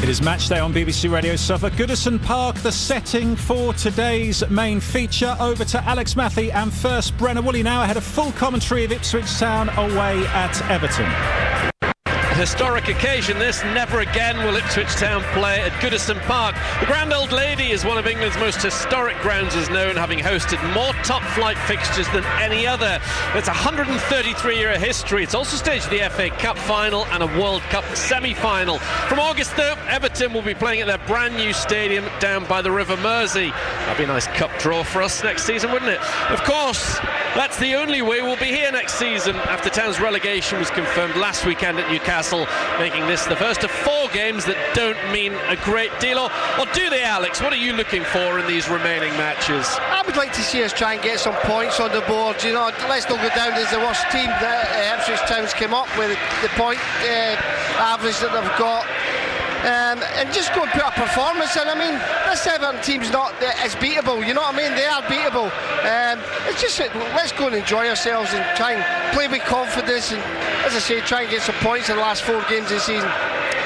It is match day on BBC Radio Suffolk. Goodison Park, the setting for today's main feature. Over to Alex Matthey and first Brenner Woolley now ahead of full commentary of Ipswich Town away at Everton. Historic occasion this. Never again will Ipswich Town play at Goodison Park. The Grand Old Lady is one of England's most historic grounds, as known, having hosted more top-flight fixtures than any other. It's a 133-year history. It's also staged the FA Cup final and a World Cup semi-final. From August, though, Everton will be playing at their brand new stadium down by the River Mersey. That'd be a nice cup draw for us next season, wouldn't it? Of course, that's the only way we'll be here next season, after Town's relegation was confirmed last weekend at Newcastle, making this the first of 4 games that don't mean a great deal. Or do they, Alex? What are you looking for in these remaining matches? I would like to see us try and get some points on the board. You know, let's not go down as the worst team that Ipswich Town's came up with, the point average that they've got. And just go and put a performance in. I mean, this Everton team's not as beatable, you know what I mean? They are beatable. It's just, let's go and enjoy ourselves and try and play with confidence and, as I say, try and get some points in the last 4 games of the season.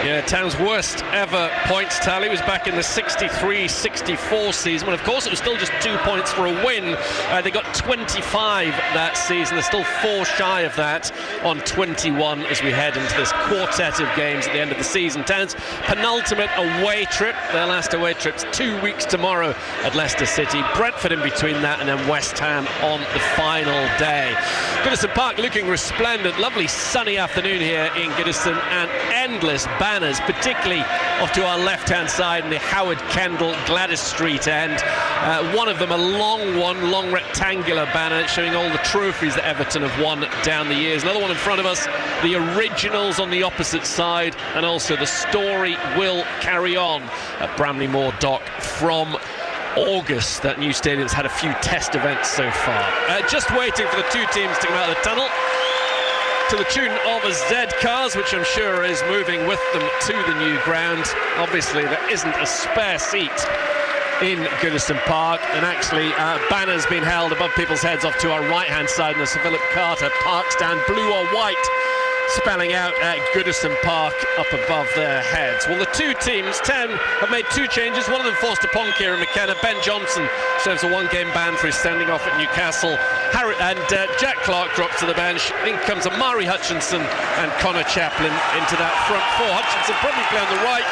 Yeah, Town's worst ever points tally was back in the 63-64 season, when of course it was still just 2 points for a win. They got 25 that season. They're still 4 shy of that on 21 as we head into this quartet of games at the end of the season. Town's penultimate away trip, their last away trip's 2 weeks tomorrow at Leicester City. Brentford in between that, and then West Ham on the final day. Goodison Park looking resplendent. Lovely sunny afternoon here in Goodison, and endless banners, particularly off to our left-hand side in the Howard Kendall Gladys Street end. One of them, a long rectangular banner showing all the trophies that Everton have won down the years. Another one in front of us, the originals on the opposite side, and also the story will carry on at Bramley Moor Dock from August. That new stadium's had a few test events so far. Just waiting for the 2 teams to come out of the tunnel to the tune of a Z Cars, which I'm sure is moving with them to the new ground. Obviously, there isn't a spare seat in Goodison Park, and actually banners being held above people's heads off to our right-hand side in the Sir Philip Carter Park stand, blue or white, spelling out Goodison Park up above their heads. Well, the 2 teams, Town, have made 2 changes. One of them forced upon Kieran McKenna. Ben Johnson serves a 1-game ban for his standing off at Newcastle. Jack Clark drops to the bench. In comes Amari Hutchinson and Connor Chaplin into that front 4. Hutchinson probably play on the right,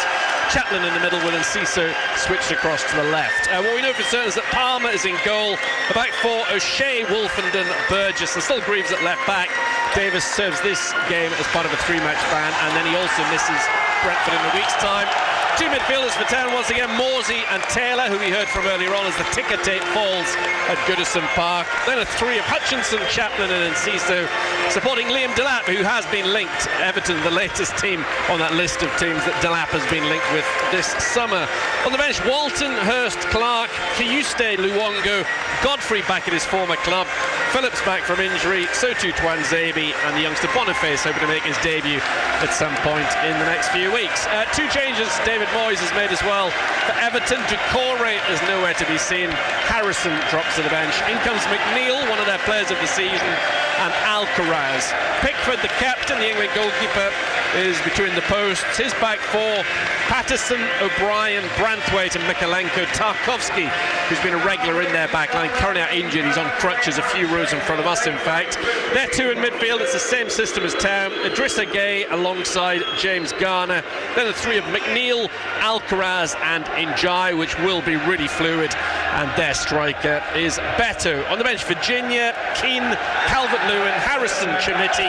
Chaplin in the middle, with Enciso switched across to the left. What we know for certain is that Palmer is in goal. The back 4, O'Shea, Wolfenden, Burgess, and still Greaves at left back. Davis serves this game as part of a 3-match ban, and then he also misses Brentford in a week's time. 2 midfielders for Town once again, Morsey and Taylor, who we heard from earlier on as the ticker tape falls at Goodison Park. Then a 3 of Hutchinson, Chaplin and Enciso, supporting Liam Delap, who has been linked. Everton, the latest team on that list of teams that Delap has been linked with this summer. On the bench, Walton, Hurst, Clark, Kiyuste, Luongo, Godfrey back at his former club, Phillips back from injury, so too Twanzebe, and the youngster Boniface hoping to make his debut at some point in the next few weeks. 2 changes David Moyes has made as well. For Everton, Ducore is nowhere to be seen. Harrison drops to the bench. In comes McNeil, one of their players of the season, and Alcaraz. Pickford, the captain, the England goalkeeper, is between the posts. His back 4, Patterson, O'Brien, Branthwaite and Mikalenko. Tarkovsky, who's been a regular in their back line, currently out injured. He's on crutches a few rows in front of us, in fact. They're 2 in midfield. It's the same system as Town. Idrissa Gueye alongside James Garner. Then the 3 of McNeil, Alcaraz and Njai, which will be really fluid. And their striker is Beto. On the bench, Virginia, Keane, Calvert-Lewin, Harrison, Chimiti,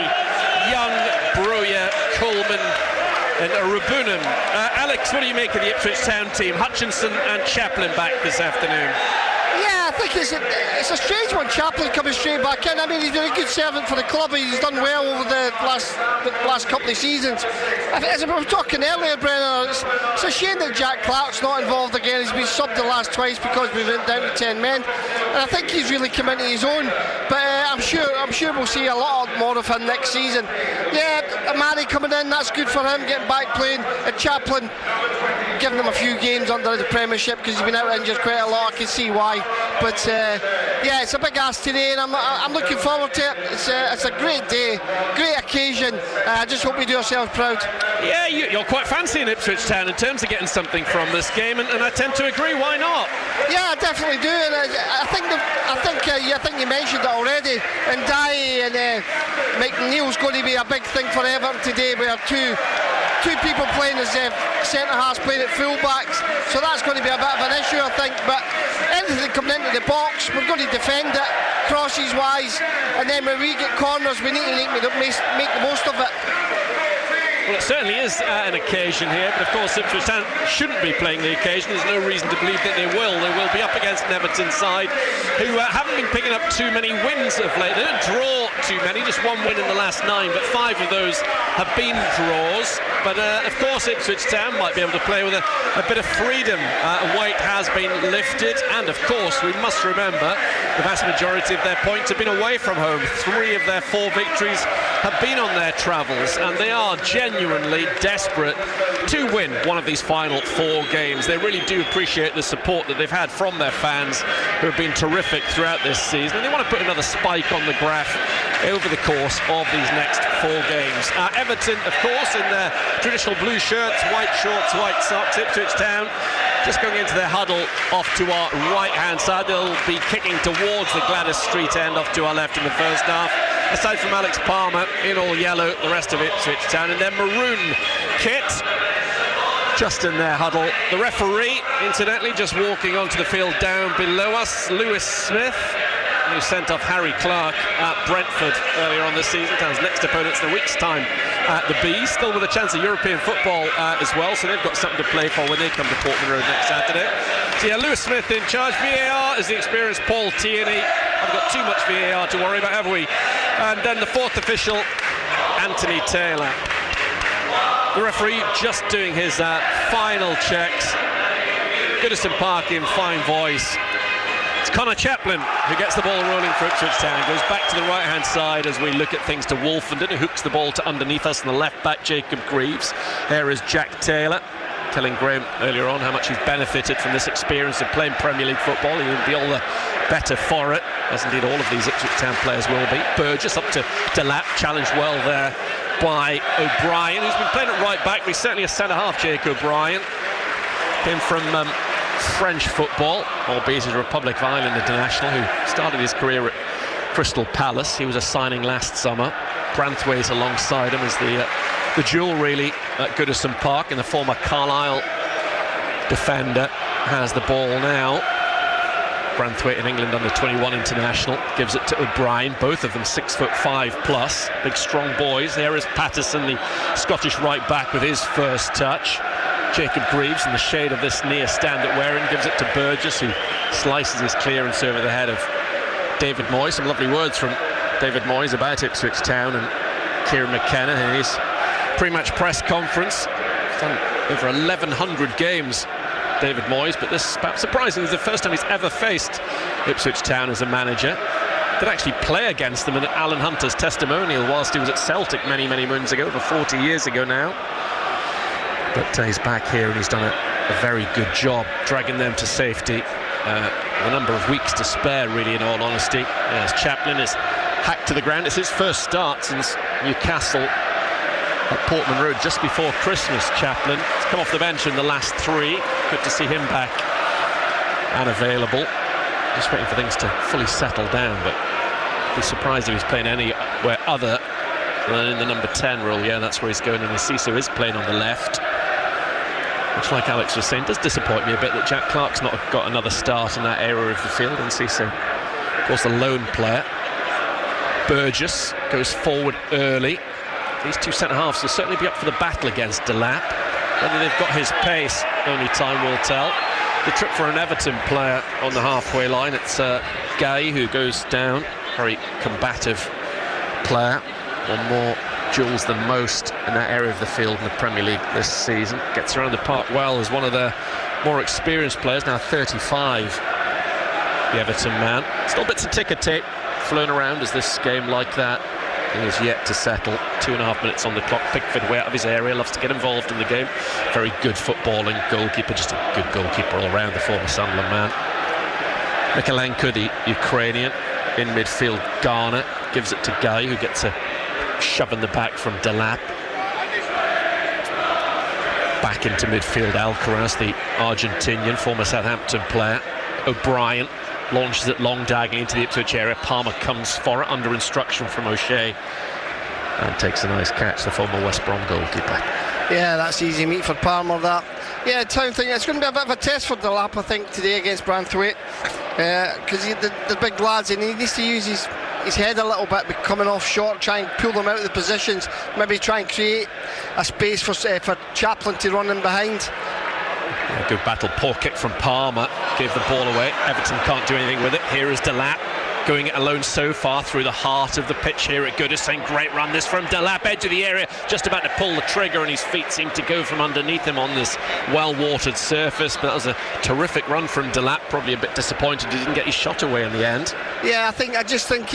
Young, Broya, Coleman and Rabunam. Alex, what do you make of the Ipswich Town team? Hutchinson and Chaplin back this afternoon. Yeah, I think it's a strange one, Chaplin coming straight back in. I mean, he's been a good servant for the club. He's done well over the last couple of seasons. As we were talking earlier, Brenner, it's a shame that Jack Clark's not involved again. He's been subbed the last twice because we went down to 10 men. And I think he's really come into his own. But I'm sure we'll see a lot more of him next season. Yeah, Amari coming in, that's good for him, getting back playing. And Chaplin, giving him a few games under the Premiership because he's been out injured quite a lot. I can see why. But yeah, it's a big ask today, and I'm looking forward to it. It's a great day, great occasion. I just hope we do ourselves proud. Yeah, you're quite fancying Ipswich Town in terms of getting something from this game, and I tend to agree. Why not? Yeah, I definitely do, and I think you mentioned it already. And Dye and McNeil's going to be a big thing for Everton today. We have two people playing as centre halves, playing at full-backs, so that's going to be a bit of an issue, I think. But anything coming into the box, we're going to defend it, crosses wise, and then when we get corners, we need to make the most of it. Well, it certainly is an occasion here, but of course Ipswich Town shouldn't be playing the occasion. There's no reason to believe that they will. They will be up against an Everton side who haven't been picking up too many wins of late. They don't draw too many, just one win in the last 9, but 5 of those have been draws. But of course Ipswich Town might be able to play with a bit of freedom. A weight has been lifted, and of course we must remember the vast majority of their points have been away from home. 3 of their 4 victories have been on their travels, and they are genuinely desperate to win one of these final 4 games. They really do appreciate the support that they've had from their fans, who have been terrific throughout this season, and they want to put another spike on the graph over the course of these next 4 games. Everton, of course, in their traditional blue shirts, white shorts, white socks. Ipswich Town just going into their huddle off to our right hand side. They'll be kicking towards the Gladys Street end off to our left in the first half. Aside from Alex Palmer in all yellow, the rest of Ipswich Town in their maroon kit, just in their huddle. The referee, incidentally, just walking onto the field down below us, Lewis Smith, who sent off Harry Clark at Brentford earlier on this season. Town's next opponent's in a week's time at the Bees, still with a chance of European football as well, so they've got something to play for when they come to Portman Road next Saturday. So yeah, Lewis Smith in charge. VAR is the experienced Paul Tierney. Haven't got too much VAR to worry about, have we? And then the 4th official, Anthony Taylor. The referee just doing his final checks. Goodison Park in fine voice. It's Connor Chaplin who gets the ball rolling for Ipswich Town. Goes back to the right-hand side as we look at things to Wolfenden, who hooks the ball to underneath us, and the left-back Jacob Greaves. There is Jack Taylor, telling Graham earlier on how much he's benefited from this experience of playing Premier League football. He'll be all the better for it, as indeed all of these Ipswich Town players will be. Burgess up to Delap, challenged well there by O'Brien, who's been playing at right back, but he's certainly a centre-half, Jake O'Brien. Came from French football, albeit he's a Republic of Ireland international who started his career at Crystal Palace. He was a signing last summer. Branthwaite alongside him as the duel really at Goodison Park, and the former Carlisle defender has the ball now. Branthwaite, an England under-21 international, gives it to O'Brien, both of them 6'5" plus, big strong boys. There is Patterson, the Scottish right back, with his first touch. Jacob Greaves, in the shade of this near stand at Warren, gives it to Burgess, who slices his clearance over the head of David Moyes. Some lovely words from David Moyes about Ipswich Town and Kieran McKenna in his pre-match press conference. He's done over 1,100 games, David Moyes, but this, perhaps surprisingly, is the first time he's ever faced Ipswich Town as a manager. Did actually play against them in Alan Hunter's testimonial whilst he was at Celtic many moons ago, over 40 years ago now. But he's back here and he's done a very good job dragging them to safety. A number of weeks to spare, really, in all honesty. As Chaplin is hacked to the ground. It's his first start since Newcastle at Portman Road just before Christmas. Chaplin has come off the bench in the last 3. Good to see him back and available. Just waiting for things to fully settle down, but I'd be surprised if he's playing anywhere other than in the number 10 role. Yeah, that's where he's going, and Cissé is playing on the left. Much like Alex was saying, it does disappoint me a bit that Jack Clark's not got another start in that area of the field, and Cissé, of course, the lone player. Burgess goes forward early. These two centre-halves will certainly be up for the battle against Delap. Whether they've got his pace, only time will tell. The trip for an Everton player on the halfway line. It's Gay who goes down. Very combative player. One more duels than most in that area of the field in the Premier League this season. Gets around the park well as one of their more experienced players, now 35, the Everton man. Still bits of ticker tape flown around as this game like that is yet to settle. 2.5 minutes on the clock. Pickford way out of his area, loves to get involved in the game. Very good footballing goalkeeper, just a good goalkeeper all around, the former Sunderland man. Mikalenko, the Ukrainian, in midfield. Garner gives it to Guy, who gets a shove in the back from Delap. Back into midfield, Alcaraz, the Argentinian, former Southampton player. O'Brien launches it long diagonally into the Ipswich area. Palmer comes for it under instruction from O'Shea and takes a nice catch, the former West Brom goalkeeper. Yeah, that's easy meat for Palmer, that. Yeah, Town thing, it's going to be a bit of a test for Delap, I think, today against Branthwaite, because the big lads, and he needs to use his head a little bit, coming off short, try and pull them out of the positions, maybe try and create a space for Chaplin to run in behind. Yeah, good battle, poor kick from Palmer, gave the ball away. Everton can't do anything with it. Here is Delap, going it alone so far through the heart of the pitch here at Goodison. Great run this from Delap, edge of the area, just about to pull the trigger, and his feet seem to go from underneath him on this well-watered surface. But that was a terrific run from Delap. Probably a bit disappointed he didn't get his shot away in the end. Yeah, I just think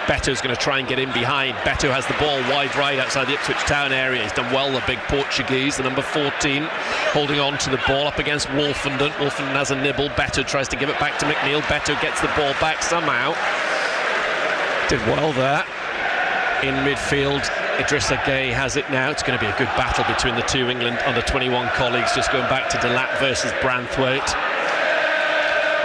Beto's going to try and get in behind. Beto has the ball wide right outside the Ipswich Town area. He's done well, the big Portuguese, the number 14, holding on to the ball up against Wolfenden. Wolfenden has a nibble. Beto tries to give it back to McNeil. Beto gets the ball back somehow. Did well there. In midfield, Idrissa Gueye has it now. It's going to be a good battle between the two England under-21 colleagues, just going back to Delap versus Branthwaite.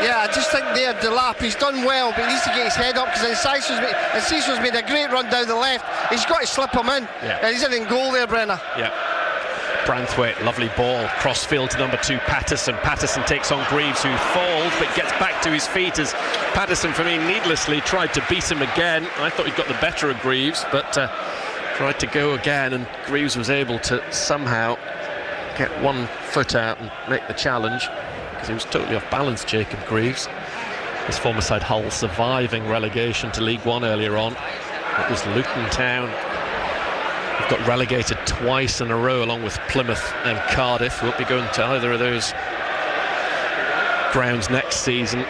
Yeah, I just think there, Delap, he's done well, but he needs to get his head up, because Enciso's made a great run down the left. He's got to slip him in. Yeah. And he's in goal there, Brenner. Yeah. Branthwaite, lovely ball, crossfield to number 2, Patterson. Patterson takes on Greaves, who falls, but gets back to his feet as Patterson, for me, needlessly tried to beat him again. I thought he'd got the better of Greaves, but tried to go again, and Greaves was able to somehow get one foot out and make the challenge. He was totally off balance, Jacob Greaves. His former side Hull surviving relegation to League One earlier on. It was Luton Town. They've got relegated twice in a row, along with Plymouth and Cardiff. Won't be going to either of those grounds next season.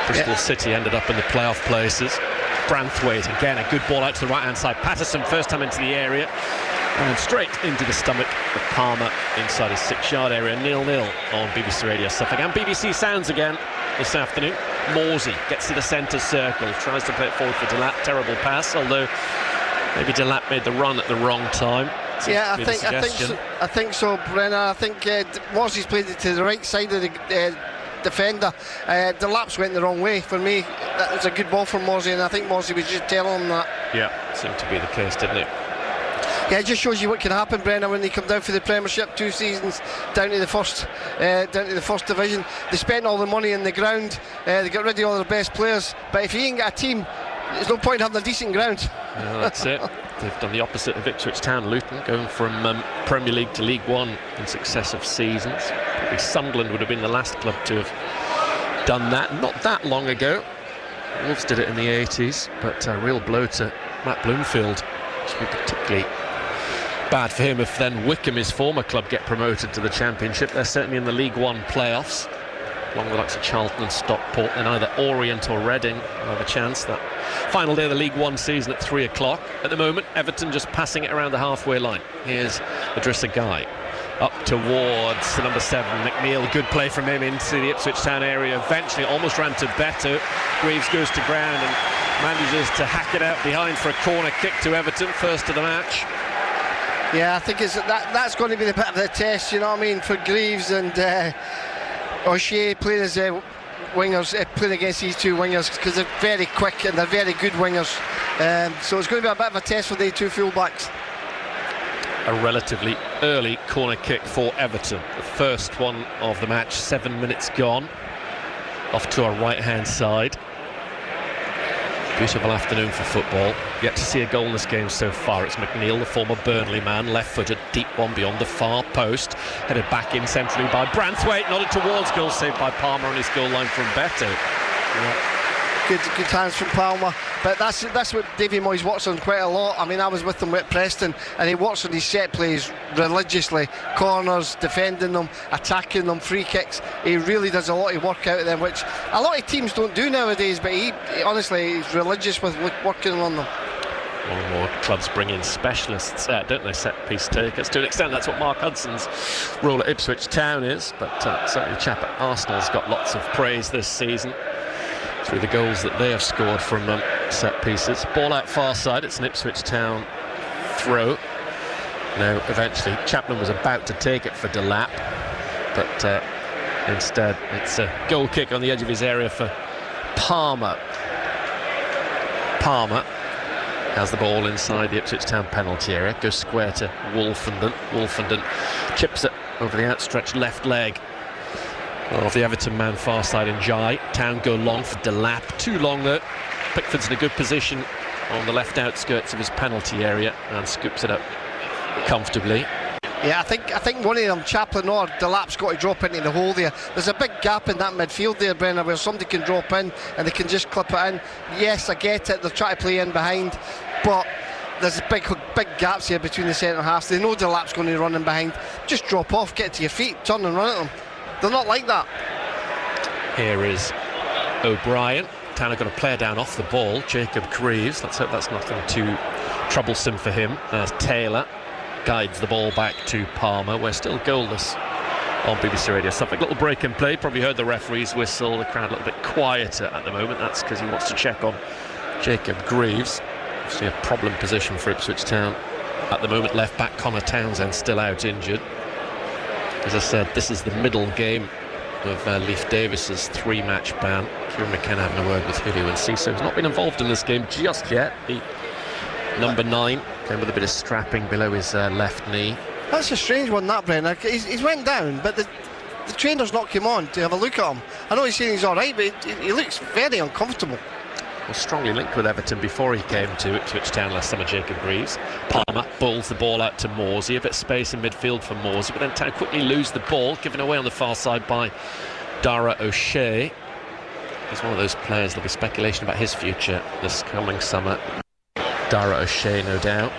Bristol City ended up in the playoff places. Branthwaite, again, a good ball out to the right-hand side. Patterson, first time into the area, and straight into the stomach of Palmer inside his 6-yard area. 0-0 on BBC Radio Suffolk and BBC Sounds again this afternoon. Morsey gets to the centre circle, tries to play it forward for Delap. Terrible pass, although maybe Delap made the run at the wrong time. Yeah, I think so, Brenner. I think Morsey's played it to the right side of the defender. Delap's went the wrong way. For me, that was a good ball from Morsey, and I think Morsey was just telling him that. Yeah, seemed to be the case, didn't it? Yeah, it just shows you what can happen, Brenner, when they come down for the Premiership, 2 seasons down to the first division. They spent all the money in the ground, they got rid of all their best players, but if you ain't got a team, there's no point having a decent ground. Yeah, that's it. They've done the opposite of Ipswich Town. Luton going from Premier League to League One in successive seasons. Probably Sunderland would have been the last club to have done that not that long ago. Wolves did it in the 80s, but a real blow to Matt Bloomfield, which would be particularly bad for him if then Wycombe, his former club, get promoted to the Championship. They're certainly in the League One playoffs, along with the likes of Charlton and Stockport. Then either Orient or Reading will have a chance. That final day of the League One season at 3 o'clock. At the moment, Everton just passing it around the halfway line. Here's Idrissa Gueye up towards the number 7, McNeil. Good play from him into the Ipswich Town area. Eventually almost ran to Beto. Greaves goes to ground and manages to hack it out behind for a corner kick to Everton, first of the match. Yeah, I think that's going to be the bit of the test, you know what I mean, for Greaves and O'Shea playing as wingers, playing against these two wingers, because they're very quick and they're very good wingers. So it's going to be a bit of a test for the two fullbacks. A relatively early corner kick for Everton, the first one of the match. 7 minutes gone, off to our right-hand side. Beautiful afternoon for football. Yet to see a goal in this game so far. It's McNeil, the former Burnley man, left-footed, deep one beyond the far post, headed back in centrally by Branthwaite, nodded towards goal, saved by Palmer on his goal line from Beto. Yeah. Good hands from Palmer, but that's what Davy Moyes works on quite a lot. I mean, I was with him at Preston, and he works on his set plays religiously, corners, defending them, attacking them, free kicks. He really does a lot of work out of them, which a lot of teams don't do nowadays, but he honestly is religious with working on them. More and more clubs bring in specialists, don't they, set-piece takers? To an extent, that's what Mark Hudson's role at Ipswich Town is, but certainly the chap at Arsenal's got lots of praise this season through the goals that they have scored from set-pieces. Ball out far side, it's an Ipswich Town throw. Now, eventually, Chapman was about to take it for Delap, but instead, it's a goal kick on the edge of his area for Palmer. Palmer has the ball inside the Ipswich Town penalty area, goes square to Wolfenden. Wolfenden chips it over the outstretched left leg of the Everton man far side in Jai. Town go long for Delap, too long though. Pickford's in a good position on the left outskirts of his penalty area and scoops it up comfortably. Yeah, I think one of them, Chaplin or Delap's got to drop into the hole there. There's a big gap in that midfield there, Brenner, where somebody can drop in and they can just clip it in. Yes, I get it, they're trying to play in behind, but there's big gaps here between the centre halves. They know Delap's going to run in behind. Just drop off, get to your feet, turn and run at them. They're not like that. Here is O'Brien. Town have got a player down off the ball, Jacob Greaves. Let's hope that's nothing too troublesome for him. As Taylor guides the ball back to Palmer. We're still goalless on BBC Radio Suffolk. Little break in play, probably heard the referee's whistle. The crowd a little bit quieter at the moment. That's because he wants to check on Jacob Greaves. Obviously a problem position for Ipswich Town at the moment. Left back Connor Townsend still out injured. As I said, this is the middle game of Leif Davis's 3-match ban. Kieran McKenna having a word with Julio Enciso. He's not been involved in this game just yet. The number 9 came with a bit of strapping below his left knee. That's a strange one, that, Brenner. He's went down, but the trainer's not come on to have a look at him. I know he's saying he's all right, but he looks very uncomfortable. Was strongly linked with Everton before he came to Ipswich Town last summer, Jacob Greaves. Palmer bowls the ball out to Morsey, a bit of space in midfield for Morsey, but then Town quickly lose the ball, given away on the far side by Dara O'Shea. He's one of those players, there'll be speculation about his future this coming summer. Dara O'Shea, no doubt.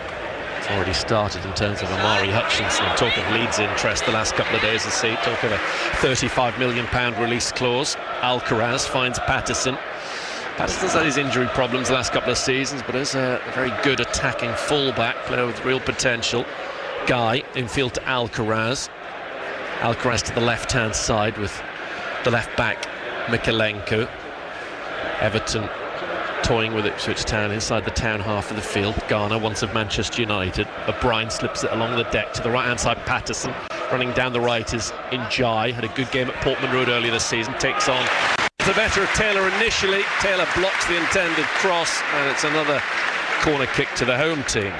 It's already started in terms of Amari Hutchinson. Talk of Leeds' interest the last couple of days to see. Talk of a £35 million release clause. Alcaraz finds Patterson. Patterson's had his injury problems the last couple of seasons, but is a very good attacking fullback, player with real potential. Guy infield to Alcaraz. Alcaraz to the left-hand side with the left back Mikalenko. Everton toying with Ipswich Town inside the town half of the field. Garner, once of Manchester United. O'Brien slips it along the deck to the right-hand side. Patterson running down the right is Njai. Had a good game at Portman Road earlier this season. Takes on the better of Taylor initially. Taylor blocks the intended cross, and it's another corner kick to the home team.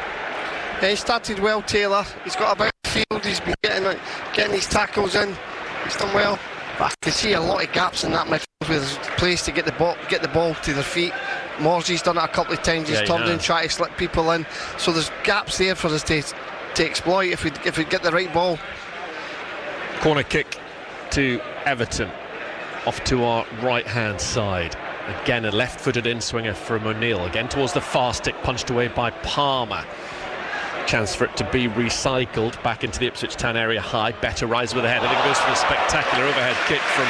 Yeah, he started well, Taylor. He's got about the field. He's been getting his tackles in. He's done well. But I can see a lot of gaps in that midfield where there's place to get the ball to their feet. Morsey's done it a couple of times. He's turned and tried to slip people in. So there's gaps there for us to exploit if we get the right ball. Corner kick to Everton. Off to our right-hand side. Again, a left-footed in-swinger from O'Neill. Again towards the far stick, punched away by Palmer. Chance for it to be recycled back into the Ipswich Town area high. Better rise with the head. I think it goes for a spectacular overhead kick from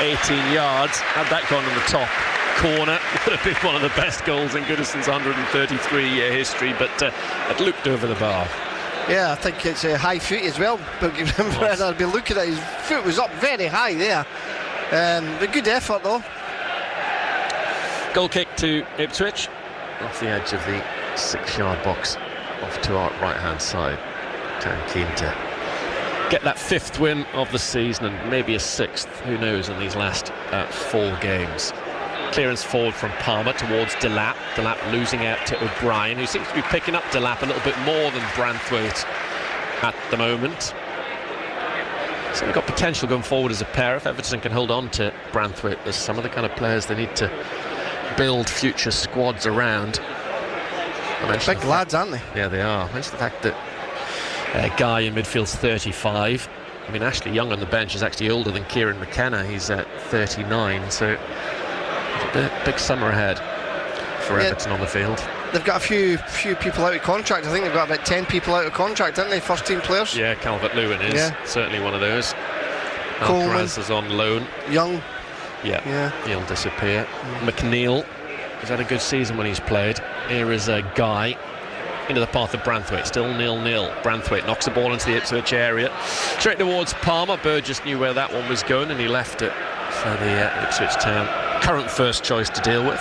18 yards. Had that gone in the top corner, would have been one of the best goals in Goodison's 133-year history, but it looped over the bar. Yeah, I think it's a high foot as well. But I'd be looking at his foot was up very high there. A good effort though. Goal kick to Ipswich off the edge of the 6-yard box, off to our right-hand side. Town keen to get that 5th win of the season and maybe a 6th, who knows, in these last 4 games. Clearance forward from Palmer towards Delap. Delap losing out to O'Brien, who seems to be picking up Delap a little bit more than Branthwaite at the moment. So we've got potential going forward as a pair. If Everton can hold on to Branthwaite, there's some of the kind of players they need to build future squads around. Big lads, aren't they? Yeah, they are. I mentioned the fact that Guy in midfield's 35. I mean, Ashley Young on the bench is actually older than Kieran McKenna. He's at 39, so a big summer ahead for Everton on the field. They've got a few people out of contract. I think they've got about 10 people out of contract, haven't they? First team players. Yeah, Calvert-Lewin is certainly one of those. Coleman Alcaraz is on loan. Young. Yeah, he'll disappear. McNeil He's had a good season when he's played. Here is a Guy into the path of Branthwaite, still 0-0. Branthwaite knocks the ball into the Ipswich area, straight towards Palmer. Burgess knew where that one was going and he left it for the Ipswich Town current first choice to deal with.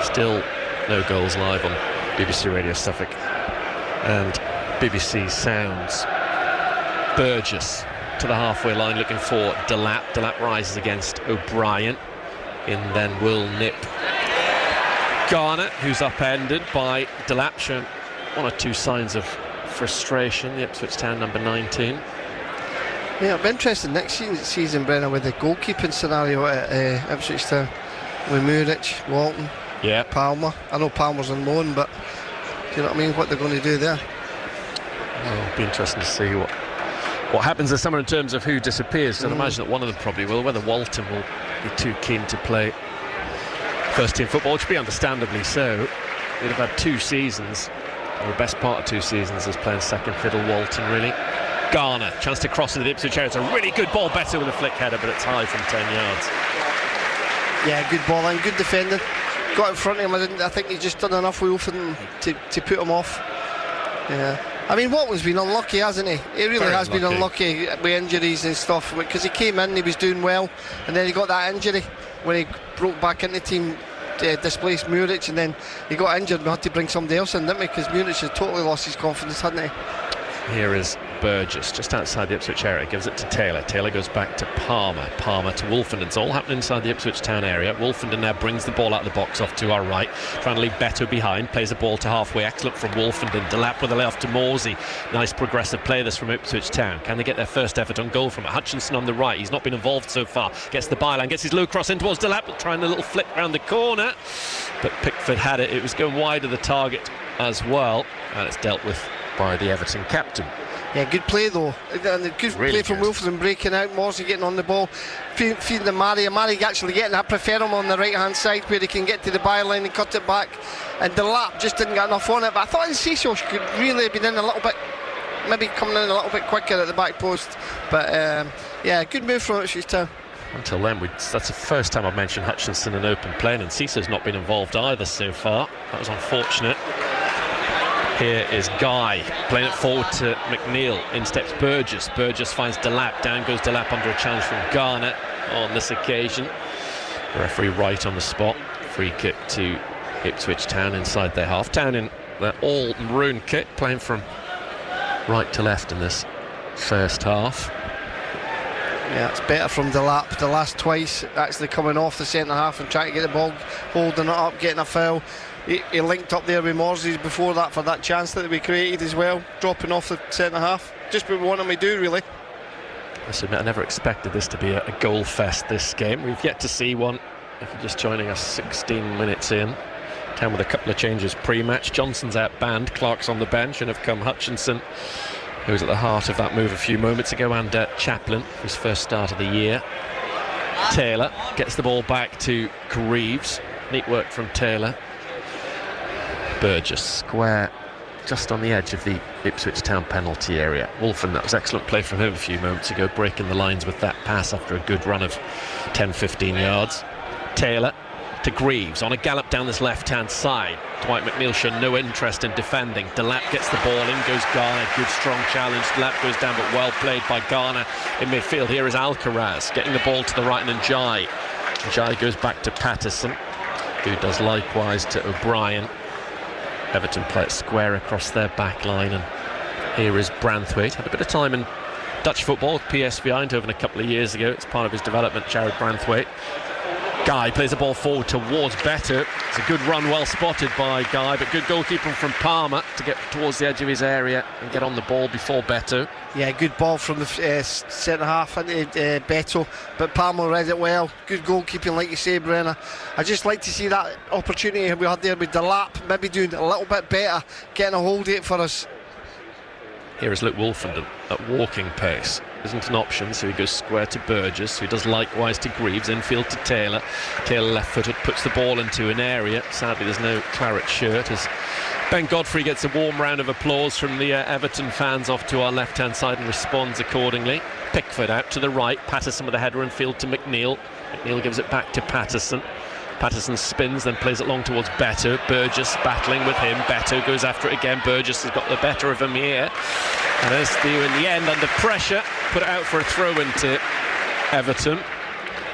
Still no goals live on BBC Radio Suffolk and BBC Sounds. Burgess to the halfway line looking for Delap. Delap rises against O'Brien. In then will nip Garner, who's upended by Delap, showing one or two signs of frustration. The Ipswich Town number 19. Yeah, it'll be interesting next season, Brennan, with the goalkeeping scenario at Ipswich Town. With Murich, Walton, Palmer. I know Palmer's on loan, but do you know what I mean? What they're going to do there? Well, it'll be interesting to see what happens this summer in terms of who disappears. I'd imagine that one of them probably will. Whether Walton will be too keen to play first team football, which would be understandably so. They'd have had 2 seasons, or the best part of 2 seasons, as playing second fiddle. Walton, really. Garner, chance to cross into the Ipswich area. It's a really good ball, better with a flick header, but it's high from 10 yards. Yeah, good ball and good defending. Got in front of him. I think he's just done enough with Wolfen to put him off. Yeah. I mean, Walton's been unlucky, hasn't he? He really has been unlucky with injuries and stuff, because he came in, he was doing well, and then he got that injury when he broke back into the team, displaced Murich, and then he got injured. We had to bring somebody else in, didn't we? Because Murich had totally lost his confidence, hadn't he? Here is Burgess, just outside the Ipswich area, gives it to Taylor. Taylor goes back to Palmer. Palmer to Wolfenden. It's all happening inside the Ipswich Town area. Wolfenden now brings the ball out of the box off to our right, trying to leave Beto behind. Plays a ball to halfway. Excellent from Wolfenden. Delap with a lay off to Morsey. Nice progressive play this from Ipswich Town. Can they get their first Everton goal from it? Hutchinson on the right. He's not been involved so far. Gets the byline, gets his low cross in towards Delap, trying a little flick round the corner. But Pickford had it. It was going wide of the target as well. And it's dealt with by the Everton captain. Yeah, good play though. And a good play from Wolfenden, breaking out. Morsey getting on the ball, feeding to Murray. Murray actually getting. I prefer him on the right hand side where he can get to the byline and cut it back. And Delap just didn't get enough on it. But I thought Enciso could really have been in a little bit, maybe coming in a little bit quicker at the back post. But yeah, good move from Ipswich Town. Until then, that's the first time I've mentioned Hutchinson in open play, and Enciso's not been involved either so far. That was unfortunate. Here is Guy playing it forward to McNeil. In steps Burgess. Burgess finds Delap. Down goes Delap under a challenge from Garner on this occasion. The referee right on the spot. Free kick to Ipswich Town inside their half. Town in their all maroon kit, playing from right to left in this first half. Yeah, it's better from Delap. The last twice actually coming off the centre half and trying to get the ball, holding it up, getting a foul. He linked up there with Morsey before that for that chance that we created as well, dropping off the centre half. Just what we want him to do, really. I must admit, I never expected this to be a goal fest, this game. We've yet to see one. If you're just joining us 16 minutes in, Town with a couple of changes pre-match. Johnson's out banned, Clark's on the bench, and have come Hutchinson, who was at the heart of that move a few moments ago, and Chaplin, his first start of the year. Taylor gets the ball back to Greaves. Neat work from Taylor. Burgess square just on the edge of the Ipswich Town penalty area. Wolfen, that was excellent play from him a few moments ago, breaking the lines with that pass after a good run of 10-15 yards. Taylor to Greaves on a gallop down this left-hand side. Dwight McNeil showed no interest in defending. Delap gets the ball in, goes Garner, good strong challenge. Delap goes down, but well played by Garner in midfield. Here is Alcaraz getting the ball to the right, and then Njai. Njai goes back to Patterson, who does likewise to O'Brien. Everton play it square across their back line, and here is Branthwaite. Had a bit of time in Dutch football with PSV Eindhoven a couple of years ago. It's part of his development, Jared Branthwaite. Guy plays the ball forward towards Beto. It's a good run, well spotted by Guy, but good goalkeeping from Palmer to get towards the edge of his area and get on the ball before Beto. Yeah, good ball from the centre half into Beto, but Palmer read it well. Good goalkeeping, like you say, Brenner. I just like to see that opportunity we had there with Delap, maybe doing a little bit better, getting a hold of it for us. Here is Luke Wolfenden at walking pace. Isn't an option, so he goes square to Burgess, who does likewise to Greaves. Infield to Taylor. Taylor left-footed, puts the ball into an area. Sadly, there's no claret shirt as Ben Godfrey gets a warm round of applause from the Everton fans off to our left-hand side and responds accordingly. Pickford out to the right. Patterson with a header infield to McNeil. McNeil gives it back to Patterson. Patterson spins, then plays it long towards Beto. Burgess battling with him. Beto goes after it again. Burgess has got the better of him here. And Estu in the end, under pressure, put it out for a throw-in to Everton.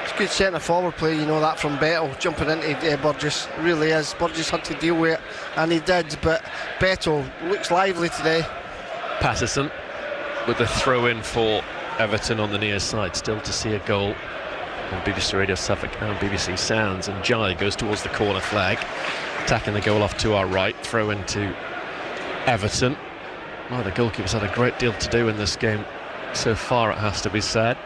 It's good centre forward play, you know that, from Beto jumping into Burgess. It really is. Burgess had to deal with it, and he did, but Beto looks lively today. Patterson with the throw-in for Everton on the near side. Still to see a goal on BBC Radio Suffolk and BBC Sounds, and Jai goes towards the corner flag, attacking the goal off to our right. Throw into Everton. Oh, the goalkeeper's had a great deal to do in this game so far, it has to be said.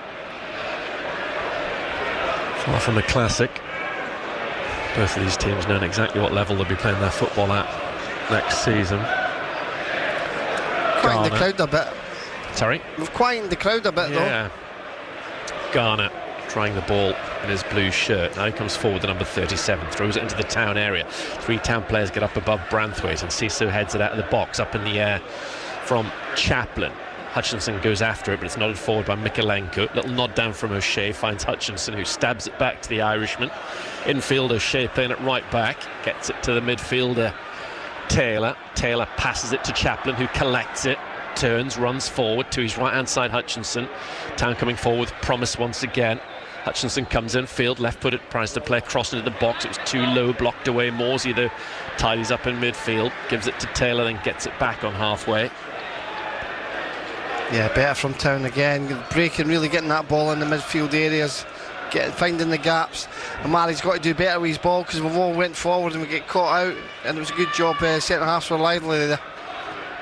Far from a classic. Both of these teams knowing exactly what level they'll be playing their football at next season. Quieting the crowd a bit. Sorry? We've quietened the crowd a bit, though. Garner trying the ball in his blue shirt. Now he comes forward to number 37, throws it into the Town area. 3 Town players get up above Branthwaite, and Cissé heads it out of the box, up in the air from Chaplin. Hutchinson goes after it, but it's nodded forward by Mikalenko. Little nod down from O'Shea, finds Hutchinson, who stabs it back to the Irishman. Infield, O'Shea playing it right back, gets it to the midfielder Taylor. Taylor passes it to Chaplin, who collects it, turns, runs forward to his right hand side. Hutchinson. Town coming forward with promise once again. Hutchinson comes in field, left-footed, tries to play across into the box. It was too low, blocked away. Morsey, though, tidies up in midfield, gives it to Taylor, then gets it back on halfway. Yeah, better from Town again, breaking, really getting that ball in the midfield areas, finding the gaps. And Mary's got to do better with his ball, because we've all went forward and we get caught out, and it was a good job. Centre halves were lively there.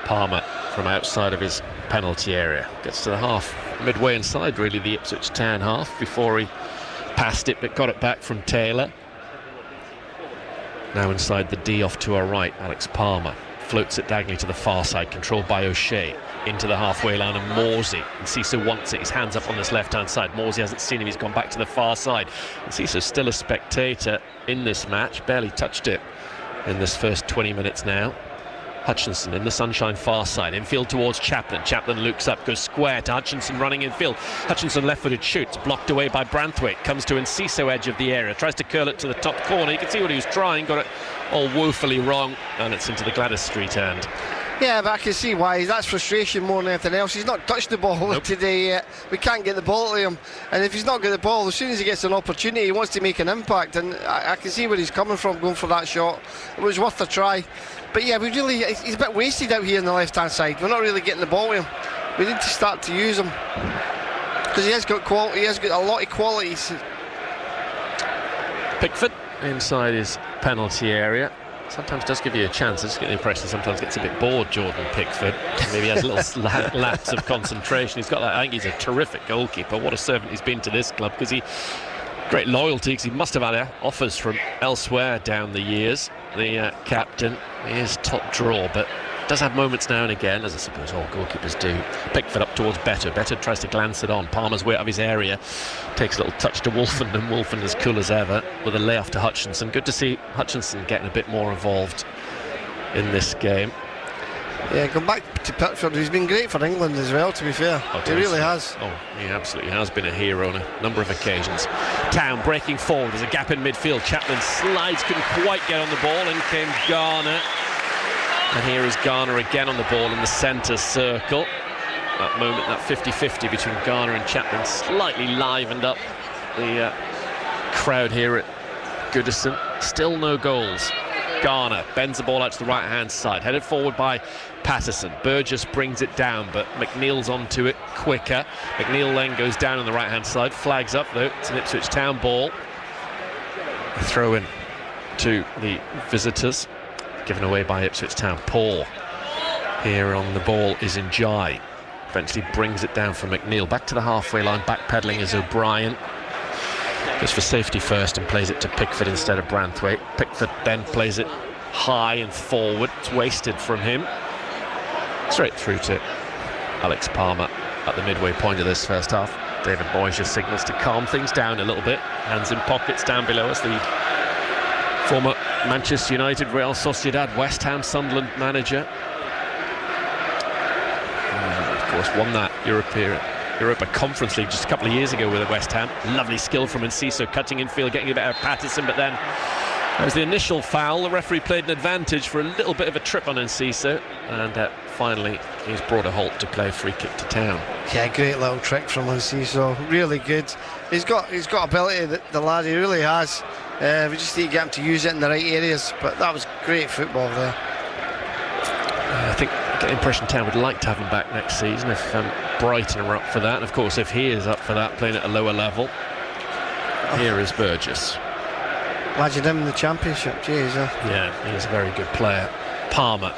Palmer from outside of his penalty area gets to the half, midway inside really the Ipswich Town half, before he passed it but got it back from Taylor. Now inside the D off to our right, Alex Palmer floats it diagonally to the far side, controlled by O'Shea, into the halfway line, and Morsey. And Cissé wants it, his hands up on this left hand side. Morsey hasn't seen him, he's gone back to the far side. And Cissé's still a spectator in this match, barely touched it in this first 20 minutes now. Hutchinson in the sunshine far side, infield towards Chaplin. Chaplin looks up, goes square to Hutchinson running infield. Hutchinson left-footed shoots, blocked away by Branthwaite, comes to Enciso edge of the area, tries to curl it to the top corner. You can see what he was trying, got it all woefully wrong, and it's into the Gladys Street end. Yeah, but I can see why. That's frustration more than anything else. He's not touched the ball today yet. We can't get the ball to him, and if he's not got the ball, as soon as he gets an opportunity, he wants to make an impact, and I can see where he's coming from going for that shot. It was worth a try. But yeah, he's a bit wasted out here on the left-hand side. We're not really getting the ball to him. We need to start to use him, because he has got quality. He has got a lot of qualities. Pickford inside his penalty area. Sometimes does give you a chance. I just get the impression sometimes gets a bit bored, Jordan Pickford. Maybe has a little lapse of concentration. He's got that. I think he's a terrific goalkeeper. What a servant he's been to this club, because he great loyalty, because he must have had offers from elsewhere down the years. The captain, he is top draw, but does have moments now and again, as I suppose all goalkeepers do. Pickford up towards Beto. Beto tries to glance it on. Palmer's way out of his area, takes a little touch to Wolfen, and Wolfen as cool as ever with a layoff to Hutchinson. Good to see Hutchinson getting a bit more involved in this game. Yeah, go back to Pickford. He's been great for England as well, to be fair. He really has. Oh, he absolutely has been a hero on a number of occasions. Town breaking forward. There's a gap in midfield. Chaplin slides, couldn't quite get on the ball. In came Garner. And here is Garner again on the ball in the centre circle. That moment, that 50-50 between Garner and Chaplin, slightly livened up the crowd here at Goodison. Still no goals. Garner bends the ball out to the right-hand side, headed forward by Patterson. Burgess brings it down, but McNeil's onto it quicker. McNeil then goes down on the right-hand side, flags up though. It's an Ipswich Town ball. Throw in to the visitors, given away by Ipswich Town. Paul here on the ball is Njai. Eventually brings it down for McNeil. Back to the halfway line, backpedaling is O'Brien. Goes for safety first and plays it to Pickford instead of Branthwaite. Pickford then plays it high and forward. It's wasted from him. Straight through to Alex Palmer at the midway point of this first half. David Moyes just signals to calm things down a little bit. Hands in pockets down below us. The former Manchester United, Real Sociedad, West Ham, Sunderland manager. Of course, won that Europa Conference League just a couple of years ago with West Ham. Lovely skill from Enciso, cutting infield, getting a bit out of Patterson, but then that was the initial foul. The referee played an advantage for a little bit of a trip on Enciso, and finally he's brought a halt to play free kick to Town. Yeah, great little trick from Enciso, really good. He's got ability, the lad, he really has. We just need to get him to use it in the right areas, but that was great football there. I think I get the impression Town would like to have him back next season if Brighton are up for that, and of course if he is up for that, playing at a lower level. Here is Burgess. Imagine him in the Championship, jeez. Yeah, he's a very good player. Palmer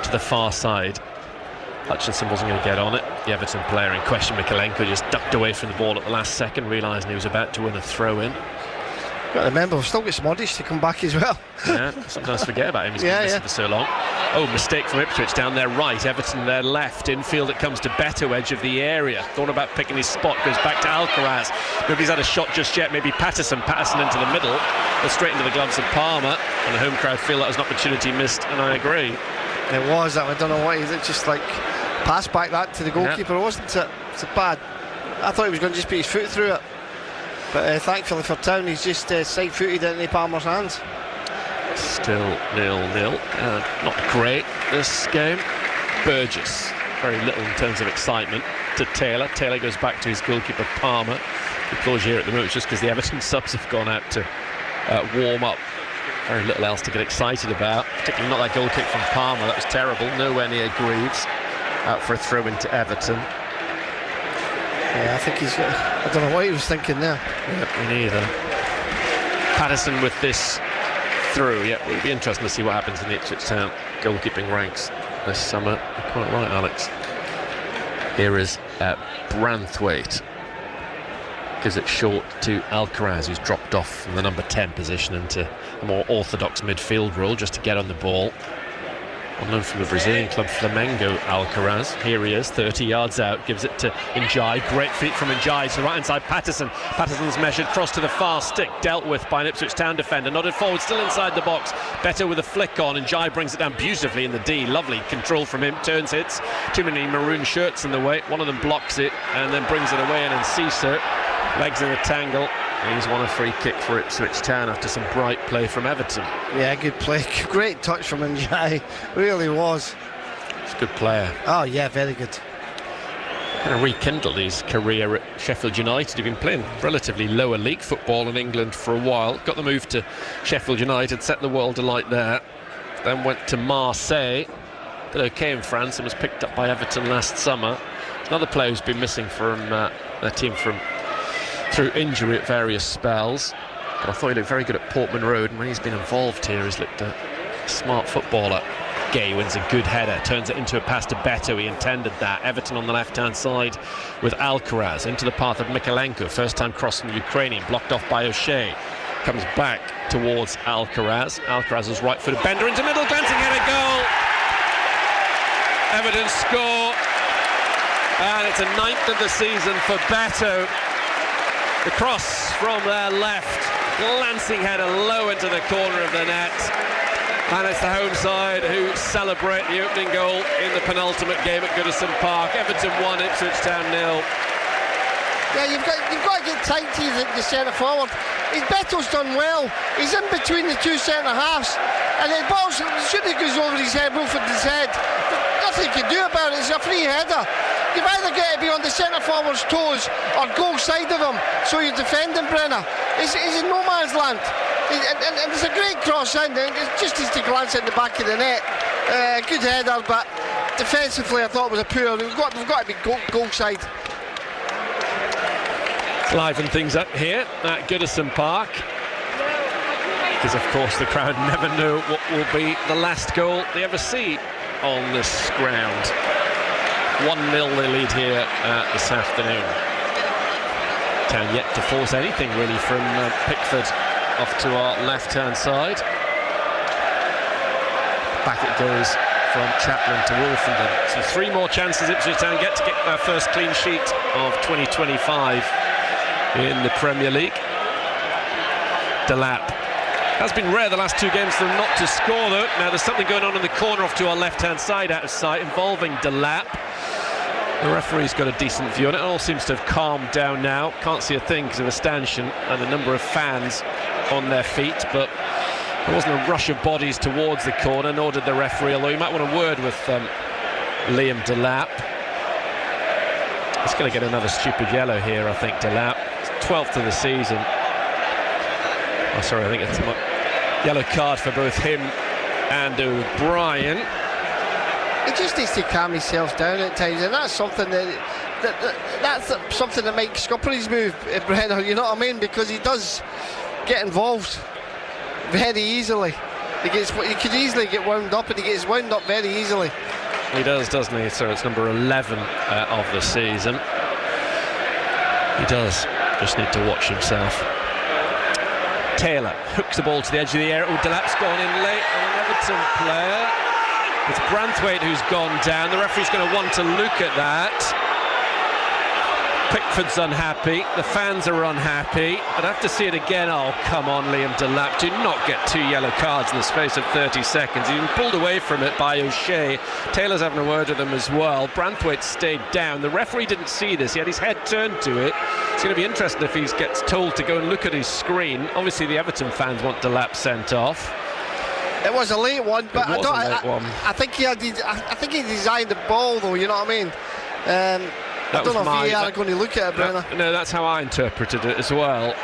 to the far side. Hutchinson wasn't going to get on it. The Everton player in question, Mikalenko, just ducked away from the ball at the last second, realising he was about to win a throw-in. Got to remember, we've still got Smodish to come back as well. Yeah, sometimes forget about him. He's been missing for so long. Oh, mistake from Ipswich down their right. Everton their left. Infield, it comes to Beto, edge of the area. Thought about picking his spot. Goes back to Alcaraz. Nobody's had a shot just yet. Maybe Patterson into the middle. But straight into the gloves of Palmer. And the home crowd feel that was an opportunity missed, and I agree. It was. I don't know what he did. Just like pass back that to the goalkeeper, wasn't it? It's bad. I thought he was going to just put his foot through it. But thankfully for Town, he's just side-footed into Palmer's hands. Still 0-0. Not great this game. Burgess, very little in terms of excitement, to Taylor. Taylor goes back to his goalkeeper Palmer. The applause here at the moment just because the Everton subs have gone out to warm up. Very little else to get excited about, particularly not that goal kick from Palmer. That was terrible. Nowhere near Greaves. Out for a throw into Everton. Yeah, I think I don't know what he was thinking there. Yeah, me neither. Patterson with this through. Yeah, it'll be interesting to see what happens in the Ipswich Town goalkeeping ranks this summer. You're quite right, Alex. Here is Branthwaite. Gives it short to Alcaraz, who's dropped off from the number 10 position into a more orthodox midfield role just to get on the ball. Unknown from the Brazilian club Flamengo, Alcaraz. Here he is, 30 yards out, gives it to Njai. Great feet from Njai to the right-hand side, Patterson. Patterson's measured, cross to the far stick, dealt with by an Ipswich Town defender. Nodded forward, still inside the box. Better with a flick on, Njai brings it down beautifully in the D. Lovely control from him, turns hits. Too many maroon shirts in the way. One of them blocks it and then brings it away, and Enciso, legs in a tangle. He's won a free kick for Ipswich Town after some bright play from Everton. Yeah, good play. Great touch from Njai. Really was. He's a good player. Oh, yeah, very good. Kind of rekindled his career at Sheffield United. He'd been playing relatively lower league football in England for a while. Got the move to Sheffield United, set the world alight there. Then went to Marseille. Did okay in France and was picked up by Everton last summer. Another player who's been missing from their team through injury at various spells. But I thought he looked very good at Portman Road, and when he's been involved here, he's looked a smart footballer. Gay wins a good header, turns it into a pass to Beto. He intended that. Everton on the left-hand side with Alcaraz into the path of Mikalenko. First time crossing the Ukrainian, blocked off by O'Shea. Comes back towards Alcaraz. Alcaraz's right-footed bender into middle, glancing header, goal. Everton score, and it's a 9th of the season for Beto. The cross from their left, glancing header low into the corner of the net, and it's the home side who celebrate the opening goal in the penultimate game at Goodison Park. Everton 1, Ipswich Town 0. Yeah, you've got to get tight to the centre forward. Beto's done well. He's in between the two centre halves, and the ball should have goes over his head, Wilfred's head. Nothing you can do about it. It's a free header. You've either got to be on the centre forward's toes or goal side of him, so you're defending Brenner. He's in no man's land. And it's a great cross in. It's just to glance at the back of the net. Good header, but defensively I thought it was a poor. We've got to be goal side. Liven things up here at Goodison Park, because of course the crowd never know what will be the last goal they ever see on this ground. 1-0 they lead here this afternoon. Town yet to force anything really from Pickford off to our left-hand side. Back it goes from Chaplin to Wolfenden. So 3 more chances Ipswich Town get their first clean sheet of 2025 in the Premier League. Delap. That's been rare the last 2 games for them not to score though. Now there's something going on in the corner off to our left-hand side out of sight involving Delap. The referee's got a decent view on it. It all seems to have calmed down now. Can't see a thing because of a stanchion and a number of fans on their feet, but there wasn't a rush of bodies towards the corner, nor did the referee, although you might want a word with Liam Delap. He's going to get another stupid yellow here, I think, Delap. It's 12th of the season. Oh, sorry, I think it's a yellow card for both him and O'Brien. He just needs to calm himself down at times, and that's something that's something that might scupper his move, Brenner. You know what I mean? Because he does get involved very easily. He could easily get wound up, and he gets wound up very easily. He does, doesn't he? So it's number 11 of the season. He does just need to watch himself. Taylor hooks the ball to the edge of the area. Oh, Delap's gone in late on an Everton player. It's Branthwaite who's gone down. The referee's going to want to look at that. Pickford's unhappy. The fans are unhappy. I'd have to see it again. Oh, come on, Liam Delap. Do not get 2 yellow cards in the space of 30 seconds. He's been pulled away from it by O'Shea. Taylor's having a word with him as well. Branthwaite stayed down. The referee didn't see this. He had his head turned to it. It's going to be interesting if he gets told to go and look at his screen. Obviously, the Everton fans want Delap sent off. It was a late one, but I think he designed the ball, though. You know what I mean? I don't know if VAR are going to look at it, Brenner. No, that's how I interpreted it as well.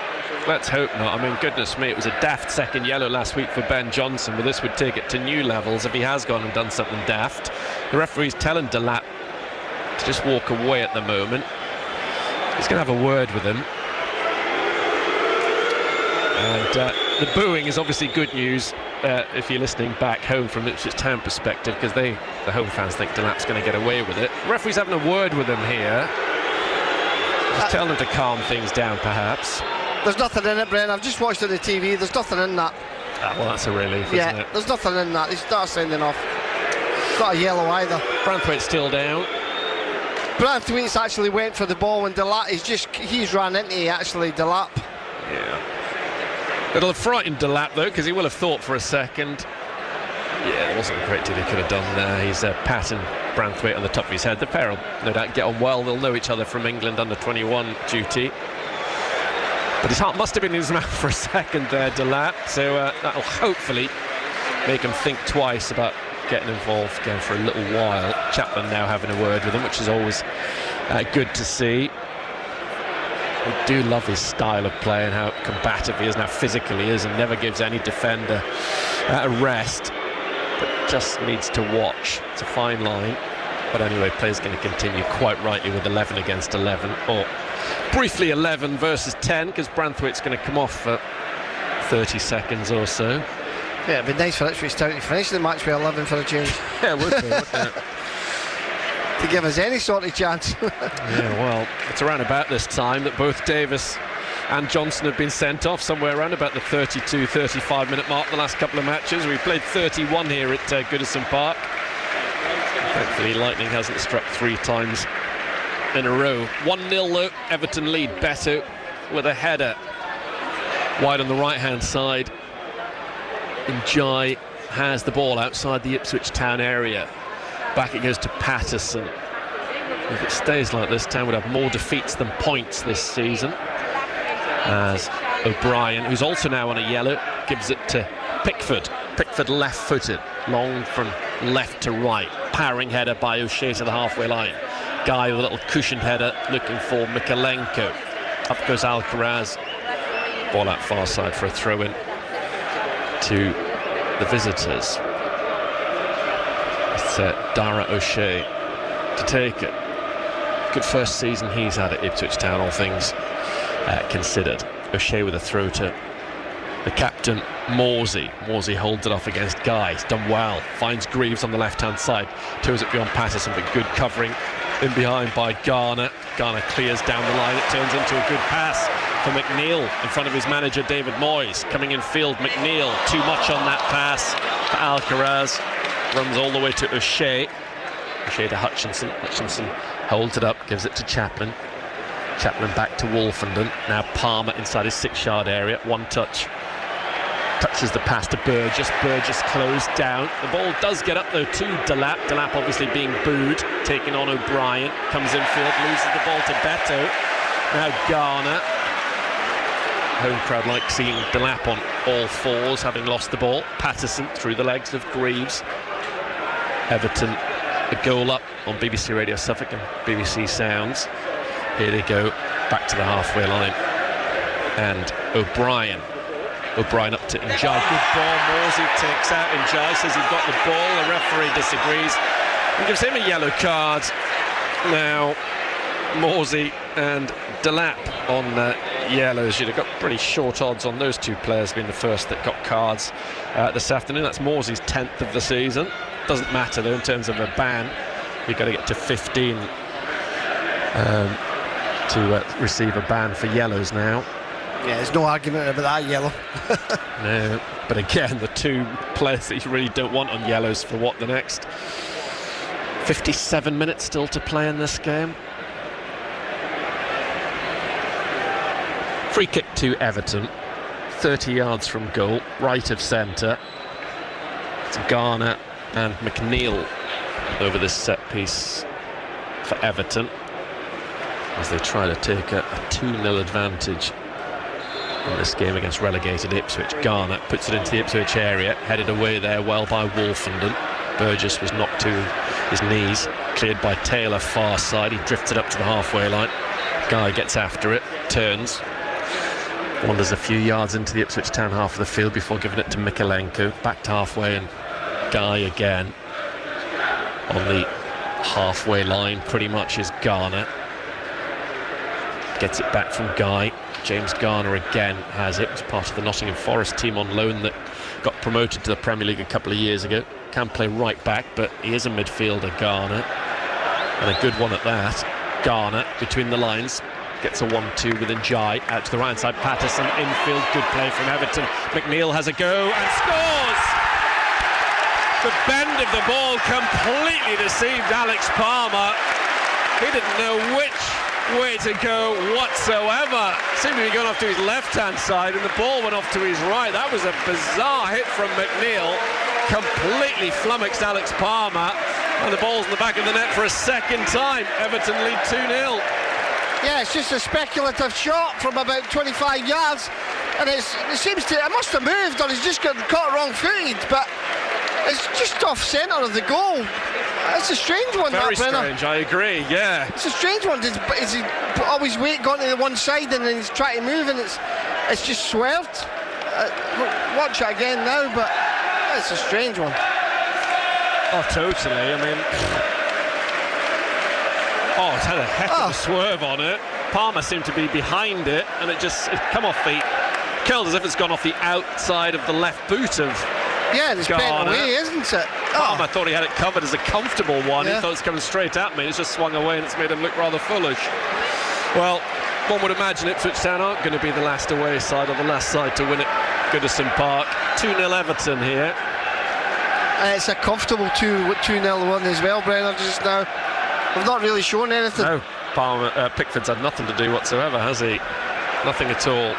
Let's hope not. I mean, goodness me, it was a daft second yellow last week for Ben Johnson, but this would take it to new levels if he has gone and done something daft. The referee's telling Delap to just walk away at the moment. He's going to have a word with him. And the booing is obviously good news if you're listening back home from Ipswich Town perspective, because the home fans think Delap's going to get away with it. The referee's having a word with him here. Just telling him to calm things down, perhaps. There's nothing in it, Bren. I've just watched it on the TV. There's nothing in that. Well, that's a relief, isn't it? There's nothing in that. He starts sending off. It's not a yellow either. Branthwaite's still down. Branthwaite's actually went for the ball, and Delap he's ran into actually Delap. Yeah. It'll have frightened Delap though, because he will have thought for a second. Yeah, there wasn't a great deal he could have done there. He's patting Branthwaite on the top of his head. The pair will no doubt get on well. They'll know each other from England under 21 duty. But his heart must have been in his mouth for a second there, Delap. So that'll hopefully make him think twice about getting involved again for a little while. Chapman now having a word with him, which is always good to see. I do love his style of play and how combative he is and how physical he is, and never gives any defender a rest, but just needs to watch. It's a fine line, but anyway, play's going to continue quite rightly with 11 against 11, or briefly 11 versus 10, because Branthwaite's going to come off for 30 seconds or so. Yeah, it'd be nice for Ipswich Town to finish the match with 11 for a change. Yeah, it would be, wouldn't it? To give us any sort of chance. Yeah, well, it's around about this time that both Davis and Johnson have been sent off, somewhere around about the 32-35 minute mark the last couple of matches. We've played 31 here at Goodison Park. Thankfully, Lightning hasn't struck 3 times in a row. 1-0 though, Everton lead. Beto with a header wide on the right-hand side. Njai has the ball outside the Ipswich Town area. Back it goes to Patterson. If it stays like this, Town would have more defeats than points this season. As O'Brien, who's also now on a yellow, gives it to Pickford. Pickford left-footed, long from left to right. Powering header by O'Shea to the halfway line. Guy with a little cushioned header looking for Mikalenko. Up goes Alcaraz. Ball out far side for a throw-in to the visitors. It's Dara O'Shea to take it. Good first season he's had at Ipswich Town, all things considered. O'Shea with a throw to the captain, Morsey. Morsey holds it off against Guy. He's done well. Finds Greaves on the left-hand side. Toes it beyond Patterson, but good covering in behind by Garner. Garner clears down the line. It turns into a good pass for McNeil in front of his manager, David Moyes. Coming in field, McNeil. Too much on that pass for Alcaraz. Runs all the way to O'Shea. O'Shea to Hutchinson. Hutchinson holds it up, gives it to Chapman. Chapman back to Wolfenden. Now Palmer inside his 6-yard area. One touch Touches the pass to Burgess. Burgess closed down. The ball does get up though to Delap. Delap obviously being booed, taking on O'Brien. Comes infield, loses the ball to Beto. Now Garner. Home crowd like seeing Delap on all fours, having lost the ball. Patterson through the legs of Greaves. Everton a goal up on BBC Radio Suffolk and BBC Sounds. Here they go, back to the halfway line. And O'Brien up to Njai. Good ball. Morsey takes out Njai, says he's got the ball. The referee disagrees and gives him a yellow card. Now Morsey and Delap on yellows. You'd have got pretty short odds on those two players being the first that got cards this afternoon. That's Morsey's 10th of the season. Doesn't matter though in terms of a ban. You've got to get to 15 to receive a ban for yellows now. Yeah, there's no argument about that yellow. No, but again, the two players that you really don't want on yellows for what, the next 57 minutes still to play in this game. Free kick to Everton, 30 yards from goal, right of centre. It's Garner and McNeil over this set piece for Everton as they try to take a 2-0 advantage in this game against relegated Ipswich. Garner puts it into the Ipswich area, headed away there well by Wolfenden. Burgess was knocked to his knees, cleared by Taylor far side. He drifts it up to the halfway line. Guy gets after it, turns, wanders a few yards into the Ipswich Town half of the field before giving it to Mikolenko. Back to halfway, and Guy again on the halfway line pretty much is Garner. Gets it back from Guy. James Garner again has it. It was part of the Nottingham Forest team on loan that got promoted to the Premier League a couple of years ago. Can play right back, but he is a midfielder, Garner, and a good one at that. Garner between the lines gets a 1-2 with Njai out to the right side. Patterson infield, good play from Everton. McNeil has a go and scores. The bend of the ball completely deceived Alex Palmer. He didn't know which way to go whatsoever. Seemed to be going off to his left-hand side, and the ball went off to his right. That was a bizarre hit from McNeil. Completely flummoxed Alex Palmer, and the ball's in the back of the net for a second time. Everton lead 2-0. Yeah, it's just a speculative shot from about 25 yards, and it seems to, it must have moved, or he's just got caught wrong-footed, but it's just off centre of the goal. It's a strange one. Very strange, I agree, yeah. It's a strange one. Is he always gone to the one side and then he's trying to move and it's just swerved? Watch it again now, but it's a strange one. Oh, totally. I mean, it's had a heck of a swerve on it. Palmer seemed to be behind it, and it come off the, curled as if it's gone off the outside of the left boot of Yeah, it's bent away, isn't it? Palmer thought he had it covered as a comfortable one. Yeah. He thought it was coming straight at me. It's just swung away and it's made him look rather foolish. Well, one would imagine Ipswich Town aren't going to be the last away side or the last side to win at Goodison Park. 2-0 Everton here. It's a comfortable 2-0 one as well, Brenner, just now. We've not really shown anything. No, Pickford's had nothing to do whatsoever, has he? Nothing at all.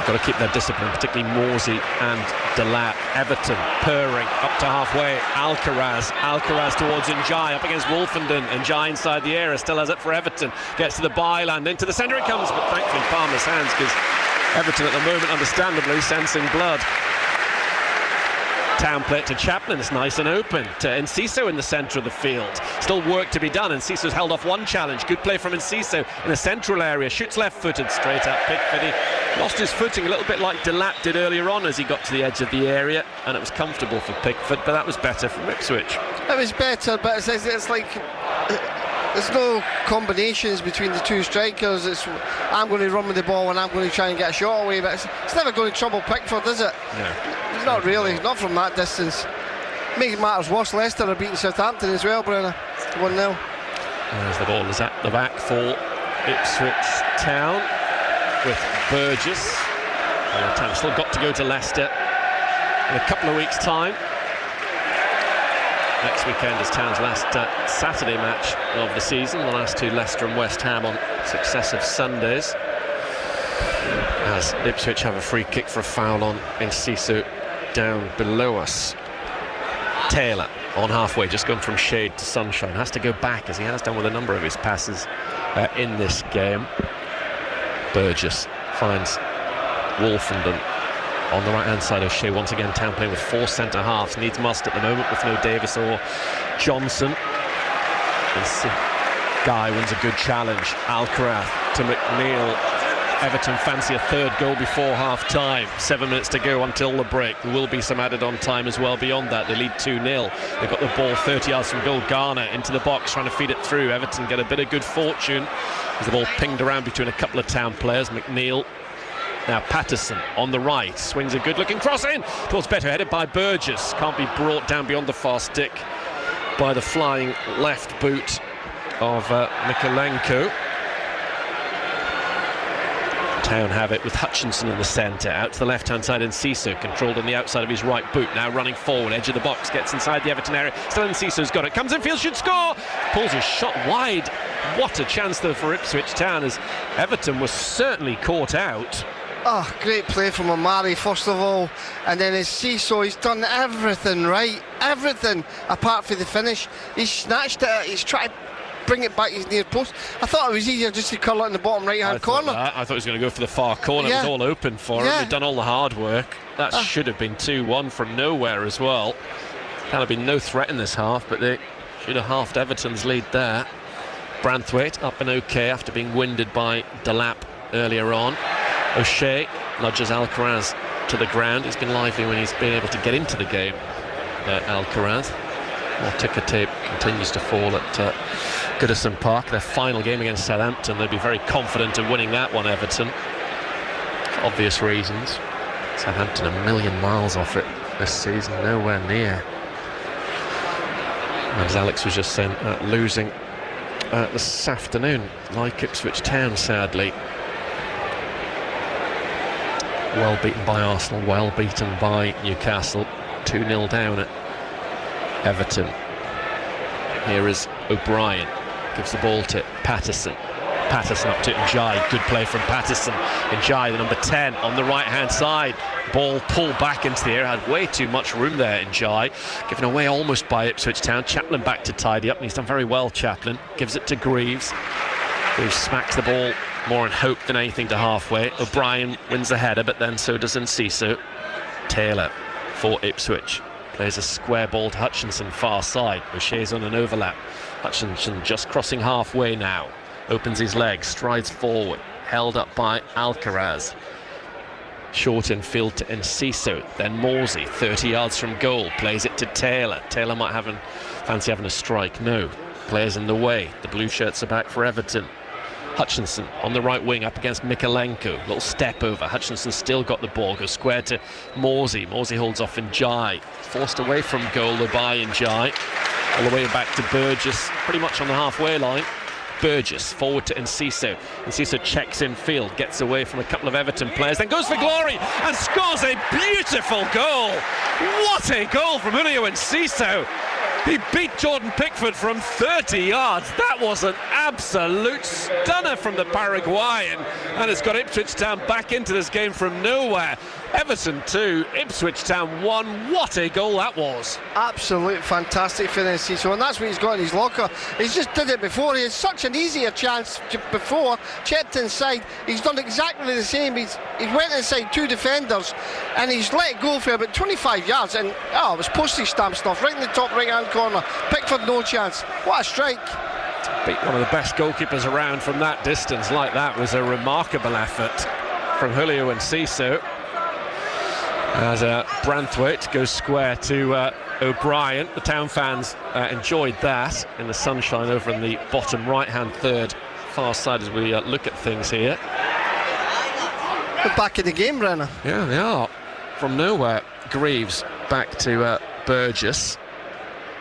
Got to keep their discipline, particularly Morsey and Delap. Everton purring up to halfway. Alcaraz towards Njai, up against Wolfenden. Njai inside the area, still has it for Everton. Gets to the byland, into the centre it comes, but thankfully Palmer's hands, because Everton at the moment, understandably, sensing blood. Town play it to Chaplin, it's nice and open to Enciso in the centre of the field. Still work to be done. Enciso's held off one challenge. Good play from Enciso in the central area. Shoots left-footed straight at Pickford. He lost his footing a little bit like Delap did earlier on as he got to the edge of the area, and it was comfortable for Pickford, but that was better from Ipswich. It was better, but it's like there's no combinations between the two strikers. It's I'm going to run with the ball and I'm going to try and get a shot away, but it's never going to trouble Pickford, is it? No. Not really, not from that distance. Makes matters worse, Leicester are beating Southampton as well, Brenner. 1-0. As the ball is at the back for Ipswich Town with Burgess. Town still got to go to Leicester in a couple of weeks' time. Next weekend is Town's last Saturday match of the season. The last two, Leicester and West Ham, on successive Sundays. As Ipswich have a free kick for a foul on Enciso down below us. Taylor on halfway, just gone from shade to sunshine. Has to go back, as he has done with a number of his passes in this game. Burgess finds Wolfenden on the right-hand side. O'Shea once again, Town playing with 4 centre-halves. Needs must at the moment with no Davis or Johnson. Guy wins a good challenge. Alcaraz to McNeil. Everton fancy a third goal before half-time. 7 minutes to go until the break. There will be some added on time as well beyond that. They lead 2-0. They've got the ball 30 yards from goal. Garner into the box trying to feed it through. Everton get a bit of good fortune as the ball pinged around between a couple of Town players. McNeil. Now Patterson on the right. Swings a good-looking cross in towards Beto, headed by Burgess. Can't be brought down beyond the far stick by the flying left boot of Mikolenko. Town have it with Hutchinson in the centre. Out to the left-hand side, Enciso controlled on the outside of his right boot. Now running forward, edge of the box, gets inside the Everton area. Still Enciso's got it. Comes in field, should score. Pulls his shot wide. What a chance though for Ipswich Town, as Everton was certainly caught out. Oh, great play from Omari first of all, and then Enciso, he's done everything right, everything apart from the finish. He's snatched it, he's tried to bring it back his near post. I thought it was easier just to curl it in the bottom right hand corner. I thought he was going to go for the far corner. It was all open for him. He'd done all the hard work. That should have been 2-1 from nowhere as well. Kind of been no threat in this half, but they should have halved Everton's lead there. Branthwaite up and okay after being winded by Delap earlier on. O'Shea nudges Alcaraz to the ground. He's been lively when he's been able to get into the game, Alcaraz. More ticker tape continues to fall at Goodison Park. Their final game against Southampton. They'd be very confident of winning that one, Everton. For obvious reasons. Southampton a million miles off it this season, nowhere near. And as Alex was just saying, losing this afternoon, like Ipswich Town, sadly. Well beaten by Arsenal, well beaten by Newcastle. 2-0 down at Everton. Here is O'Brien, gives the ball to Patterson. Patterson up to Njai, good play from Patterson. Njai, the number 10, on the right hand side. Ball pulled back into the air, had way too much room there, Njai. Given away almost by Ipswich Town. Chaplin back to tidy up, and he's done very well, Chaplin. Gives it to Greaves. Greaves smacks the ball more in hope than anything to halfway. O'Brien wins the header, but then so does Enciso. Taylor for Ipswich. Plays a square ball to Hutchinson, far side. O'Shea's on an overlap. Hutchinson just crossing halfway now. Opens his legs, strides forward. Held up by Alcaraz. Short in field to Enciso. Then Morsey, 30 yards from goal. Plays it to Taylor. Taylor might fancy having a strike. No. Players in the way. The blue shirts are back for Everton. Hutchinson on the right wing up against Mikolenko. Little step over. Hutchinson still got the ball. Goes square to Morsey. Morsey holds off Njai. Forced away from goal by Njai. All the way back to Burgess. Pretty much on the halfway line. Burgess forward to Enciso. Enciso checks in field. Gets away from a couple of Everton players. Then goes for glory and scores a beautiful goal. What a goal from Julio Enciso. He beat Jordan Pickford from 30 yards. That was an absolute stunner from the Paraguayan, and it's got Ipswich Town back into this game from nowhere. Everton 2, Ipswich Town 1. What a goal that was. Absolute fantastic finish, so and that's what he's got in his locker. He's just did it before. He had such an easier chance before, checked inside. He's done exactly the same. He went inside 2 defenders and he's let it go for about 25 yards, and it was postage stamp stuff right in the top right hand corner. Pickford no chance. What a strike. Beat one of the best goalkeepers around from that distance like that was a remarkable effort from Julio Enciso. As Branthwaite goes square to O'Brien. The Town fans enjoyed that in the sunshine over in the bottom right-hand third, far side as we look at things here. They're back in the game, Brenner. Yeah, they are. From nowhere, Greaves back to Burgess.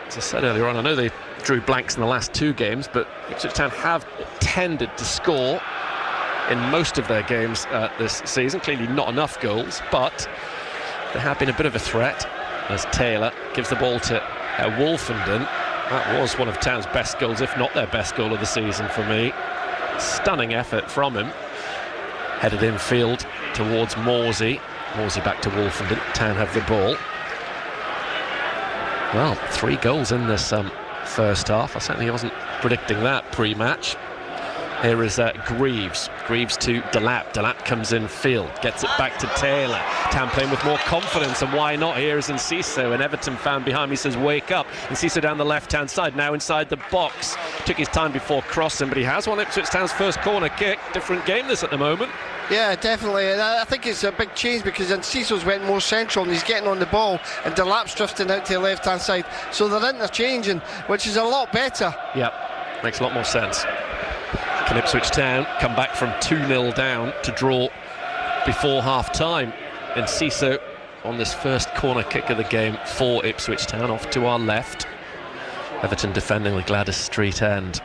As I said earlier on, I know they drew blanks in the last 2 games, but Ipswich Town have tended to score in most of their games this season. Clearly not enough goals, but they have been a bit of a threat as Taylor gives the ball to Wolfenden. That was one of Town's best goals, if not their best goal of the season for me. Stunning effort from him. Headed infield towards Morsey. Morsey back to Wolfenden. Town have the ball. Well, 3 goals in this first half. I certainly wasn't predicting that pre-match. Here is Greaves. Greaves to Delap. Delap comes in field, gets it back to Taylor. Town playing with more confidence, and why not? Here is Enciso, an Everton fan behind me says, wake up. Enciso down the left-hand side, now inside the box. Took his time before crossing, but he has won Ipswich Town's first corner kick. Different game this at the moment. Yeah, definitely. And I think it's a big change because Enciso's went more central and he's getting on the ball, and Delap's drifting out to the left-hand side. So they're interchanging, which is a lot better. Yep, makes a lot more sense. Can Ipswich Town come back from 2-0 down to draw before half-time? Enciso on this first corner kick of the game for Ipswich Town, off to our left. Everton defending the Gladys Street end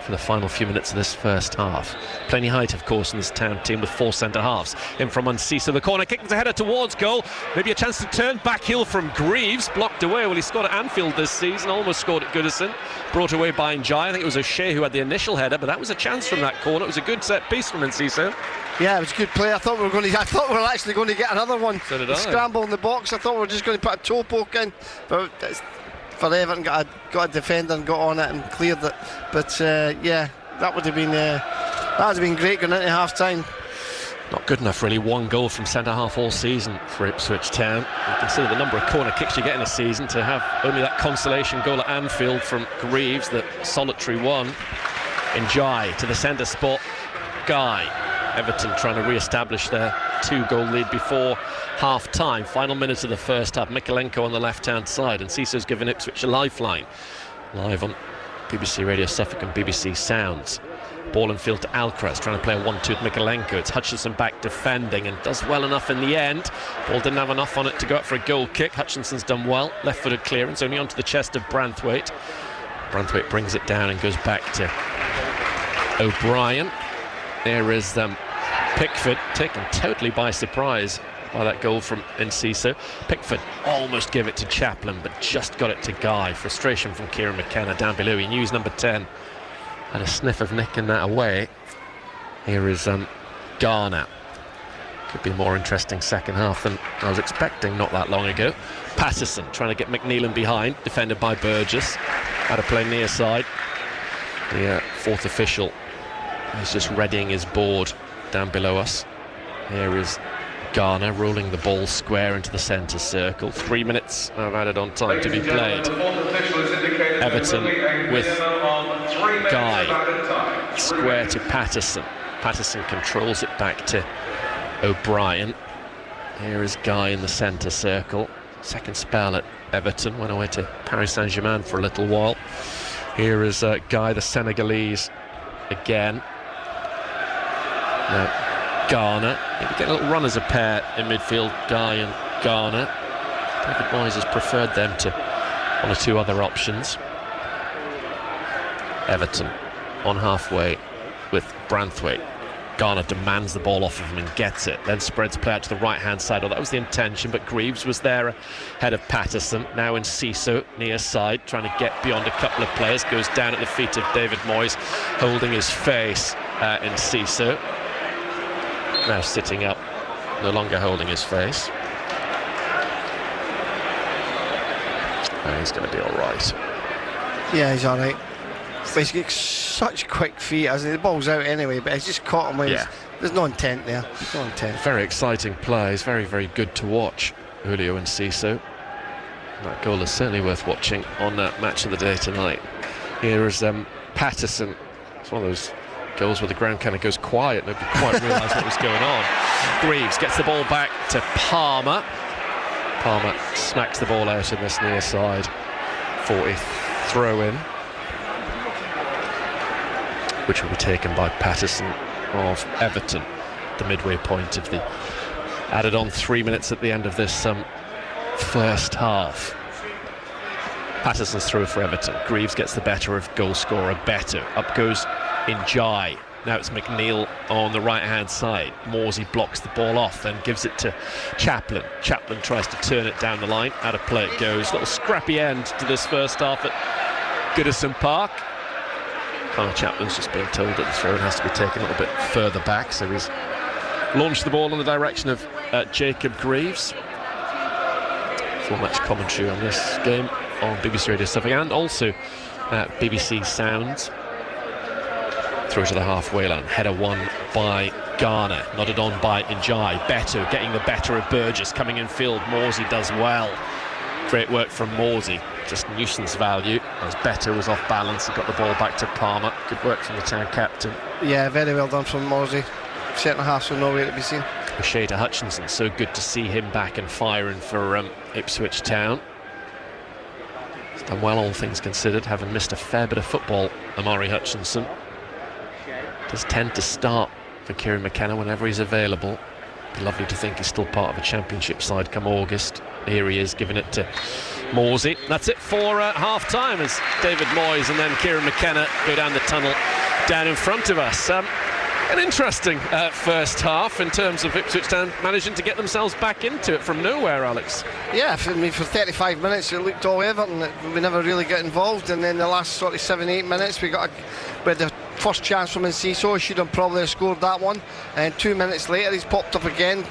for the final few minutes of this first half. Plenty height, of course, in this Town team with 4 centre-halves. In from Enciso, the corner kick, the header towards goal. Maybe a chance to turn back heel from Greaves, blocked away. Well, he scored at Anfield this season, almost scored at Goodison. Brought away by Njai. I think it was O'Shea who had the initial header, but that was a chance from that corner. It was a good set piece from Enciso. Yeah, it was a good play. I thought we were actually going to get another one. So did I. Scramble in the box. I thought we were just going to put a toe poke in, but for Everton got a defender and got on it and cleared it. But yeah, that would have been great going into half time. Not good enough, really. 1 goal from centre half all season for Ipswich Town. You consider the number of corner kicks you get in a season, to have only that consolation goal at Anfield from Greaves, the solitary one. Njai to the centre spot. Guy. Everton trying to re-establish their 2-goal lead before half-time. Final minute of the first half. Mikolenko on the left-hand side, and Ciso's given Ipswich a lifeline. Live on BBC Radio Suffolk and BBC Sounds. Ball in field to Alcaraz, trying to play a 1-2 with Mikolenko. It's Hutchinson back defending and does well enough in the end. Ball didn't have enough on it to go up for a goal kick. Hutchinson's done well. Left-footed clearance, only onto the chest of Branthwaite. Branthwaite brings it down and goes back to O'Brien. There is Pickford, taken totally by surprise by that goal from Enciso. Pickford almost gave it to Chaplin, but just got it to Guy. Frustration from Kieran McKenna down below. He knew his number 10 had a sniff of nicking that away. Here is Garner. Could be a more interesting second half than I was expecting not that long ago. Patterson trying to get McNeil behind, defended by Burgess. Had to play near side. The fourth official is just readying his board down below us. Here is Garner rolling the ball square into the centre circle. 3 minutes of added on time to be played. Everton with Guy square to Patterson. Patterson controls it back to O'Brien. Here is Guy in the centre circle. Second spell at Everton, went away to Paris Saint-Germain for a little while. Here is Guy, the Senegalese, again. Now Garner, maybe get a little run as a pair in midfield, Guy and Garner. David Moyes has preferred them to one or two other options. Everton on halfway with Branthwaite. Garner demands the ball off of him and gets it, then spreads play out to the right hand side. Well, that was the intention, but Greaves was there ahead of Patterson. Now Enciso near side, trying to get beyond a couple of players, goes down at the feet of David Moyes, holding his face. Enciso now sitting up, no longer holding his face. He's going to be all right. Yeah, he's all right. He's got such quick feet, hasn't he? The ball's out anyway, but it's just caught him with there's no intent there. There's no intent. Very exciting play. It's very, very good to watch, Julio Enciso. That goal is certainly worth watching on that match of the day tonight. Here is Patterson. It's one of those goals where the ground kind of goes quiet. Nobody quite realised what was going on. Greaves gets the ball back to Palmer. Palmer smacks the ball out in this near side for a throw-in, which will be taken by Patterson of Everton, the midway point of the added on 3 minutes at the end of this first half. Patterson's through for Everton. Greaves gets the better of goal scorer Beto. Up goes Njai. Now it's McNeil on the right hand side. Morsey blocks the ball off, then gives it to Chaplin. Chaplin tries to turn it down the line. Out of play it goes. Little scrappy end to this first half at Goodison Park. Connor Chaplin's just been told that the throw has to be taken a little bit further back, so he's launch the ball in the direction of Jacob Greaves. Full match commentary on this game on BBC Radio Suffolk and also BBC Sounds. Through to the halfway line, header won by Garner, nodded on by Njai. Beto getting the better of Burgess, coming in field. Morsey does well. Great work from Morsey, just nuisance value as Beto was off balance. He got the ball back to Palmer. Good work from the town captain. Yeah, very well done from Morsey. Centre half, so nowhere to be seen. O'Shea to Hutchinson, so good to see him back and firing for Ipswich Town. He's done well, all things considered, having missed a fair bit of football, Amari Hutchinson. Does tend to start for Kieran McKenna whenever he's available. Be lovely to think he's still part of a championship side come August. Here he is, giving it to Morsey. That's it for half-time as David Moyes and then Kieran McKenna go down the tunnel down in front of us. An interesting first half in terms of Ipswich Town managing to get themselves back into it from nowhere, Alex. Yeah, for 35 minutes it looked all Everton. We never really got involved, and then the last sort of 7-8 minutes we had the first chance from Enciso. Should have probably scored that one, and 2 minutes later he's popped up again.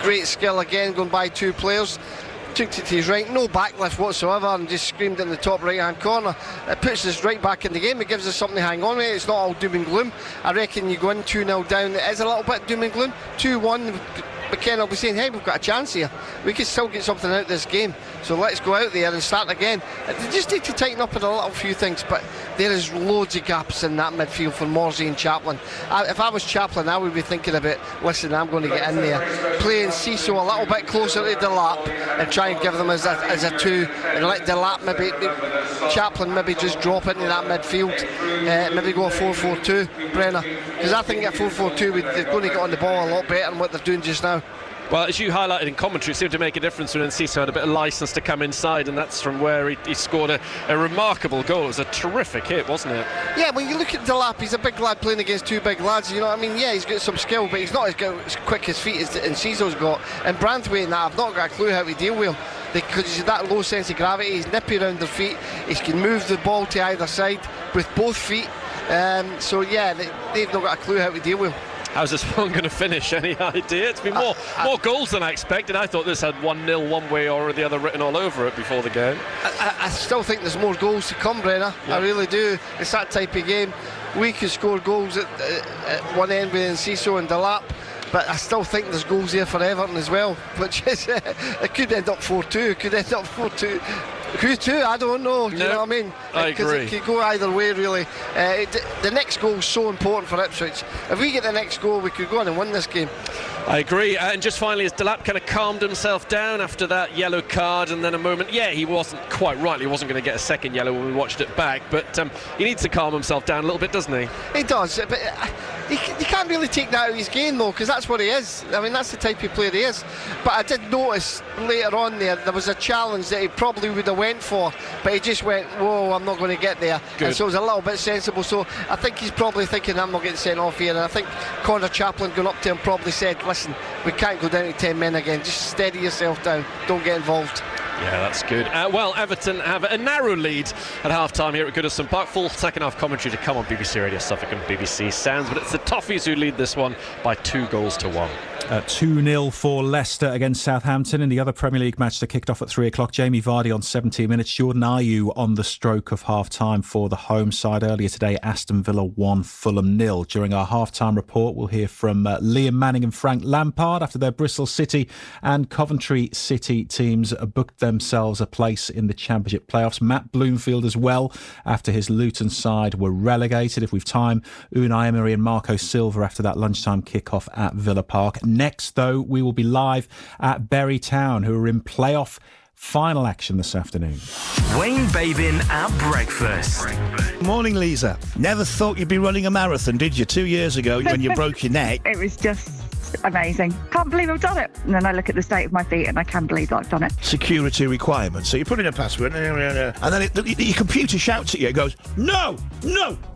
Great skill again, going by two players. Took it to his right, no backlift whatsoever, and just screamed in the top right hand corner. It puts us right back in the game. It gives us something to hang on with. It's not all doom and gloom. I reckon you go in 2-0 down, it is a little bit doom and gloom. 2-1, McKenna will be saying, hey, we've got a chance here, we can still get something out of this game, so let's go out there and start again. They just need to tighten up on a little few things, but there is loads of gaps in that midfield for Morsey and Chaplin. If I was Chaplin, I would be thinking about, listen, I'm going to get in there, playing Ciso a little bit closer to Delap and try and give them as a two, and let Delap Chaplin maybe just drop into that midfield, maybe go a 4-4-2, Brenner, because I think at 4-4-2 they're going to get on the ball a lot better than what they're doing just now. Well, as you highlighted in commentary, it seemed to make a difference when Enciso had a bit of licence to come inside, and that's from where he scored a remarkable goal. It was a terrific hit, wasn't it? Yeah, when you look at Delap, he's a big lad playing against two big lads, you know what I mean? Yeah, he's got some skill, but he's not as quick as feet as Enciso's got. And Branthwaite and that, I've not got a clue how to deal with him, because he's that low sense of gravity. He's nippy around their feet, he can move the ball to either side with both feet. So yeah, they've not got a clue how to deal with him. How's this one going to finish? Any idea? It's been more goals than I expected. I thought this had 1-0 one way or the other written all over it before the game. I still think there's more goals to come, Brenner. Yeah. I really do. It's that type of game. We could score goals at one end with Enciso and Delap, but I still think there's goals there for Everton as well, which is it could end up 4-2, it could end up 4-2. Who to? I don't know. Do you know what I mean? I agree. It could go either way, really. The next goal is so important for Ipswich. If we get the next goal, we could go on and win this game. I agree. And just finally, as Delap kind of calmed himself down after that yellow card, and then a moment, he wasn't quite right. He wasn't going to get a second yellow when we watched it back, but he needs to calm himself down a little bit, doesn't he? He does, but you can't really take that out of his game, though, because that's what he is. I mean, that's the type of player he is. But I did notice later on there was a challenge that he probably would have went for, but he just went, whoa, I'm not going to get there. Good. And so it was a little bit sensible. So I think he's probably thinking, I'm not getting sent off here. And I think Connor Chaplin going up to him probably said, listen, we can't go down to 10 men again, just steady yourself down, don't get involved. Yeah, that's good. Well, Everton have a narrow lead at half-time here at Goodison Park. Full second half commentary to come on BBC Radio Suffolk and BBC Sounds, but it's the Toffees who lead this one by 2-1. 2-0 for Leicester against Southampton in the other Premier League match that kicked off at 3 o'clock. Jamie Vardy on 17 minutes. Jordan Ayew on the stroke of half-time for the home side. Earlier today, Aston Villa 1, Fulham 0. During our half-time report, we'll hear from Liam Manning and Frank Lampard after their Bristol City and Coventry City teams booked themselves a place in the Championship playoffs. Matt Bloomfield as well after his Luton side were relegated. If we've time, Unai Emery and Marco Silva after that lunchtime kick-off at Villa Park. Next, though, we will be live at Bury Town, who are in playoff final action this afternoon. Wayne Babin at breakfast. Morning, Lisa. Never thought you'd be running a marathon, did you, 2 years ago when you broke your neck? It was just amazing. Can't believe I've done it. And then I look at the state of my feet and I can believe that I've done it. Security requirements. So you put in a password and then your computer shouts at you. It goes, no,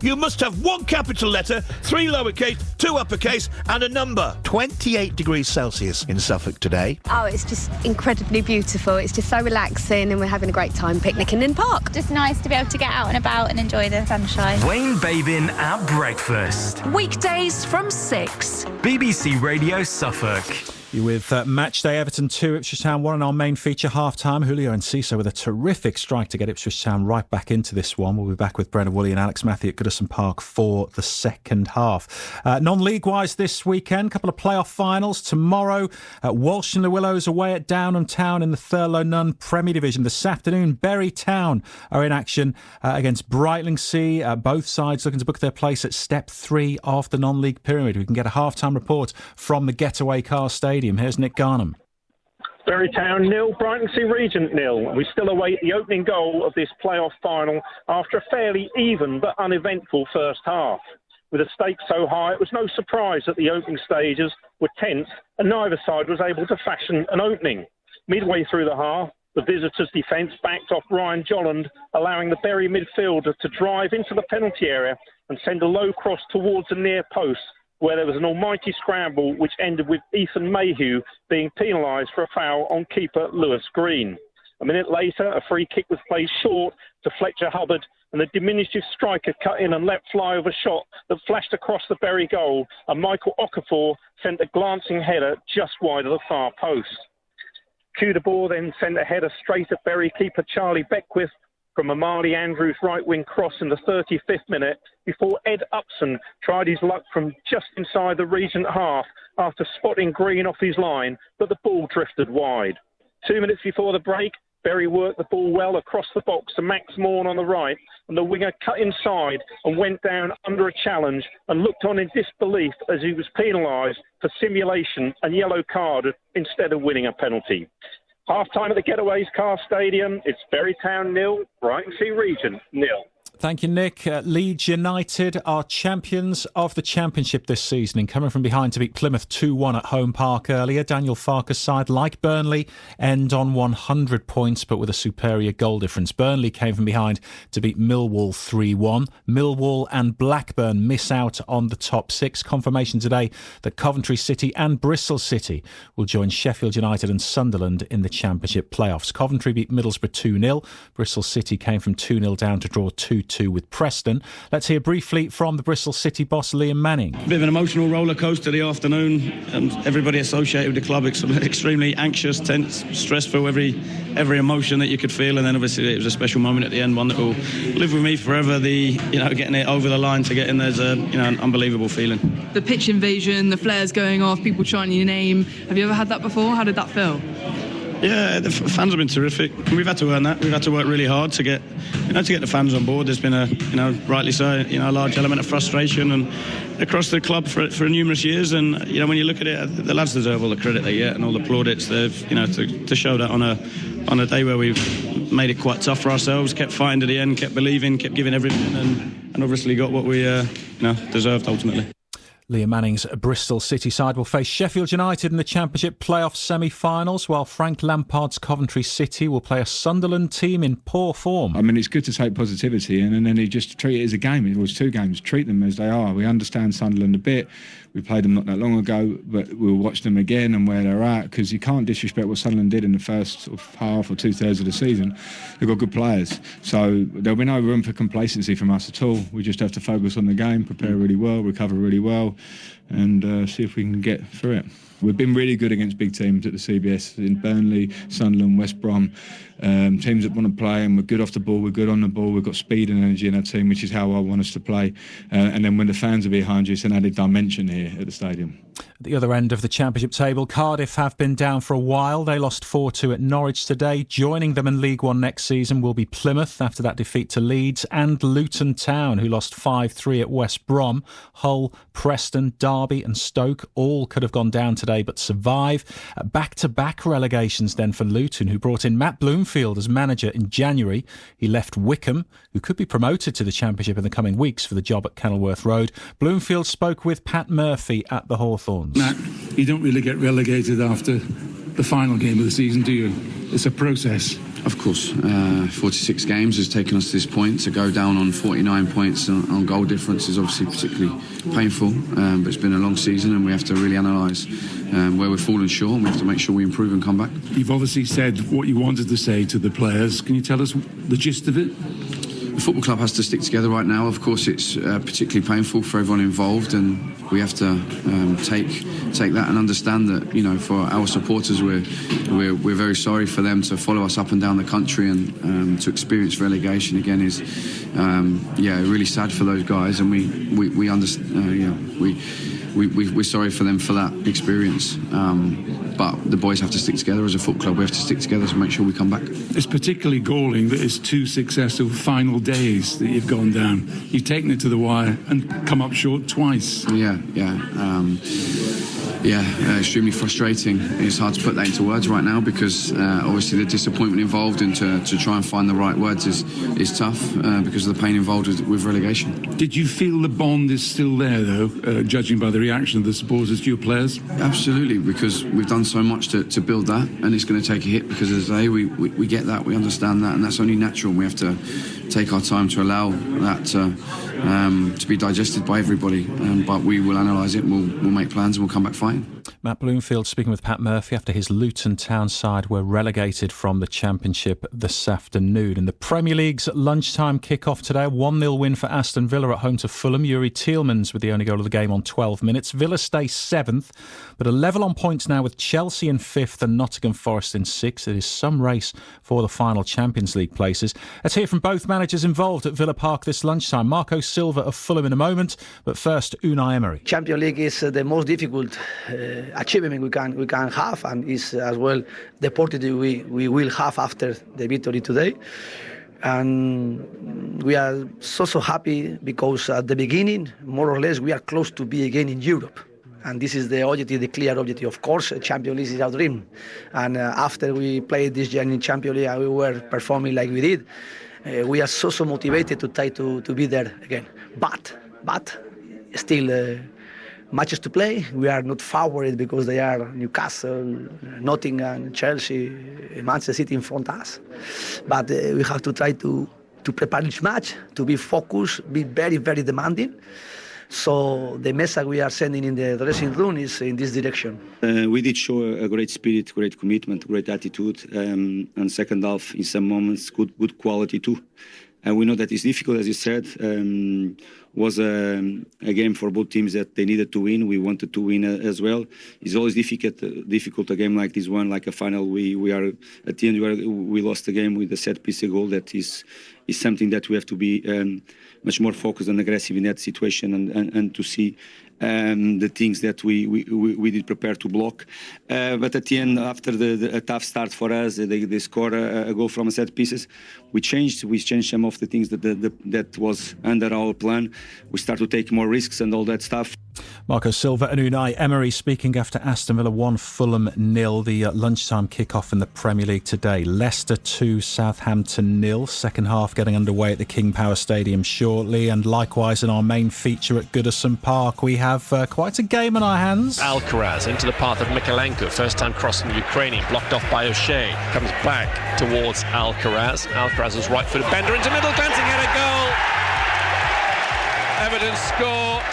you must have 1 capital letter, 3 lowercase, 2 uppercase and a number. 28 degrees Celsius in Suffolk today. Oh, it's just incredibly beautiful. It's just so relaxing and we're having a great time picnicking in park. Just nice to be able to get out and about and enjoy the sunshine. Wayne Babin at breakfast. Weekdays from 6. BBC Radio Radio Suffolk. You with Matchday Everton 2, Ipswich Town 1 in our main feature, half-time. Julio Enciso with a terrific strike to get Ipswich Town right back into this one. We'll be back with Brennan Woolley and Alex Matthew at Goodison Park for the second half. Non-league-wise this weekend, a couple of playoff finals. Tomorrow, Walsh and the Willows away at Downham Town in the Thurlow Nunn Premier Division. This afternoon, Bury Town are in action against Brightlingsea. Both sides looking to book their place at step 3 of the non-league pyramid. We can get a half-time report from the Getaway Car Stadium. Here's Nick Garnham. Bury Town 0, Brightlingsea Regent 0. We still await the opening goal of this playoff final after a fairly even but uneventful first half. With the stakes so high, it was no surprise that the opening stages were tense and neither side was able to fashion an opening. Midway through the half, the visitors' defence backed off Ryan Jolland, allowing the Bury midfielder to drive into the penalty area and send a low cross towards the near post, where there was an almighty scramble which ended with Ethan Mayhew being penalised for a foul on keeper Lewis Green. A minute later, a free kick was played short to Fletcher Hubbard, and the diminutive striker cut in and let fly of a shot that flashed across the Bury goal, and Michael Okafor sent a glancing header just wide of the far post. Cudabor then sent a header straight at Bury keeper Charlie Beckwith from a Marley Andrews right-wing cross in the 35th minute, before Ed Upson tried his luck from just inside the Regent half after spotting Green off his line, but the ball drifted wide. 2 minutes before the break, Bury worked the ball well across the box to Max Morn on the right, and the winger cut inside and went down under a challenge and looked on in disbelief as he was penalised for simulation and yellow carded instead of winning a penalty. Half-time at the Getaways Car Stadium, it's Bury Town 0, Brightlingsea Regent 0. Thank you, Nick. Leeds United are champions of the Championship this season and coming from behind to beat Plymouth 2-1 at Home Park earlier. Daniel Farke's side, like Burnley, end on 100 points but with a superior goal difference. Burnley came from behind to beat Millwall 3-1. Millwall and Blackburn miss out on the top 6. Confirmation today that Coventry City and Bristol City will join Sheffield United and Sunderland in the Championship playoffs. Coventry beat Middlesbrough 2-0. Bristol City came from 2-0 down to draw 2-2 with Preston. Let's hear briefly from the Bristol City boss Liam Manning. A bit of an emotional roller coaster the afternoon, and everybody associated with the club extremely anxious, tense, stressful, every emotion that you could feel, and then obviously it was a special moment at the end, one that will live with me forever. Getting it over the line to get in there's an unbelievable feeling. The pitch invasion, the flares going off, people chanting your name. Have you ever had that before? How did that feel? Yeah, the fans have been terrific. We've had to earn that. We've had to work really hard to get the fans on board. There's been rightly so, a large element of frustration and across the club for numerous years. And when you look at it, the lads deserve all the credit they get and all the plaudits. They've to show that on a day where we've made it quite tough for ourselves, kept fighting to the end, kept believing, kept giving everything, and obviously got what we deserved ultimately. Liam Manning's Bristol City side will face Sheffield United in the Championship playoff semi-finals, while Frank Lampard's Coventry City will play a Sunderland team in poor form. I mean, it's good to take positivity and then he just treat it as a game. It was 2 games. Treat them as they are. We understand Sunderland a bit. We played them not that long ago, but we'll watch them again and where they're at, because you can't disrespect what Sunderland did in the first sort of half or 2/3 of the season. They've got good players. So there'll be no room for complacency from us at all. We just have to focus on the game, prepare really well, recover really well, and see if we can get through it. We've been really good against big teams at the CBS, in Burnley, Sunderland, West Brom, teams that want to play, and we're good off the ball, we're good on the ball, we've got speed and energy in our team, which is how I want us to play. And then when the fans are behind you, it's an added dimension here at the stadium. At the other end of the Championship table, Cardiff have been down for a while. They lost 4-2 at Norwich today. Joining them in League One next season will be Plymouth after that defeat to Leeds, and Luton Town, who lost 5-3 at West Brom. Hull, Preston, Derby and Stoke all could have gone down today but survive. Back-to-back relegations then for Luton, who brought in Matt Bloomfield as manager in January. He left Wickham, who could be promoted to the Championship in the coming weeks, for the job at Kenilworth Road. Bloomfield spoke with Pat Murphy at the Hawthorns. Matt, you don't really get relegated after the final game of the season, do you? It's a process. Of course, 46 games has taken us to this point. To go down on 49 points on goal difference is obviously particularly painful, but it's been a long season and we have to really analyse where we're falling short, and we have to make sure we improve and come back. You've obviously said what you wanted to say to the players. Can you tell us the gist of it? The football club has to stick together right now. Of course, it's particularly painful for everyone involved, and we have to take that and understand that, you know, for our supporters, we're very sorry for them to follow us up and down the country, and to experience relegation again is really sad for those guys, and we understand. We're sorry for them for that experience, but the boys have to stick together as a football club. We have to stick together to make sure we come back. It's particularly galling that it's 2 successive final days that you've gone down. You've taken it to the wire and come up short twice. Extremely frustrating. It's hard to put that into words right now because obviously the disappointment involved, and to try and find the right words is tough because of the pain involved with relegation. Did you feel the bond is still there, though, judging by the reaction of the supporters to your players? Absolutely, because we've done so much to build that, and it's going to take a hit because, as I say, we get that, we understand that, and that's only natural. We have to take our time to allow that to be digested by everybody, but we will analyse it, we'll make plans, and we'll come back fighting. Matt Bloomfield speaking with Pat Murphy after his Luton Town side were relegated from the Championship this afternoon. In the Premier League's lunchtime kick-off today, a 1-0 win for Aston Villa at home to Fulham. Yuri Tielemans with the only goal of the game on 12 minutes. Villa stay 7th, but a level on points now with Chelsea in 5th and Nottingham Forest in 6th. It is some race for the final Champions League places. Let's hear from both managers involved at Villa Park this lunchtime. Marco Silva of Fulham in a moment, but first Unai Emery. Champions League is the most difficult achievement we can have, and is as well the opportunity we will have after the victory today. And we are so happy because at the beginning, more or less, we are close to be again in Europe. And this is the objective, the clear objective. Of course, Champions League is our dream. And after we played this year in Champions League and we were performing like we did, we are so motivated to try to be there again. But still matches to play. We are not favored because they are Newcastle, Nottingham, Chelsea, Manchester City in front of us. But we have to try to prepare each match, to be focused, be very, very demanding. So the message we are sending in the dressing room is in this direction. We did show a great spirit, great commitment, great attitude, and second half in some moments good quality too. And we know that it's difficult, as you said. Was a game for both teams that they needed to win. We wanted to win as well. It's always difficult a game like this one, like a final. We are at the end. We lost the game with a set piece goal. That is something that we have to be much more focused and aggressive in that situation, and to see the things that we did prepare to block. But at the end, after a tough start for us, they score a goal from a set pieces. We changed some of the things that was under our plan. We start to take more risks and all that stuff. Marco Silva and Unai Emery speaking after Aston Villa 1, Fulham 0. The lunchtime kick-off in the Premier League today. Leicester 2, Southampton 0. Second half getting underway at the King Power Stadium shortly. And likewise in our main feature at Goodison Park, we have quite a game on our hands. Alcaraz into the path of Mikolenko. First time crossing the Ukrainian. Blocked off by O'Shea. Comes back towards Alcaraz. Alcaraz's right-footed bender into middle. Glancing header goal. Everton score.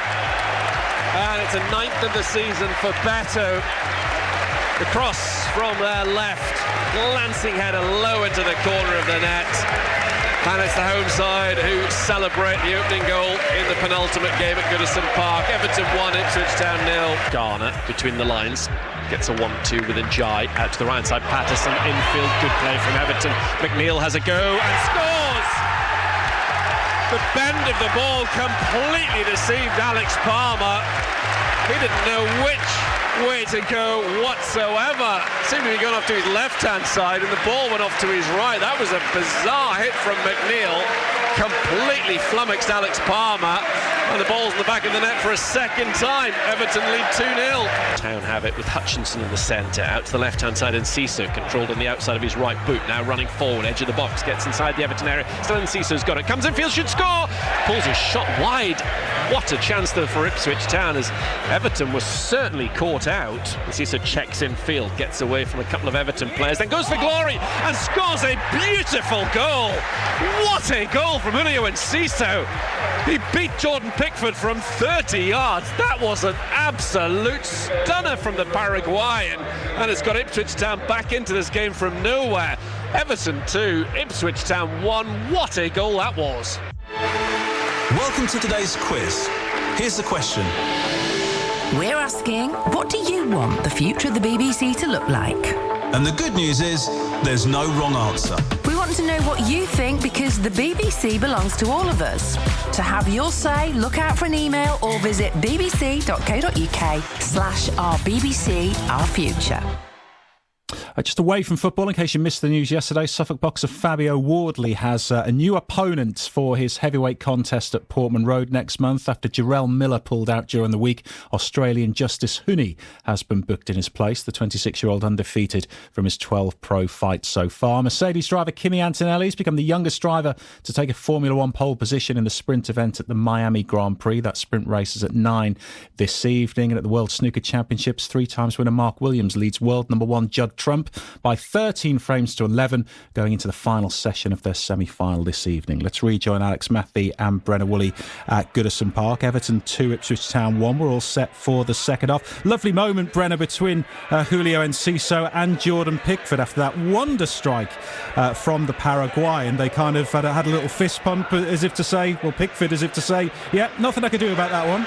And it's a 9th of the season for Beto. The cross from their left, glancing header low into the corner of the net. And it's the home side who celebrate the opening goal in the penultimate game at Goodison Park. Everton 1, Ipswich Town 0. Garner between the lines. Gets a 1-2 with Njai out to the right side. Patterson infield, good play from Everton. McNeil has a go and scores! The bend of the ball completely deceived Alex Palmer. He didn't know which way to go whatsoever. Seemed to be going off to his left-hand side and the ball went off to his right. That was a bizarre hit from McNeil. Completely flummoxed Alex Palmer. And the ball's in the back of the net for a second time. Everton lead 2-0. Town have it with Hutchinson in the centre. Out to the left-hand side and Cissé controlled on the outside of his right boot. Now running forward, edge of the box. Gets inside the Everton area. Still in Cissé's got it. Comes infield, should score. Pulls a shot wide. What a chance though for Ipswich Town, as Everton was certainly caught out. Cissé checks in field, gets away from a couple of Everton players, then goes for glory and scores a beautiful goal. What a goal from Julio Enciso. He beat Jordan Pickford from 30 yards. That was an absolute stunner from the Paraguayan, and it's got Ipswich Town back into this game from nowhere. Everton 2, Ipswich Town 1. What a goal that was. Welcome to today's quiz. Here's the question. We're asking, what do you want the future of the BBC to look like? And the good news is, there's no wrong answer. We want to know what you think because the BBC belongs to all of us. To have your say, look out for an email or visit bbc.co.uk/ourbBBC-our-future. Just away from football, in case you missed the news yesterday, Suffolk boxer Fabio Wardley has a new opponent for his heavyweight contest at Portman Road next month. After Jarrell Miller pulled out during the week, Australian Justice Huni has been booked in his place, the 26-year-old undefeated from his 12 pro fights so far. Mercedes driver Kimi Antonelli has become the youngest driver to take a Formula One pole position in the sprint event at the Miami Grand Prix. That sprint race is at 9 this evening. And at the World Snooker Championships, 3-times winner Mark Williams leads world number 1 Judd Trump by 13 frames to 11, going into the final session of their semi-final this evening. Let's rejoin Alex Matthew and Brenna Woolley at Goodison Park. Everton 2, Ipswich Town 1. We're all set for the second half. Lovely moment, Brenna, between Julio Enciso and Jordan Pickford after that wonder strike from the Paraguayan. They kind of had a little fist pump as if to say, well, Pickford as if to say, yeah, nothing I could do about that one.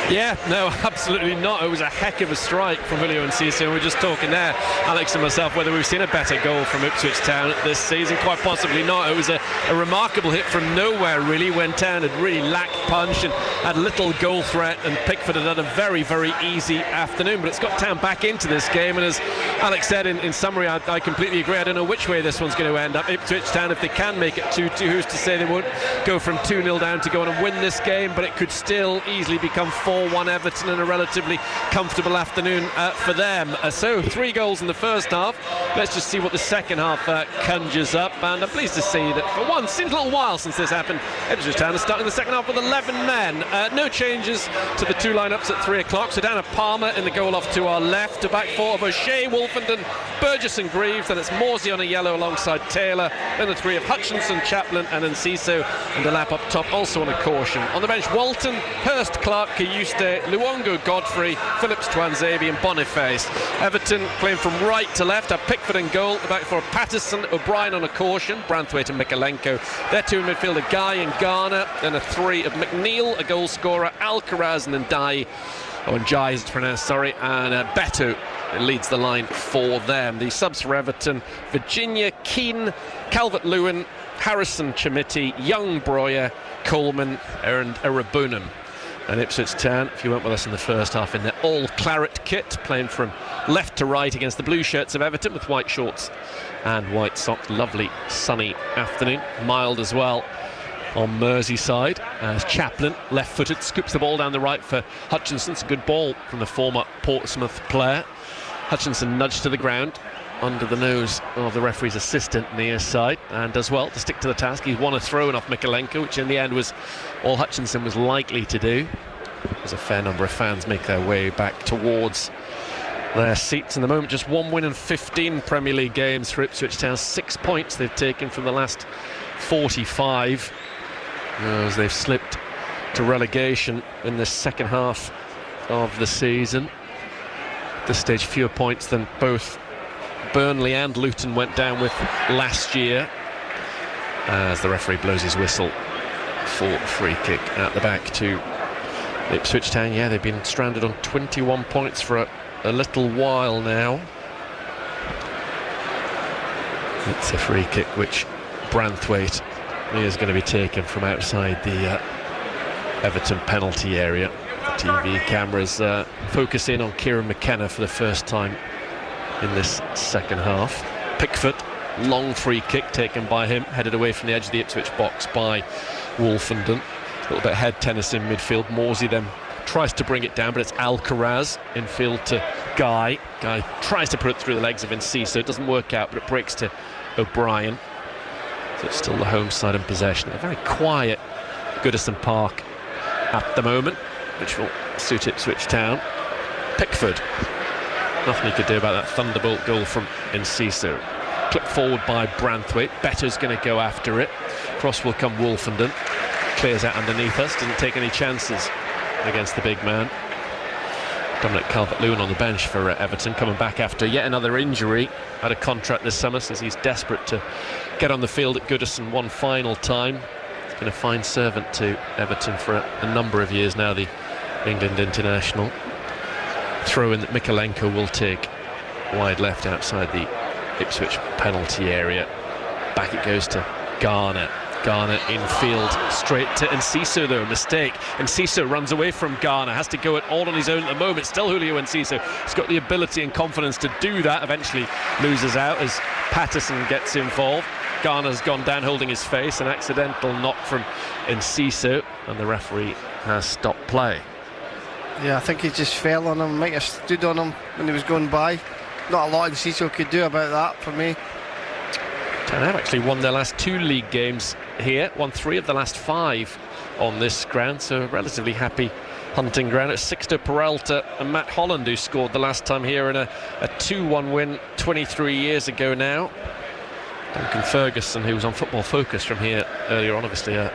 Yeah, no, absolutely not. It was a heck of a strike from Julio Enciso. And we're just talking there, Alex and myself, whether we've seen a better goal from Ipswich Town this season. Quite possibly not. It was a remarkable hit from nowhere, really, when Town had really lacked punch and had little goal threat, and Pickford had had a very, very easy afternoon. But it's got Town back into this game, and as Alex said in summary, I completely agree. I don't know which way this one's going to end up. Ipswich Town, if they can make it 2-2, who's to say they won't go from 2-0 down to go on and win this game, but it could still easily become 4-1 Everton in a relatively comfortable afternoon for them. So 3 goals in the first half. Let's just see what the second half conjures up, and I'm pleased to see that for once, seems a little while since this happened, Ipswich Town is starting the second half with 11 men. No changes to the 2 lineups at 3 o'clock. So Dana Palmer in the goal off to our left, a back 4 of O'Shea, Wolfenden, Burgess and Greaves. Then it's Morsey on a yellow alongside Taylor. Then the 3 of Hutchinson, Chaplin and Enciso, and a lap up top also on a caution. On the bench, Walton, Hurst, Clark, Kayuste, Luongo, Godfrey, Phillips, Twanzebe and Boniface. Everton playing from right to left, have Pickford in goal, the back 4 of Patterson, O'Brien on a caution, Branthwaite and Mikalenko. Their 2 in midfield are Guy and Garner, then a 3 of McNeil, a goal scorer, Alcaraz and Ndiaye, Ndiaye as it's pronounced, sorry, and Beto leads the line for them. The subs for Everton: Virginia, Keane, Calvert-Lewin, Harrison, Chimiti, Young, Breuer, Coleman and Erabunam. And Ipswich Town, if you weren't with us in the first half, in their all-claret kit, playing from left to right against the blue shirts of Everton with white shorts and white socks. Lovely sunny afternoon, mild as well on Merseyside, as Chaplin, left-footed, scoops the ball down the right for Hutchinson. It's a good ball from the former Portsmouth player. Hutchinson nudged to the ground under the nose of the referee's assistant near side, and does well to stick to the task. He's won a throw-in off Mikalenko, which in the end was all Hutchinson was likely to do. There's a fair number of fans make their way back towards their seats in the moment. Just 1 win in 15 Premier League games for Ipswich Town. 6 points they've taken from the last 45 as they've slipped to relegation in the second half of the season. At this stage, fewer points than both Burnley and Luton went down with last year, as the referee blows his whistle for a free kick at the back to Ipswich Town. Yeah, they've been stranded on 21 points for a little while now. It's a free kick which Branthwaite is going to be taken from outside the Everton penalty area. The TV cameras focus in on Kieran McKenna for the first time in this second half. Pickford, long free kick taken by him, headed away from the edge of the Ipswich box by Wolfenden. A little bit head tennis in midfield. Morsey then tries to bring it down, but it's Alcaraz infield to Guy. Guy tries to put it through the legs of Enciso. It doesn't work out, but it breaks to O'Brien. So it's still the home side in possession. A very quiet Goodison Park at the moment, which will suit Ipswich Town. Pickford, nothing he could do about that thunderbolt goal from Enciso. Clipped forward by Branthwaite. Better's going to go after it. Cross will come Wolfenden. Clears out underneath us. Doesn't take any chances against the big man. Dominic Calvert-Lewin on the bench for Everton, coming back after yet another injury. Had a contract this summer, says he's desperate to get on the field at Goodison one final time. He's been a fine servant to Everton for a number of years now, the England international. Throw in that Mikolenko will take wide left outside the Ipswich penalty area. Back it goes to Garner. Garner infield straight to Enciso, though, a mistake. Enciso runs away from Garner, has to go it all on his own at the moment. Still Julio Enciso. He's got the ability and confidence to do that. Eventually loses out as Patterson gets involved. Garner's gone down holding his face, an accidental knock from Enciso, and the referee has stopped play. Yeah, I think he just fell on him, might have stood on him when he was going by. Not a lot Enciso could do about that for me. Town have actually won their last 2 league games here, won 3 of the last 5 on this ground, so a relatively happy hunting ground. It's Sixto Peralta and Matt Holland who scored the last time here in a 2-1 win 23 years ago now. Duncan Ferguson, who was on Football Focus from here earlier on, obviously a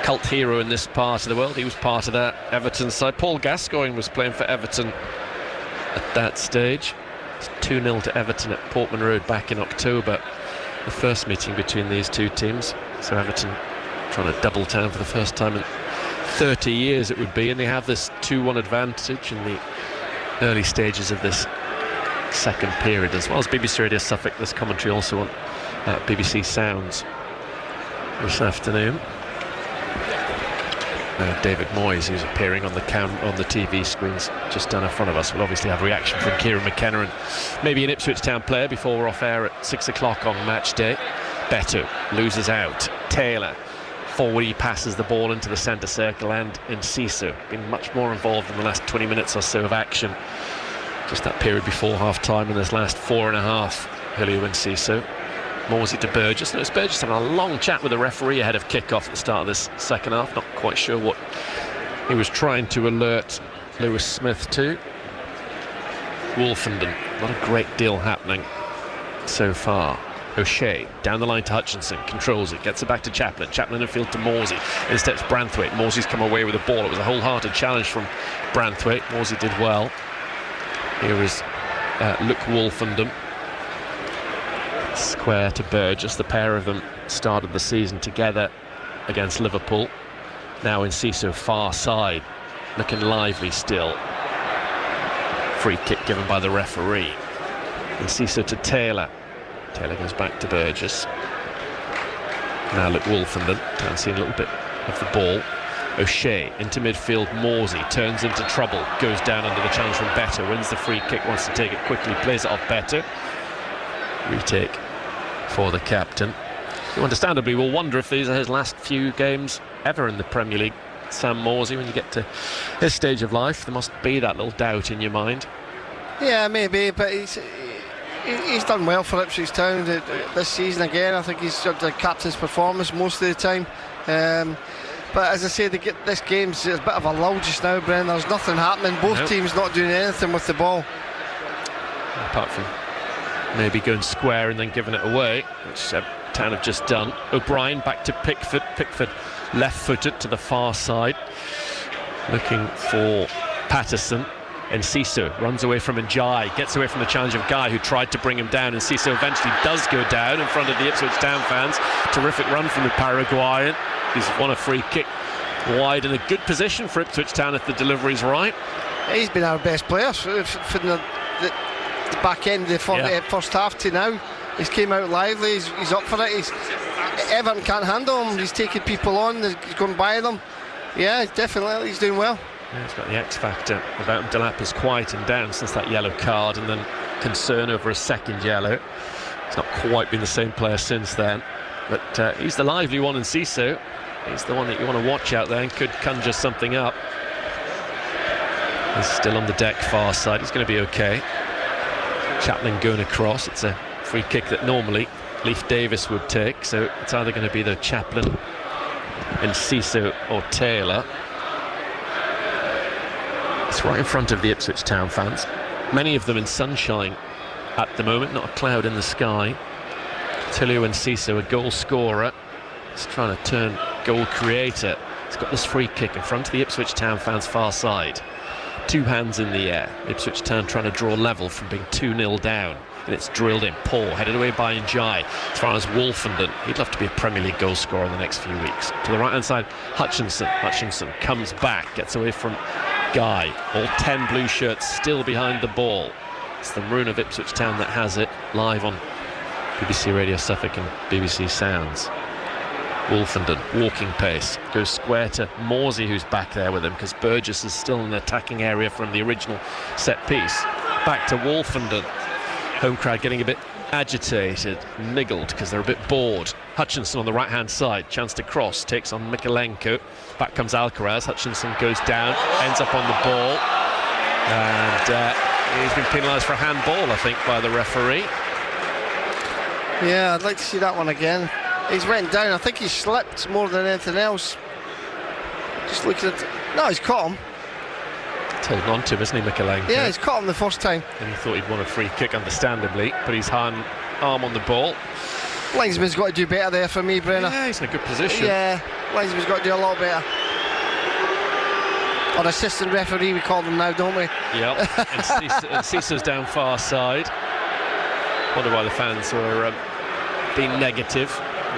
cult hero in this part of the world. He was part of that Everton side. Paul Gascoigne was playing for Everton at that stage. It's 2-0 to Everton at Portman Road back in October. The first meeting between these two teams. So Everton trying to double town for the first time in 30 years it would be, and they have this 2-1 advantage in the early stages of this second period, as well as BBC Radio Suffolk. This commentary also on BBC Sounds this afternoon. David Moyes, who's appearing on the TV screens just down in front of us, will obviously have a reaction from Kieran McKenna and maybe an Ipswich Town player before we're off air at 6 o'clock on match day. Beto loses out. Taylor forward, he passes the ball into the centre circle, and Enciso been much more involved in the last 20 minutes or so of action. Just that period before half time in this last 4.5. Julio Enciso. Morsey to Burgess. Notice Burgess having a long chat with the referee ahead of kick-off at the start of this second half. Not quite sure what he was trying to alert Lewis Smith to. Wolfenden, not a great deal happening so far. O'Shea down the line to Hutchinson, controls it, gets it back to Chaplin. Chaplin in field to Morsey. In steps Branthwaite. Morsey's come away with the ball. It was a wholehearted challenge from Branthwaite. Morsey did well. Here is Luke Wolfenden. Square to Burgess. The pair of them started the season together against Liverpool. Now Enciso far side, looking lively still. Free kick given by the referee. Enciso to Taylor. Taylor goes back to Burgess. Now look, Wolfenden seeing a little bit of the ball. O'Shea into midfield. Morsey turns into trouble, goes down under the challenge from Beto, wins the free kick, wants to take it quickly, plays it off Beto. Retake for the captain, who understandably will wonder if these are his last few games ever in the Premier League. Sam Morsey, when you get to his stage of life, there must be that little doubt in your mind. Yeah, maybe, but he's done well for Ipswich Town this season again. I think he's got the captain's performance most of the time. But as I say, this game's a bit of a lull just now, Brennan. There's nothing happening. Both teams not doing anything with the ball. Apart from maybe going square and then giving it away, which Town have just done. O'Brien back to Pickford. Pickford left-footed to the far side, looking for Patterson. Enciso runs away from Njai, gets away from the challenge of Guy, who tried to bring him down. Enciso eventually does go down in front of the Ipswich Town fans. Terrific run from the Paraguayan. He's won a free kick wide in a good position for Ipswich Town if the delivery's right. He's been our best player for the back end of the first half to now. He's came out lively, he's up for it. Everton can't handle him, he's taking people on, he's going by them. Yeah, definitely, he's doing well. Yeah, he's got the X factor about him. Delap has quietened down since that yellow card, and then concern over a second yellow. He's not quite been the same player since then, but he's the lively one in Enciso. He's the one that you want to watch out there and could conjure something up. He's still on the deck far side, he's going to be okay. Chaplin going across. It's a free kick that normally Leif Davis would take, so it's either going to be the Chaplin, Enciso or Taylor. It's right in front of the Ipswich Town fans, many of them in sunshine at the moment, not a cloud in the sky. Julio Enciso, a goal scorer, he's trying to turn goal creator. He's got this free kick in front of the Ipswich Town fans far side. Two hands in the air. Ipswich Town trying to draw level from being 2-0 down, and it's drilled in. Paul headed away by Njai. As far as Wolfenden, he'd love to be a Premier League goal scorer in the next few weeks. To the right hand side, Hutchinson comes back, gets away from Guy. All 10 blue shirts still behind the ball. It's the Maroon of Ipswich Town that has it, live on BBC Radio Suffolk and BBC Sounds. Wolfenden, walking pace, goes square to Morsey, who's back there with him, because Burgess is still in the attacking area from the original set piece. Back to Wolfenden. Home crowd getting a bit agitated, niggled, because they're a bit bored. Hutchinson on the right-hand side, chance to cross, takes on Mikolenko. Back comes Alcaraz. Hutchinson goes down, ends up on the ball, and he's been penalised for a handball, I think, by the referee. Yeah, I'd like to see that one again. He's went down. I think he slipped more than anything else. Just looking at... No, he's caught him. Holding on to him, isn't he, Mikolenko? Yeah, he's caught him the first time. And he thought he'd won a free kick, understandably. Put his arm on the ball. Linesman's got to do better there for me, Brenner. Yeah, he's in a good position. Yeah, linesman's got to do a lot better. Or assistant referee, we call them now, don't we? Yep. And Cissou's down far side. Wonder why the fans were being negative,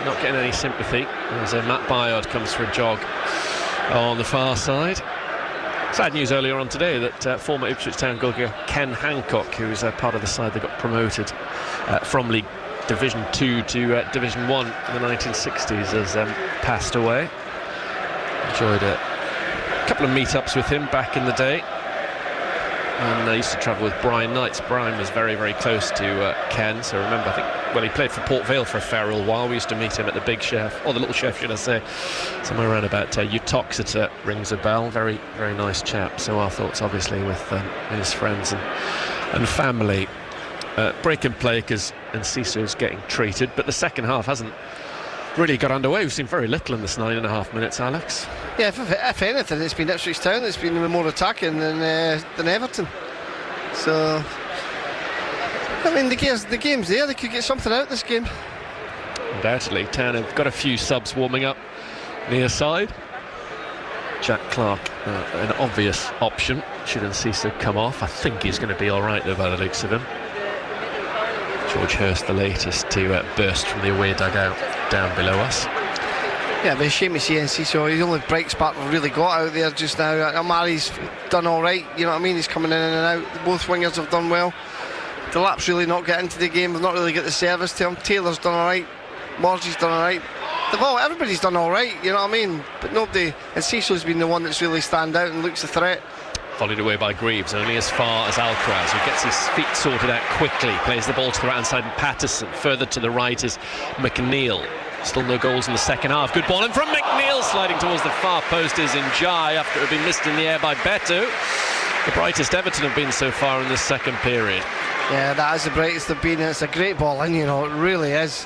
not getting any sympathy. As Matt Byard comes for a jog on the far side. Sad news earlier on today that former Ipswich Town goalkeeper Ken Hancock, who was part of the side that got promoted from League Division 2 to Division 1 in the 1960s, has passed away. Enjoyed a couple of meetups with him back in the day, and I used to travel with Brian Knights. Brian was very, very close to Ken, so I remember, I think, well, he played for Port Vale for a fair old while. We used to meet him at the Big Chef, or the Little Chef, should I say, somewhere around about Utoxeter, rings a bell. Very, very nice chap. So our thoughts, obviously, with his friends and family. Break and play because Cissou's getting treated, but the second half hasn't really got underway. We've seen very little in this 9.5 minutes, Alex. Yeah, if anything, it's been Ipswich Town that's been more attacking than Everton. So, I mean, the game's there. They could get something out of this game. Undoubtedly, Town have got a few subs warming up near side. Jack Clark, an obvious option should Cissou come off. I think he's going to be all right, though, by the looks of him. George Hurst, the latest to burst from the away dugout down below us. Yeah, but it's a shame to see Cissou. He's the only bright spot we've really got out there just now. Amari's done all right, you know what I mean? He's coming in and out. Both wingers have done well. Delap's really not getting into the game. They've not really got the service to him. Taylor's done all right. Morsey's done all right. Everybody's done all right, you know what I mean? But nobody... And Cissou's been the one that's really stand out and looks a threat. Volleyed away by Greaves, only as far as Alcaraz, who gets his feet sorted out quickly, plays the ball to the right hand side, and Patterson. Further to the right is McNeil. Still no goals in the second half. Good ball in from McNeil, sliding towards the far post is Njai after it had been missed in the air by Beto. The brightest Everton have been so far in this second period. Yeah, that is the brightest they've been. It's a great ball in, you know, it really is.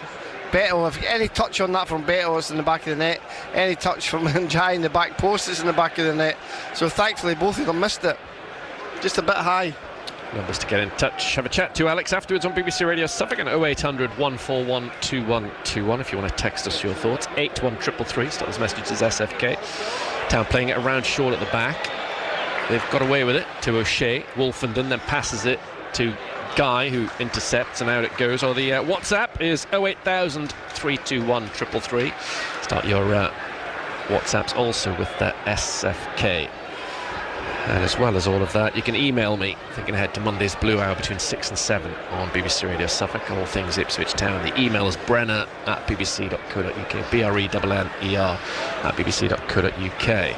Beto, if any touch on that from Beto, it's in the back of the net. Any touch from Njai in the back post, it's in the back of the net. So thankfully both of them missed it. Just a bit high. Numbers to get in touch. Have a chat to Alex afterwards on BBC Radio Suffolk and 0800 141 2121 if you want to text us your thoughts. 81333, start those messages SFK. Town playing it around Shaw at the back. They've got away with it to O'Shea. Wolfenden then passes it to Guy, who intercepts, and out it goes. Or the WhatsApp is 08000 321 333. Start your WhatsApps also with the SFK. And as well as all of that, you can email me, thinking ahead to Monday's Blue Hour between 6 and 7 on BBC Radio Suffolk, all things Ipswich Town. The email is brenner@bbc.co.uk, BRENNER @bbc.co.uk.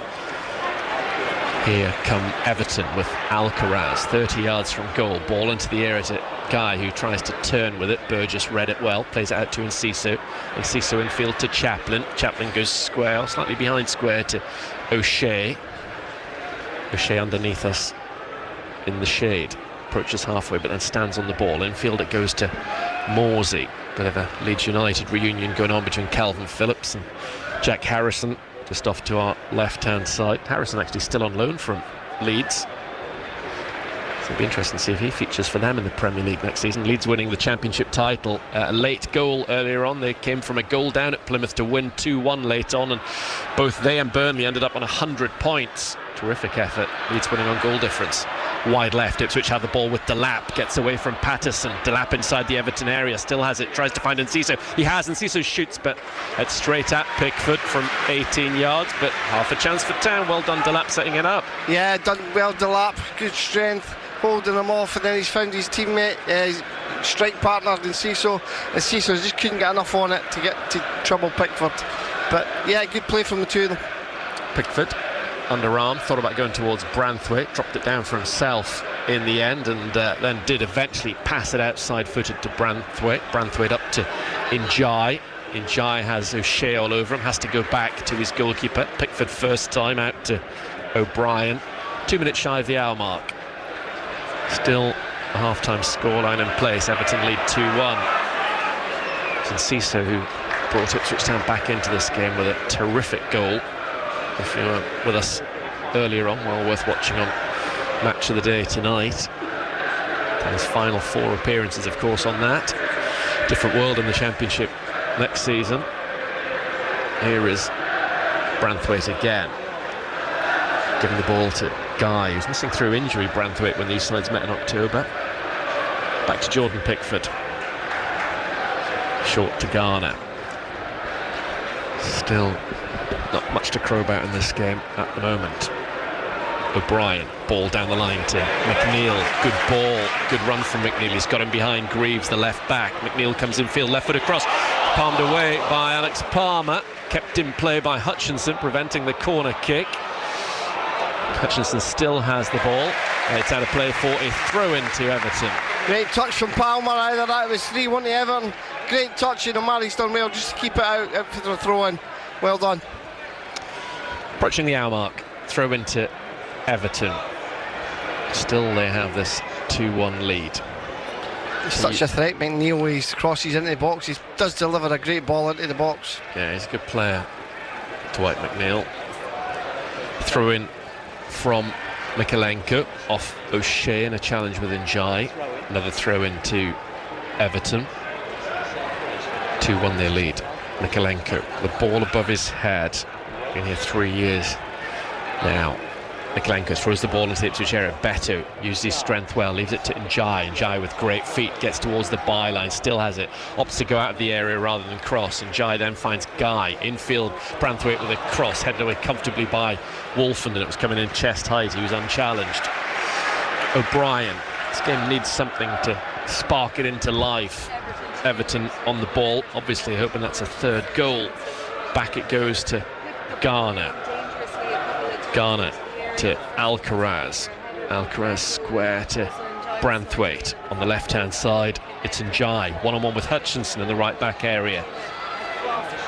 Here come Everton with Alcaraz, 30 yards from goal, ball into the air to Guy, who tries to turn with it. Burgess read it well, plays it out to Cissou, and Cissou infield to Chaplin. Chaplin goes square, slightly behind square to O'Shea. O'Shea underneath us in the shade, approaches halfway but then stands on the ball. Infield it goes to Morsey. Bit of a Leeds United reunion going on between Calvin Phillips and Jack Harrison, just off to our left hand side. Harrison actually still on loan from Leeds, so it'll be interesting to see if he features for them in the Premier League next season. Leeds winning the championship title. A late goal earlier on. They came from a goal down at Plymouth to win 2-1 late on, and both they and Burnley ended up on 100 points Terrific effort. Leeds winning on goal difference. Wide left, Ipswich have the ball with Delap, gets away from Patterson. Delap inside the Everton area, still has it, tries to find Enciso. He has, Enciso shoots, but it's straight at Pickford from 18 yards, but half a chance for Town. Well done, Delap, setting it up. Yeah, done well, Delap. Good strength, holding him off, and then he's found his teammate, his strike partner, Enciso. Enciso just couldn't get enough on it to get to trouble Pickford. But yeah, good play from the two of them. Pickford, underarm, thought about going towards Branthwaite, dropped it down for himself in the end, and then did eventually pass it outside footed to Branthwaite. Branthwaite up to Njai. Njai has O'Shea all over him, has to go back to his goalkeeper. Pickford first time out to O'Brien. 2 minutes shy of the hour mark. Still a half-time scoreline in place. Everton lead 2-1. Enciso, who brought Ipswich Town back into this game with a terrific goal. If you were with us earlier on, well worth watching on Match of the Day tonight. And his final 4 appearances, of course, on that. Different world in the Championship next season. Here is Branthwaite again, giving the ball to Guy, who's missing through injury, Branthwaite, when these sides met in October. Back to Jordan Pickford. Short to Garner. Still not much to crow about in this game at the moment. O'Brien, ball down the line to McNeil. Good ball, good run from McNeil. He's got him behind Greaves, the left back. McNeil comes in field, left foot across, palmed away by Alex Palmer. Kept in play by Hutchinson, preventing the corner kick. Hutchinson still has the ball. It's out of play for a throw-in to Everton. Great touch from Palmer, either that was 3-1 to Everton. Great touch, and O'Malley's done well just to keep it out for the throw-in. Well done. Approaching the hour mark, throw into Everton. Still they have this 2-1 lead. He's such a threat, McNeil. He crosses into the box. He does deliver a great ball into the box. Yeah, he's a good player, Dwight McNeil. Throw in from Mikalenko off O'Shea in a challenge with Njai. Another throw in to Everton. 2-1 their lead. Mikalenko, the ball above his head. Been here 3 years now. Mikalenko throws the ball into the Ipswich area. Beto uses his strength well, leaves it to Njai. Njai with great feet gets towards the byline, still has it, opts to go out of the area rather than cross. Njai then finds Guy infield. Branthwaite with a cross, headed away comfortably by Wolfen, and it was coming in chest height. He was unchallenged. O'Brien, this game needs something to spark it into life. Everton on the ball, obviously hoping that's a third goal. Back it goes to Garner. Garner to Alcaraz. Alcaraz square to Branthwaite. On the left-hand side, it's Njai. One-on-one with Hutchinson in the right-back area.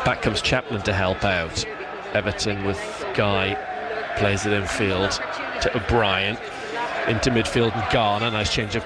Back comes Chapman to help out. Everton with Guy. Plays it infield to O'Brien. Into midfield and Garner. Nice change of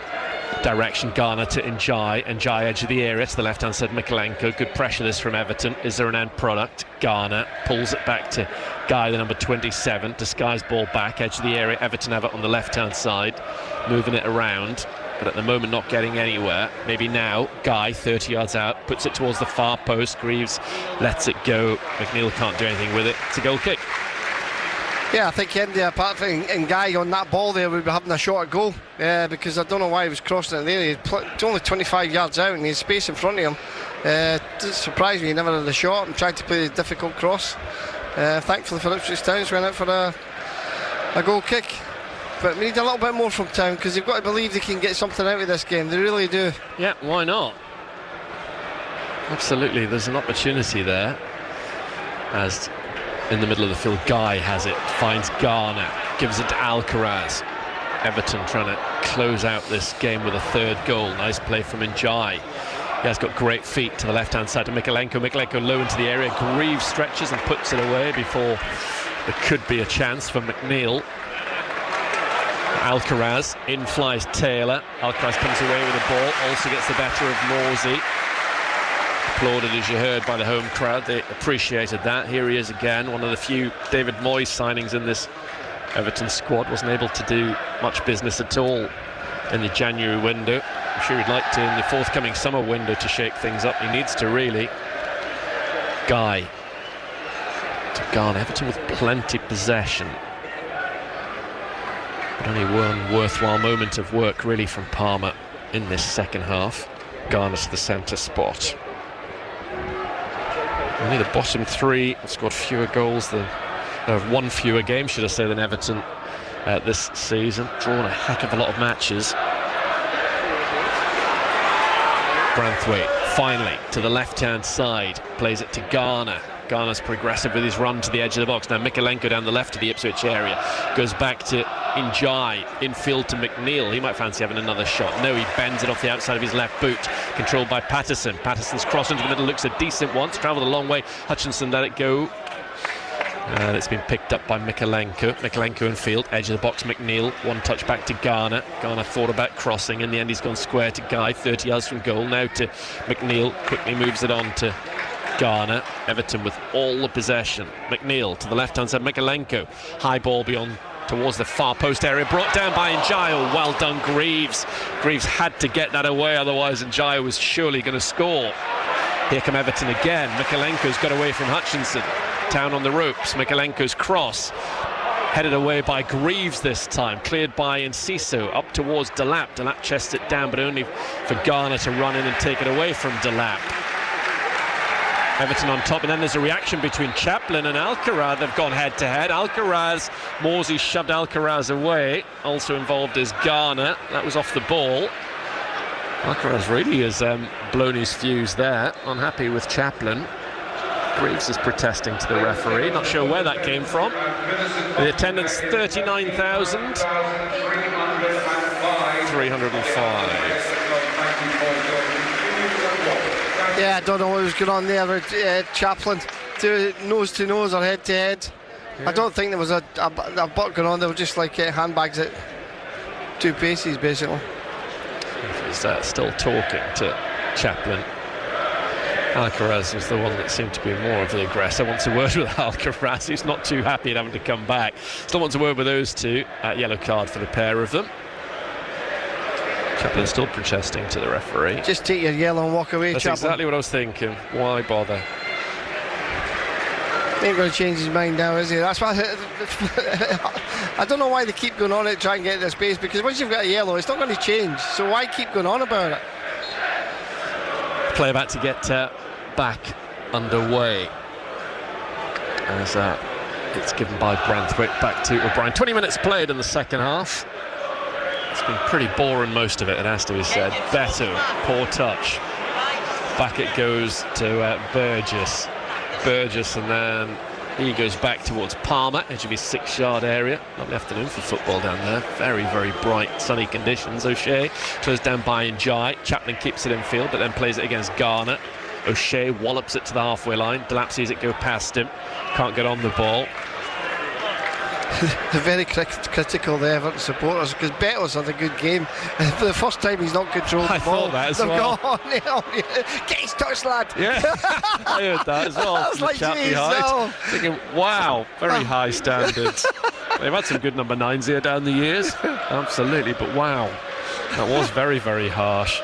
direction. Garner to Njai. Njai edge of the area to the left-hand side. Mikalenko. Good pressure this from Everton. Is there an end product? Garner pulls it back to Guy, the number 27. Disguised ball back, edge of the area. Everton have it on the left-hand side, moving it around, but at the moment not getting anywhere. Maybe now. Guy, 30 yards out, puts it towards the far post. Greaves lets it go. McNeil can't do anything with it. It's a goal kick. Yeah, I think India, apart from Guy on that ball there, would be having a shot at goal. Because I don't know why he was crossing it there. He's only 25 yards out and he has space in front of him. It surprised me he never had a shot and tried to play a difficult cross. Thankfully for Ipswich Town, went out for a goal kick. But we need a little bit more from Town, because they've got to believe they can get something out of this game. They really do. Yeah, why not? Absolutely, there's an opportunity there. As in the middle of the field, Guy has it, finds Garner, gives it to Alcaraz. Everton trying to close out this game with a third goal. Nice play from Njai. He has got great feet to the left-hand side to Mikalenko. Mikalenko low into the area. Greaves stretches and puts it away before there could be a chance for McNeil. Alcaraz, in flies Taylor. Alcaraz comes away with the ball, also gets the better of Morsey. Applauded, as you heard, by the home crowd. They appreciated that. Here he is again, one of the few David Moyes signings in this Everton squad. Wasn't able to do much business at all in the January window. I'm sure he'd like to in the forthcoming summer window to shake things up. He needs to, really. Guy to Garner. Everton with plenty possession. But only one worthwhile moment of work really from Palmer in this second half. Garner to the centre spot. Only the bottom three have scored fewer goals than one fewer game, should I say, than Everton this season. Drawn a heck of a lot of matches. Branthwaite finally to the left-hand side, plays it to Garner. Garner's progressive with his run to the edge of the box. Now Mikalenko down the left of the Ipswich area, goes back to Njai, infield to McNeil. He might fancy having another shot. No, he bends it off the outside of his left boot, controlled by Patterson. Patterson's cross into the middle looks a decent one. It's travelled a long way. Hutchinson let it go. And it's been picked up by Mikalenko. Mikalenko in field, edge of the box, McNeil. One touch back to Garner. Garner thought about crossing. In the end, he's gone square to Guy, 30 yards from goal. Now to McNeil, quickly moves it on to Garner. Everton with all the possession. McNeil to the left-hand side. Mikalenko, high ball beyond towards the far post area, brought down by Njai. Well done, Greaves. Greaves had to get that away, otherwise Njai was surely going to score. Here come Everton again. Mikalenko's got away from Hutchinson. Down on the ropes. Mikalenko's cross headed away by Greaves this time, cleared by Enciso up towards Delap. Delap chests it down, but only for Garner to run in and take it away from Delap. Everton on top, and then there's a reaction between Chaplin and Alcaraz. They've gone head to head. Morsey shoved Alcaraz away. Also involved is Garner. That was off the ball. Alcaraz really has blown his fuse there. Unhappy with Chaplin. Greaves is protesting to the referee. Not sure where that came from. The attendance 39,305. Yeah, I don't know what was going on there with Chaplin. Nose to nose or head to head. Yeah. I don't think there was a butt going on. They were just like handbags at two paces, basically. He's still talking to Chaplin. Alcaraz was the one that seemed to be more of the aggressor. Wants a word with Alcaraz, who's not too happy at having to come back. Still wants a word with those two. Yellow card for the pair of them. Chaplin still protesting to the referee. Just take your yellow and walk away, That's Chaplin. Exactly what I was thinking. Why bother? He ain't going to change his mind now, is he? That's why I don't know why they keep going on it, trying to get this space, because once you've got a yellow, it's not going to change. So why keep going on about it? Play about to get back underway as it's given by Branthwaite back to O'Brien. 20 minutes played in the second half. It's been pretty boring, most of it has to be said. Beto, poor touch. Back it goes to Burgess, and then he goes back towards Palmer, edge of his 6-yard area. Lovely afternoon for football down there. Very, very bright, sunny conditions. O'Shea closed down by Njai. Chaplin keeps it in field, but then plays it against Garner. O'Shea wallops it to the halfway line. Delap sees it go past him. Can't get on the ball. They're very critical, the Everton supporters, because Beto's had a good game. For the first time, he's not controlled the ball. I thought that as They've well. Get his touch, lad. Yeah, I heard that as well. I was like, geez, no. Thinking, wow, very high standards. They've had some good number 9s here down the years. Absolutely, but wow, that was very, very harsh.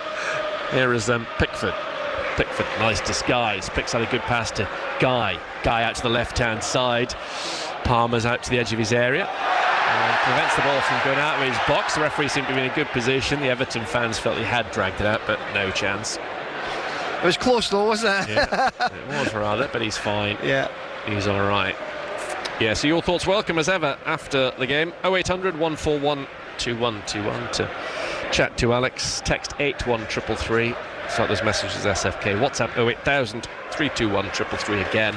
Here is Pickford. Pickford, nice disguise. Picks out a good pass to Guy. Guy out to the left-hand side. Palmer's out to the edge of his area and prevents the ball from going out of his box. The referee seemed to be in a good position. The Everton fans felt he had dragged it out, but no chance. It was close though, wasn't it? Yeah, it was rather, but he's fine. Yeah, he's all right. Yeah, so your thoughts welcome as ever after the game. 0800 141 2121 to chat to Alex. Text 81333. Start those messages SFK. WhatsApp 08000 321 333 again.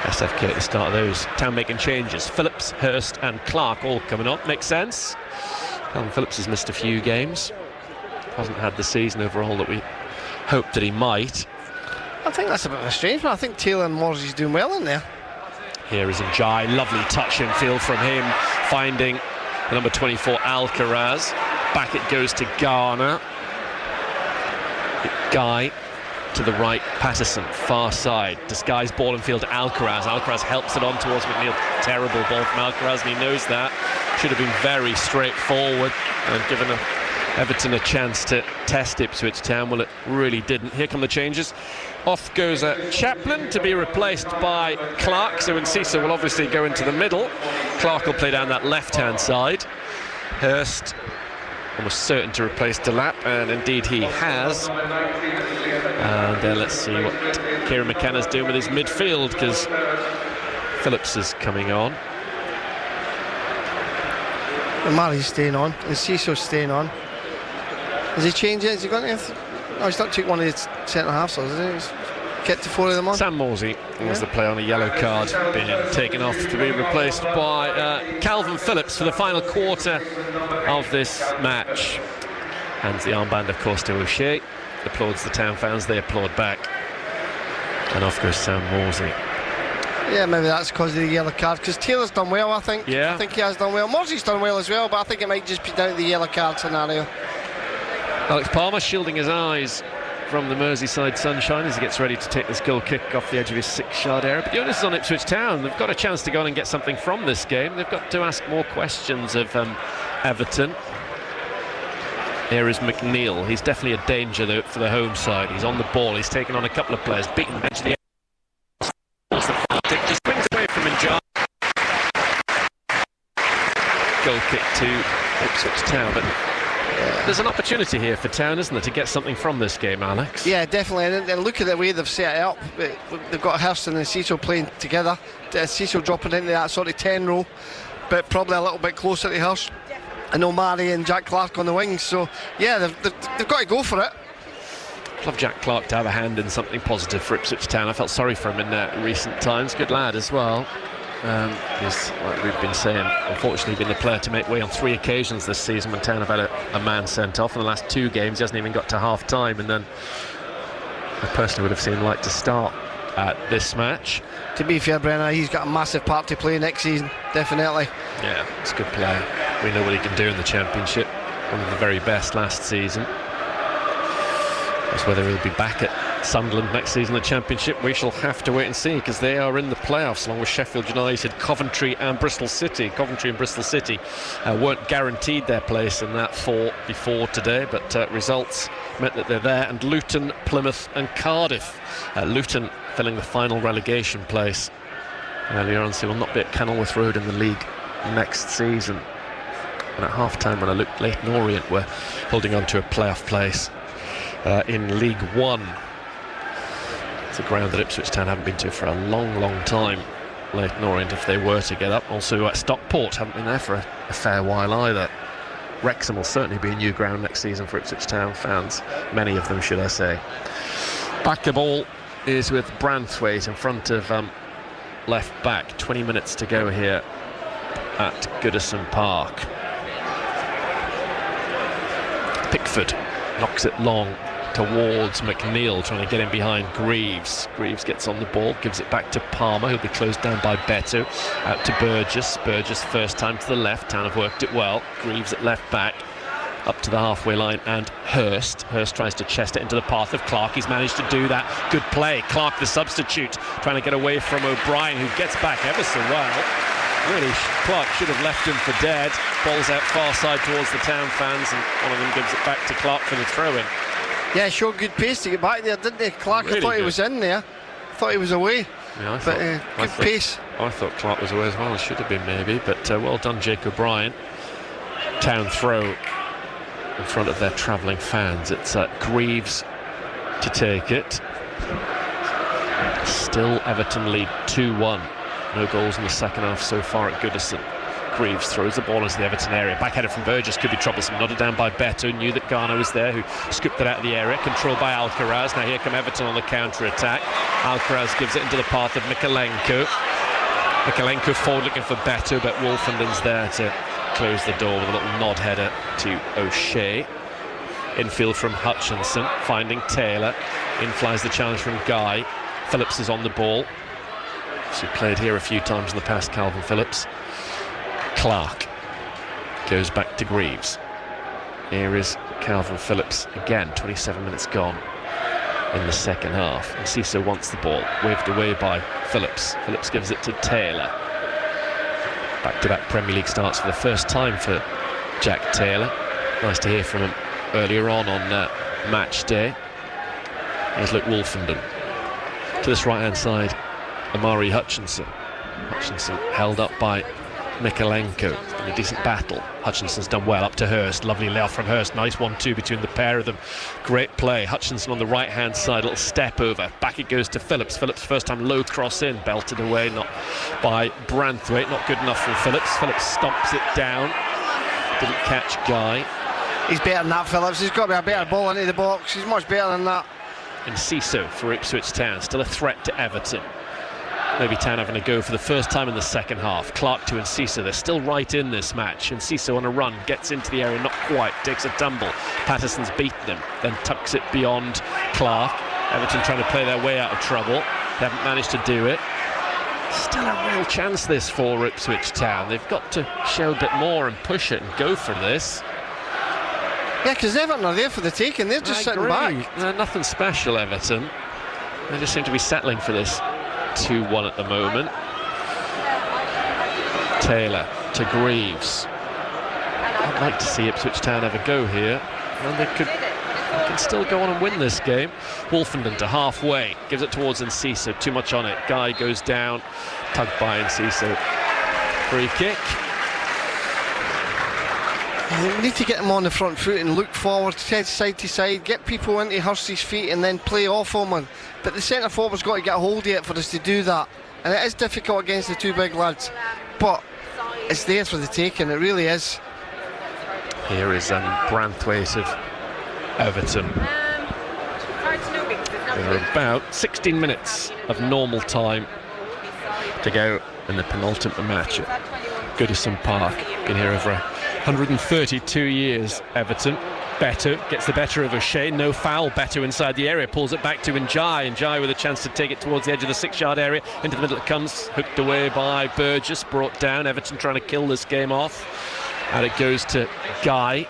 SFK at the start of those. Town making changes. Phillips, Hurst and Clark all coming up. Makes sense. Alan Phillips has missed a few games. Hasn't had the season overall that we hoped that he might. I think that's a bit of a strange one. I think Taylor and Morsey's doing well in there. Here is Njai. Lovely touch in field from him. Finding the number 24 Alcaraz. Back it goes to Garner. Guy to the right, Patterson, far side, disguised ball in field to Alcaraz. Alcaraz helps it on towards McNeil. Terrible ball from Alcaraz, and he knows that. Should have been very straightforward and given Everton a chance to test Ipswich Town. Well, it really didn't. Here come the changes. Off goes Chaplin to be replaced by Clark. So Enciso will obviously go into the middle. Clark will play down that left-hand side. Hurst almost certain to replace Delap, and indeed he has. And let's see what Kieran McKenna's doing with his midfield, because Phillips is coming on. And Murray's staying on, and Cecil's staying on. Is he changing? Is he going to? No, he's not took one of his centre halves, is he? He's kept the 4 of them on. Sam Morsey was the play on a yellow card, being taken off to be replaced by Calvin Phillips for the final quarter of this match. Hands the armband, of course, to O'Shea. Applauds the town fans, they applaud back. And off goes Sam Morsey. Yeah, maybe that's because of the yellow card, because Taylor's done well, I think. Yeah. I think he has done well. Morsey's done well as well, but I think it might just be down to the yellow card scenario. Alex Palmer shielding his eyes from the Merseyside sunshine as he gets ready to take this goal kick off the edge of his 6-yard area. But the onus is on Ipswich Town. They've got a chance to go on and get something from this game. They've got to ask more questions of Everton. Here is McNeil. He's definitely a danger though for the home side. He's on the ball. He's taken on a couple of players. Beaten edge of the just brings away from Njah. Goal kick to Ipswich Town, but there's an opportunity here for Town, isn't there, to get something from this game, Alex? Yeah, definitely. And look at the way they've set it up. They've got Hurston and Cecil playing together. Cecil dropping into that sort of 10 role, but probably a little bit closer to Hurst. And O'Malley and Jack Clark on the wings. So, yeah, they've got to go for it. I'd love Jack Clark to have a hand in something positive for Ipswich Town. I felt sorry for him in recent times. Good lad as well. He's, like we've been saying, unfortunately been the player to make way on 3 occasions this season when Town have had a man sent off. In the last 2 games, he hasn't even got to half-time, and then I personally would have seen him like to start at this match. To be fair, Brenner, he's got a massive part to play next season, definitely. Yeah, he's a good player. We know what he can do in the Championship. One of the very best last season. As whether he'll be back at Sunderland next season in the Championship, we shall have to wait and see, because they are in the playoffs along with Sheffield United, Coventry and Bristol City. Coventry and Bristol City weren't guaranteed their place in that 4 before today, but results meant that they're there. And Luton, Plymouth and Cardiff. Luton filling the final relegation place earlier on, so will not be at Kenilworth Road in the league next season. And at half-time, when I looked, Leyton Orient were holding on to a playoff place in League One. It's a ground that Ipswich Town haven't been to for a long, long time. Leyton Orient, if they were to get up. Also Stockport haven't been there for a fair while either. Wrexham will certainly be a new ground next season for Ipswich Town fans. Many of them, should I say. Back the ball is with Branthwaite in front of left back. 20 minutes to go here at Goodison Park. Pickford knocks it long towards McNeil, trying to get in behind Greaves. Greaves gets on the ball, gives it back to Palmer, who'll be closed down by Beto. Out to Burgess. Burgess first time to the left. Town have worked it well. Greaves at left back, up to the halfway line, and Hurst. Hurst tries to chest it into the path of Clark. He's managed to do that. Good play. Clark, the substitute, trying to get away from O'Brien, who gets back ever so well. Really, Clark should have left him for dead. Ball's out far side towards the Town fans, and one of them gives it back to Clark for the throw-in. Yeah, showed good pace to get back there, didn't he? Clark, really, I thought good. He was in there. I thought he was away. Yeah, good pace. I thought Clark was away as well. It should have been maybe, but well done, Jake O'Brien. Town throw in front of their travelling fans. It's Greaves to take it. Still Everton lead 2-1. No goals in the second half so far at Goodison. Greaves throws the ball into the Everton area. Backheader from Burgess could be troublesome. Nodded down by Beto. Knew that Garner was there, who scooped it out of the area. Controlled by Alcaraz. Now here come Everton on the counter-attack. Alcaraz gives it into the path of Mikalenko. Mikalenko forward looking for Beto, but Wolfenden's there to close the door with a little nod header to O'Shea. Infield from Hutchinson, finding Taylor. In flies the challenge from Guy. Phillips is on the ball. She played here a few times in the past, Calvin Phillips. Clark goes back to Greaves. Here is Calvin Phillips again. 27 minutes gone in the second half. And Cecil wants the ball, waved away by Phillips. Phillips gives it to Taylor. Back-to-back Premier League starts for the first time for Jack Taylor. Nice to hear from him earlier on match day. Here's Luke Wolfenden. To this right-hand side, Amari Hutchinson. Hutchinson held up by Mikalenko in a decent battle. Hutchinson's done well up to Hurst. Lovely layoff from Hurst. Nice 1-2 between the pair of them. Great play. Hutchinson on the right hand side. Little step over. Back it goes to Phillips. Phillips first time low cross in. Belted away. Not by Branthwaite. Not good enough from Phillips. Phillips stomps it down. Didn't catch Guy. He's better than that, Phillips. He's got to be a better ball into the box. He's much better than that. And Ciso for Ipswich Town. Still a threat to Everton. Maybe Town having a go for the first time in the second half. Clark to Enciso. They're still right in this match. Enciso on a run, gets into the area, not quite, takes a tumble. Patterson's beaten him, then tucks it beyond Clark. Everton trying to play their way out of trouble. They haven't managed to do it. Still a real chance this for Ipswich Town. They've got to show a bit more and push it and go for this. Yeah, because Everton are there for the taking. They're just sitting back. They're nothing special, Everton. They just seem to be settling for this 2-1 at the moment. Taylor to Greaves. I'd like to see Ipswich Town have a go here, and they can still go on and win this game. Wolfenden to halfway, gives it towards Enciso. Too much on it. Guy goes down, tugged by Enciso. Free kick. We need to get them on the front foot and look forward, side to side, get people into Hurst's feet and then play off them. But the centre forward's got to get a hold of it for us to do that. And it is difficult against the two big lads. But it's there for the taking, it really is. Here is Branthwaite of Everton. There are about 16 minutes of normal time to go in the penultimate match at Goodison Park. Been here over 132 years, Everton. Beto gets the better of O'Shea. No foul. Beto inside the area. Pulls it back to Njai. Njai with a chance to take it towards the edge of the 6-yard area. Into the middle it comes. Hooked away by Burgess. Brought down. Everton trying to kill this game off. And it goes to Guy.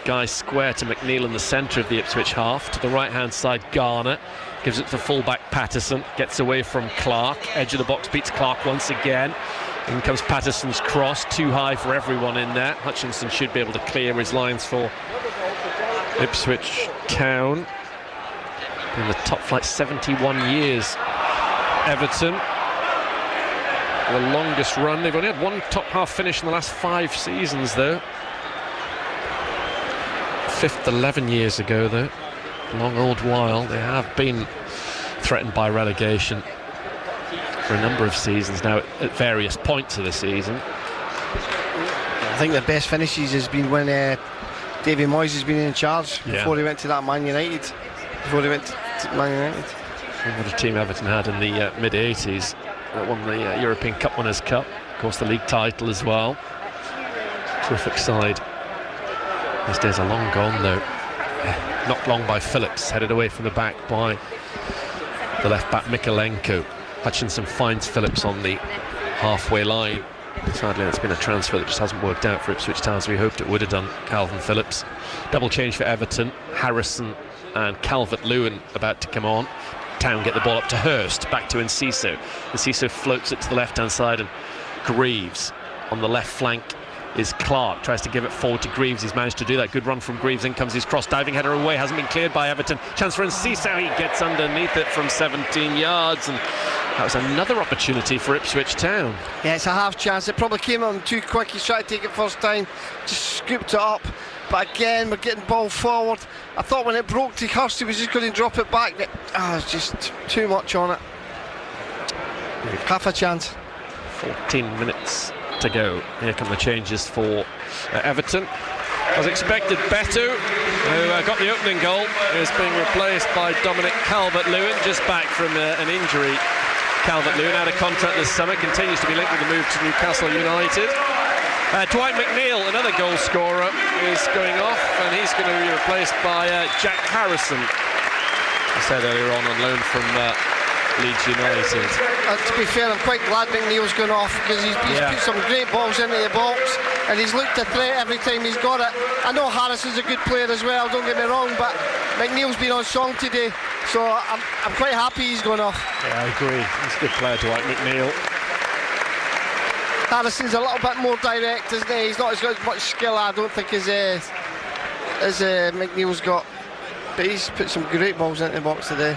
Guy square to McNeil in the centre of the Ipswich half. To the right-hand side, Garner. Gives it to full-back Patterson. Gets away from Clark. Edge of the box beats Clark once again. In comes Patterson's cross, too high for everyone in there. Hutchinson should be able to clear his lines for Ipswich Town. In the top flight 71 years. Everton, the longest run. They've only had one top half finish in the last 5 seasons, though. 5th 11 years ago, though. A long old while. They have been threatened by relegation for a number of seasons now at various points of the season. I think the best finishes has been when Davy Moyes has been in charge, before he went to that Man United. What a team Everton had in the mid-80s. Won the European Cup Winners' Cup, of course the league title as well. Terrific side. These days are long gone though. Knocked long by Phillips, headed away from the back by the left back Mikalenko. Hutchinson finds Phillips on the halfway line. Sadly, that's been a transfer that just hasn't worked out for Ipswich Town as we hoped it would have done. Calvin Phillips. Double change for Everton. Harrison and Calvert-Lewin about to come on. Town get the ball up to Hurst. Back to Enciso. Enciso floats it to the left-hand side, and Greaves on the left flank is Clark. Tries to give it forward to Greaves. He's managed to do that. Good run from Greaves. In comes his cross. Diving header away. Hasn't been cleared by Everton. Chance for Enciso. He gets underneath it from 17 yards. And that was another opportunity for Ipswich Town. Yeah, it's a half chance. It probably came on too quick. He's trying to take it first time. Just scooped it up. But again, we're getting ball forward. I thought when it broke to Hurst, he was just going to drop it back. It's just too much on it. Half a chance. 14 minutes to go. Here come the changes for Everton. As expected, Beto, who got the opening goal, is being replaced by Dominic Calvert-Lewin, just back from an injury. Calvert-Lewin out of contract this summer, continues to be linked with the move to Newcastle United. Dwight McNeil, another goal scorer, is going off, and he's going to be replaced by Jack Harrison. I said earlier on loan from Leeds United. To be fair, I'm quite glad McNeil's gone off, because he's put some great balls into the box, and he's looked a threat every time he's got it. I know Harrison's a good player as well, don't get me wrong, but McNeil's been on song today, so I'm quite happy he's gone off. Yeah, I agree. He's a good player, Dwight McNeil. Harrison's a little bit more direct, isn't he? He's not as much skill, I don't think, as McNeil's got, but he's put some great balls into the box today.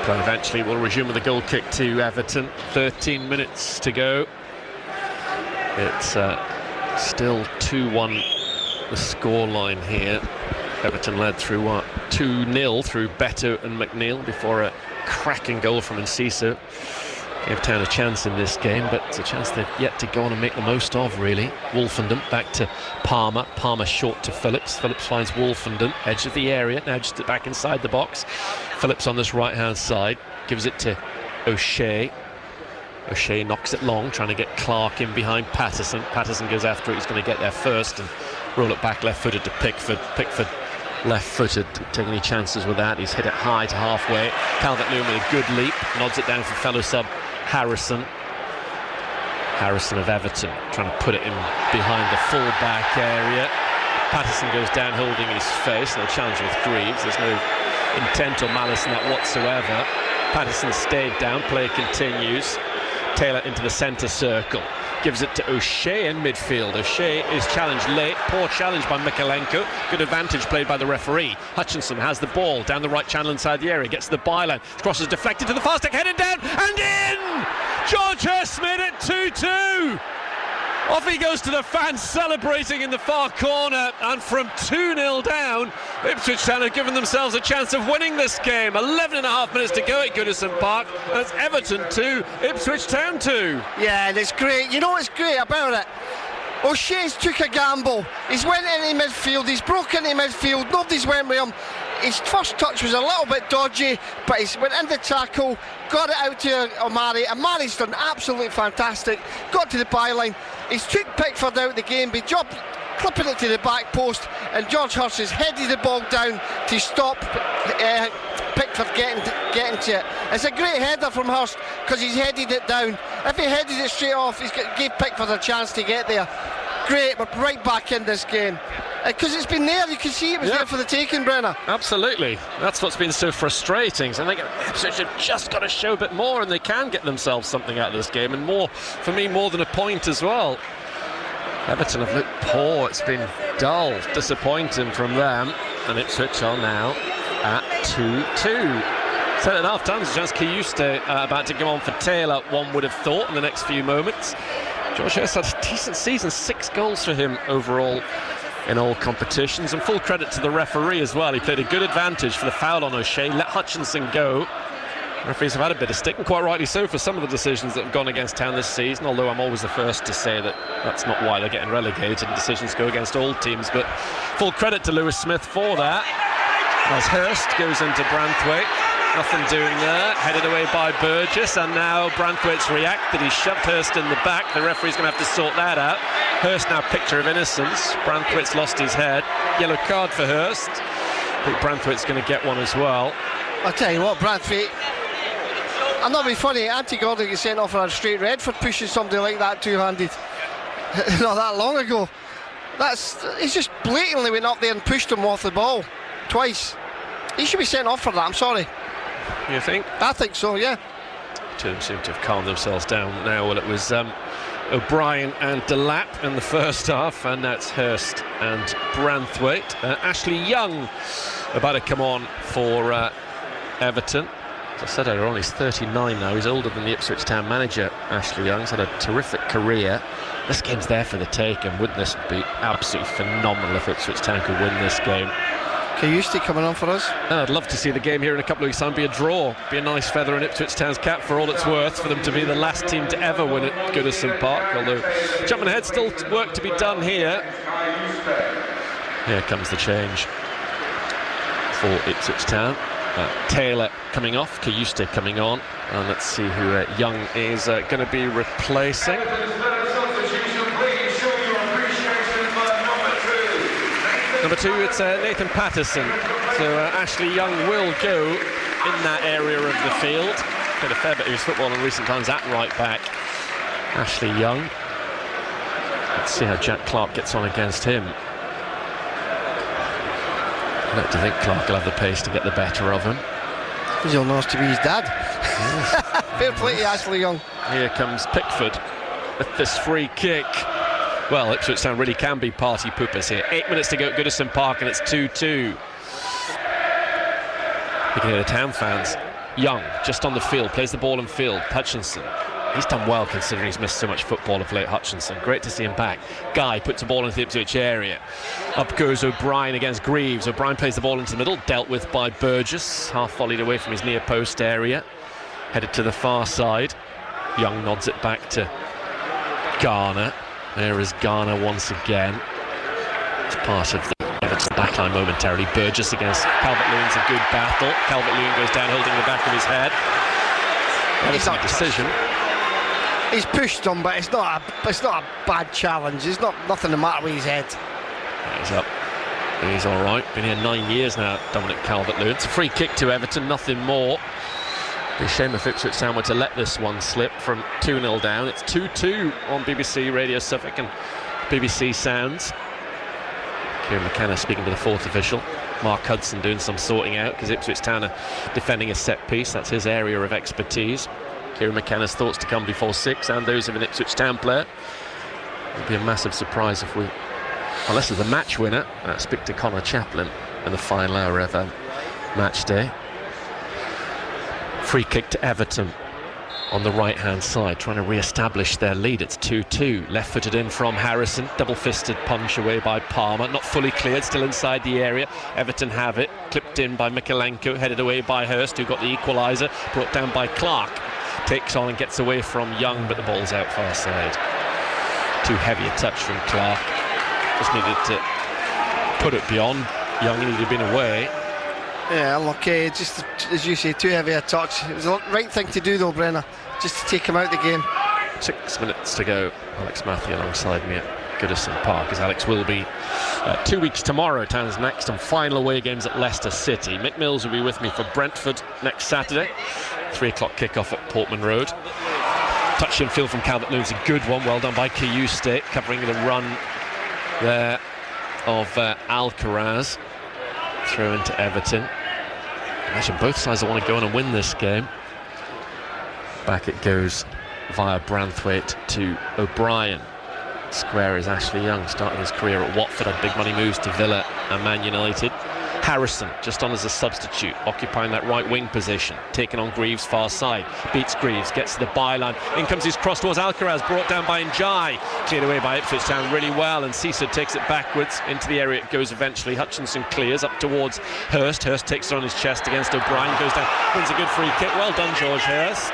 Play eventually will resume with a goal kick to Everton. 13 minutes to go. It's still 2-1 the scoreline here. Everton led through 2-0 through Beto and McNeil before a cracking goal from Enciso. Gave Town a chance in this game, but it's a chance they've yet to go on and make the most of, really. Wolfenden back to Palmer. Palmer short to Phillips. Phillips finds Wolfenden, edge of the area, now just back inside the box. Phillips on this right-hand side, gives it to O'Shea. O'Shea knocks it long, trying to get Clark in behind Patterson. Patterson goes after it, he's going to get there first and roll it back left-footed to Pickford. Pickford left-footed, taking any chances with that. He's hit it high to halfway. Calvert-Lewin with a good leap, nods it down for fellow sub Harrison. Harrison of Everton trying to put it in behind the full-back area. Patterson goes down holding his face. No challenge with Greaves. There's no intent or malice in that whatsoever. Patterson stayed down, play continues. Taylor into the centre circle, gives it to O'Shea in midfield. O'Shea is challenged late, poor challenge by Mikalenko, good advantage played by the referee. Hutchinson has the ball down the right channel inside the area, gets to the byline, crosses deflected to the far stick, headed down and in! George Hurst made it 2-2. Off he goes to the fans celebrating in the far corner, and from 2-0 down, Ipswich Town have given themselves a chance of winning this game. 11 and a half minutes to go at Goodison Park, and it's Everton 2, Ipswich Town 2. Yeah, and it's great. You know what's great about it? O'Shea's took a gamble. He's went into midfield, he's broken into midfield, nobody's went with him. His first touch was a little bit dodgy, but he went in the tackle, got it out to Omari. Omari's done absolutely fantastic. Got to the byline. He's took Pickford out of the game, but job clipping it to the back post, and George Hurst has headed the ball down to stop Pickford getting to it. It's a great header from Hurst because he's headed it down. If he headed it straight off, he's gave Pickford a chance to get there. Great, but right back in this game. Because it's been there, you can see it was there for the taking, Brenner. Absolutely. That's what's been so frustrating. So I think Ipswich have just got to show a bit more, and they can get themselves something out of this game, and more, for me, more than a point as well. Everton have looked poor. It's been dull, disappointing from them, and Ipswich are now at 2-2. 7.5 times, a chance Kiyuste about to go on for Taylor, one would have thought, in the next few moments. George Hurst had a decent season, 6 goals for him overall in all competitions, and full credit to the referee as well. He played a good advantage for the foul on O'Shea, let Hutchinson go. Referees have had a bit of stick, and quite rightly so, for some of the decisions that have gone against Town this season, although I'm always the first to say that that's not why they're getting relegated, and decisions go against all teams. But full credit to Lewis Smith for that. As Hurst goes into Branthwaite, nothing doing there, headed away by Burgess, and now Branthwaite's reacted. He's shoved Hurst in the back. The referee's going to have to sort that out. Hurst now picture of innocence. Branthwaite's lost his head. Yellow card for Hurst. I think Branthwaite's going to get one as well. I'll tell you what, Branthwaite, I'm not being funny, Antti Gordon gets sent off for a straight red for pushing somebody like that two-handed not that long ago. He's just blatantly went up there and pushed him off the ball twice. He should be sent off for that, I'm sorry. You think? I think so, yeah. Two of them seem to have calmed themselves down now. Well, it was O'Brien and Delap in the first half, and now it's Hurst and Branthwaite. Ashley Young about to come on for Everton. As I said earlier on, he's 39 now. He's older than the Ipswich Town manager, Ashley Young. He's had a terrific career. This game's there for the taking. Wouldn't this be absolutely phenomenal if Ipswich Town could win this game? Kiyuste coming on for us. I'd love to see the game here in a couple of weeks' time be a draw. Be a nice feather in Ipswich Town's cap for all it's worth, for them to be the last team to ever win at Goodison Park. Although, jumping ahead, still work to be done here. Here comes the change for Ipswich Town. Taylor coming off, Kiyuste coming on, and let's see who Young is going to be replacing. Number 2, it's Nathan Patterson. So Ashley Young will go in that area of the field. Played a fair bit of his football in recent times at right back. Ashley Young. Let's see how Jack Clark gets on against him. I like to think Clark will have the pace to get the better of him. He's all nice to be his dad. Fair play to Ashley Young. Here comes Pickford with this free kick. Well, Ipswich Town really can be party poopers here. 8 minutes to go at Goodison Park, and it's 2-2. You can hear the Town fans. Young, just on the field, plays the ball in field. Hutchinson He's done well considering he's missed so much football of late, Hutchinson. Great to see him back. Guy puts a ball into the Ipswich area. Up goes O'Brien against Greaves. O'Brien plays the ball into the middle, dealt with by Burgess. Half volleyed away from his near post area. Headed to the far side. Young nods it back to Garner. There is Garner once again. It's part of the Everton backline momentarily. Burgess against Calvert-Lewin's a good battle. Calvert-Lewin goes down holding the back of his head. It's not a decision. He's pushed him, but it's not a bad challenge. There's nothing the matter with his head. He's up. He's all right. Been here 9 years now, Dominic Calvert-Lewin. It's a free kick to Everton, nothing more. Be a shame if Ipswich Town were to let this one slip from 2-0 down. It's 2-2 on BBC Radio Suffolk and BBC Sounds. Kieran McKenna speaking to the fourth official. Mark Hudson doing some sorting out because Ipswich Town are defending a set piece. That's his area of expertise. Kieran McKenna's thoughts to come before 6 and those of an Ipswich Town player. It would be a massive surprise if we, unless there's a match winner, speak to Connor Chaplin in the final hour of match day. Free kick to Everton on the right hand side, trying to re-establish their lead. It's 2-2. Left footed in from Harrison, double fisted punch away by Palmer, not fully cleared, still inside the area. Everton have it, clipped in by Mikalenko, headed away by Hurst, who got the equaliser, brought down by Clark. Takes on and gets away from Young, but the ball's out far side. Too heavy a touch from Clark. Just needed to put it beyond. Young needed to have been away. Yeah, okay, just as you say, too heavy a touch. It was the right thing to do though, Brenner, just to take him out of the game. 6 minutes to go. Alex Matthew alongside me at Goodison Park, as Alex will be 2 weeks tomorrow. Town's next and final away games at Leicester City. Mick Mills will be with me for Brentford next Saturday. 3 o'clock kickoff at Portman Road. Touch and feel from Calvert-Lewin's a good one. Well done by Kiyuste, covering the run there of Alcaraz. Throw into Everton. Imagine both sides want to go on and win this game. Back it goes via Branthwaite to O'Brien. Square is Ashley Young, starting his career at Watford, had big money moves to Villa and Man United. Harrison just on as a substitute, occupying that right wing position, taking on Greaves far side, beats Greaves, gets to the byline, in comes his cross towards Alcaraz, brought down by Njai, cleared away by Ipswich Town really well, and Cisa takes it backwards into the area. It goes eventually. Hutchinson clears up towards Hurst. Hurst takes it on his chest against O'Brien, goes down, wins a good free kick. Well done, George Hurst.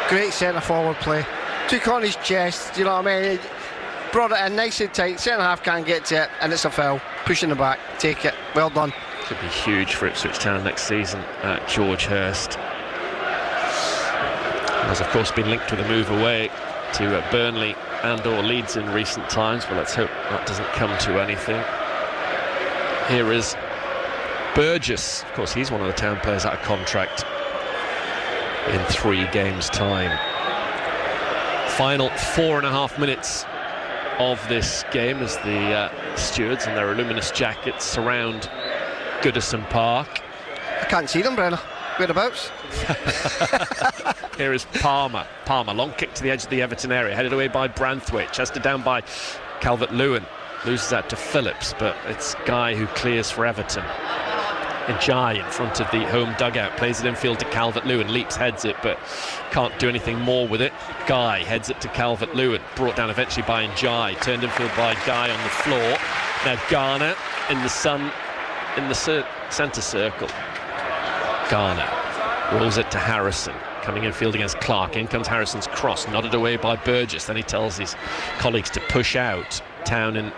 Great centre forward play, took on his chest, you know what I mean, brought it in nice and tight. Centre half can't get to it, and it's a foul. Pushing the back, take it, well done. Could be huge for Ipswich Town next season. George Hurst has of course been linked with a move away to Burnley and or Leeds in recent times, but let's hope that doesn't come to anything. Here is Burgess. Of course, he's one of the Town players out of contract in 3 games' time. Final 4.5 minutes of this game as the stewards in their luminous jackets surround Goodison Park. I can't see them, Brenner. Whereabouts? Here is Palmer. Palmer, long kick to the edge of the Everton area, headed away by Branthwaite, chested down by Calvert-Lewin, loses that to Phillips, but it's Guy who clears for Everton. Njai in front of the home dugout, plays it infield to Calvert-Lewin, leaps, heads it, but can't do anything more with it. Guy heads it to Calvert-Lewin, brought down eventually by Njai, turned infield by Guy on the floor. Now Garner in the sun, in the centre circle. Garner rolls it to Harrison, coming infield against Clark. In comes Harrison's cross, nodded away by Burgess. Then he tells his colleagues to push out. Town in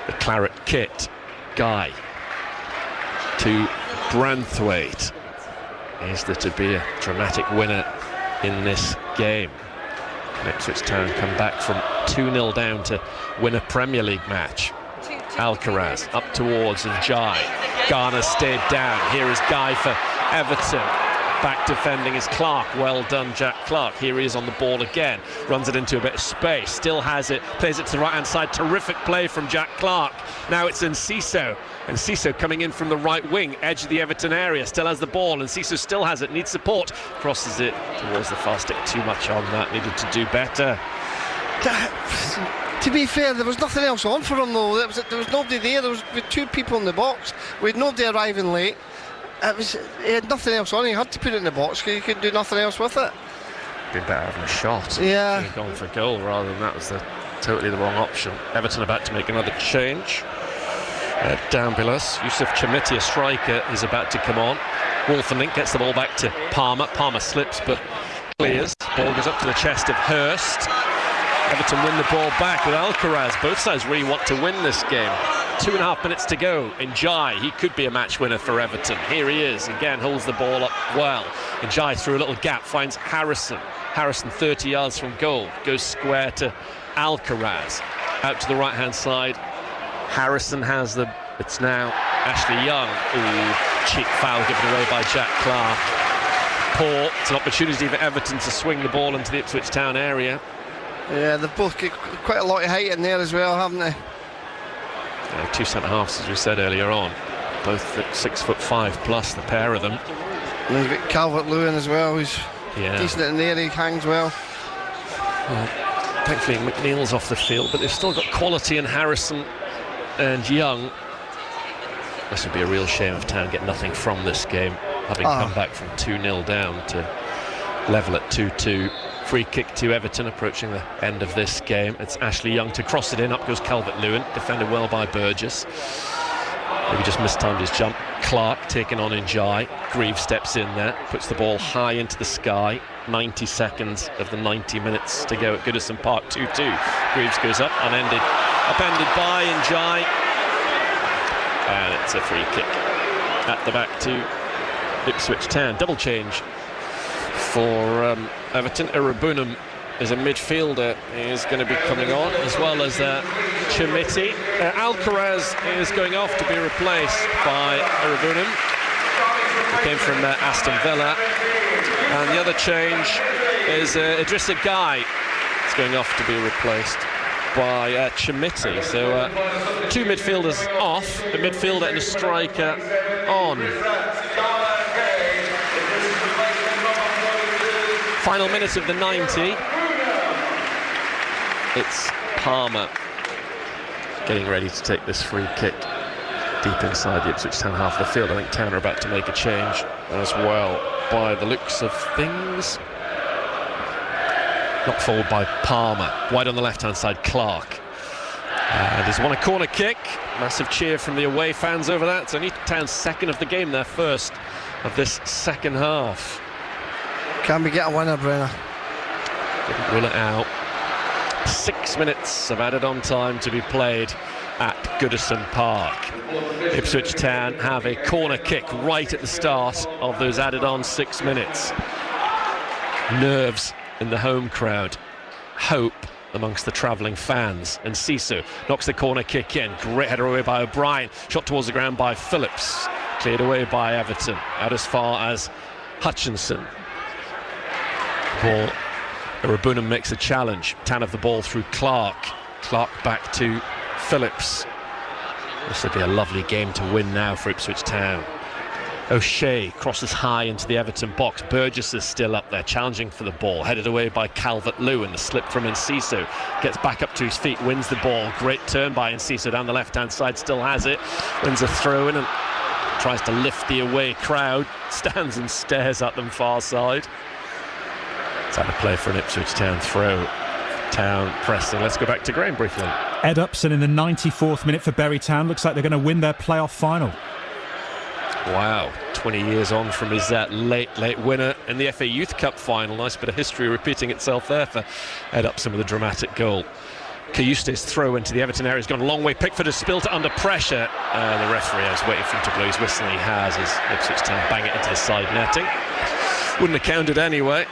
the claret kit. Guy to Branthwaite. Is there to be a dramatic winner in this game? Can Ipswich Town come back from 2-0 down to win a Premier League match? Alcaraz up towards Njai. Garner stayed down. Here is Guy for Everton. Back defending is Clark. Well done, Jack Clark. Here he is on the ball again. Runs it into a bit of space. Still has it. Plays it to the right-hand side. Terrific play from Jack Clark. Now it's Enciso. Enciso coming in from the right wing, edge of the Everton area. Still has the ball. Enciso still has it. Needs support. Crosses it towards the far stick. Too much on that. Needed to do better. To be fair, there was nothing else on for him though. There was nobody there. There was 2 people in the box. We had nobody arriving late. He had nothing else on. He had to put it in the box because he couldn't do nothing else with it. been better having a shot. Yeah. He'd gone for goal rather than that was totally the wrong option. Everton about to make another change. Down below us, Yusuf Chamiti, a striker, is about to come on. Wolfenink gets the ball back to Palmer. Palmer slips but clears. Ball goes up to the chest of Hurst. Everton win the ball back with Alcaraz. Both sides really want to win this game. 2.5 minutes to go. Njai, he could be a match winner for Everton. Here he is, again holds the ball up well. Njai through a little gap, finds Harrison. Harrison 30 yards from goal, goes square to Alcaraz. Out to the right hand side. Harrison has it's now Ashley Young. Ooh, cheap foul given away by Jack Clark. Poor. It's an opportunity for Everton to swing the ball into the Ipswich Town area. Yeah, they've both got quite a lot of height in there as well, haven't they? Two centre-halves, as we said earlier on. Both at 6'5" plus, the pair of them. And you've got Calvert-Lewin as well, who's decent in there, he hangs well. Thankfully McNeil's off the field, but they've still got quality in Harrison and Young. This would be a real shame if Town get nothing from this game, having come back from 2-0 down to level at 2-2. Free kick to Everton approaching the end of this game. It's Ashley Young to cross it in. Up goes Calvert-Lewin, defended well by Burgess. Maybe just mistimed his jump. Clark taking on Njai. Greaves steps in there, puts the ball high into the sky. 90 seconds of the 90 minutes to go at Goodison Park. 2-2. Greaves goes up, upended by Njai. And it's a free kick at the back to Ipswich Town. Double change for Everton. Irabunum is a midfielder, is going to be coming on, as well as Chamiti. Alcaraz is going off to be replaced by Irabunum, who came from Aston Villa. And the other change is Idrissa Gueye. It's going off to be replaced by Chamiti. So two midfielders off, a midfielder and a striker on. Final minute of the 90. It's Palmer getting ready to take this free kick deep inside the Ipswich Town half of the field. I think Town are about to make a change as well, by the looks of things. Knocked forward by Palmer. Wide on the left-hand side, Clark. And he's won a corner kick. Massive cheer from the away fans over that. It's only Town's second of the game, their first of this second half. Can we get a winner, Brenner? Didn't rule it out. 6 minutes of added on time to be played at Goodison Park. Ipswich Town have a corner kick right at the start of those added on 6 minutes. Nerves in the home crowd. Hope amongst the travelling fans. And Sisu knocks the corner kick in. Great header away by O'Brien. Shot towards the ground by Phillips. Cleared away by Everton. Out as far as Hutchinson. Ball. Irabunum makes a challenge. Town have the ball through Clark. Clark back to Phillips. This would be a lovely game to win now for Ipswich Town. O'Shea crosses high into the Everton box. Burgess is still up there challenging for the ball. Headed away by Calvert-Lewin. The slip from Enciso. Gets back up to his feet, wins the ball. Great turn by Enciso down the left-hand side. Still has it. Wins a throw-in and tries to lift the away crowd. Stands and stares at them far side. It's out of play for an Ipswich Town throw. Town pressing. Let's go back to Graham briefly. Ed Upson in the 94th minute for Bury Town. Looks like they're going to win their playoff final. Wow, 20 years on from his late winner in the FA Youth Cup final. Nice bit of history repeating itself there for Ed Upson with a dramatic goal. Cayuste's throw into the Everton area has gone a long way. Pickford has spilled it under pressure. The referee is waiting for him to blow his whistle. He has, as Ipswich Town bang it into the side netting. Wouldn't have counted anyway.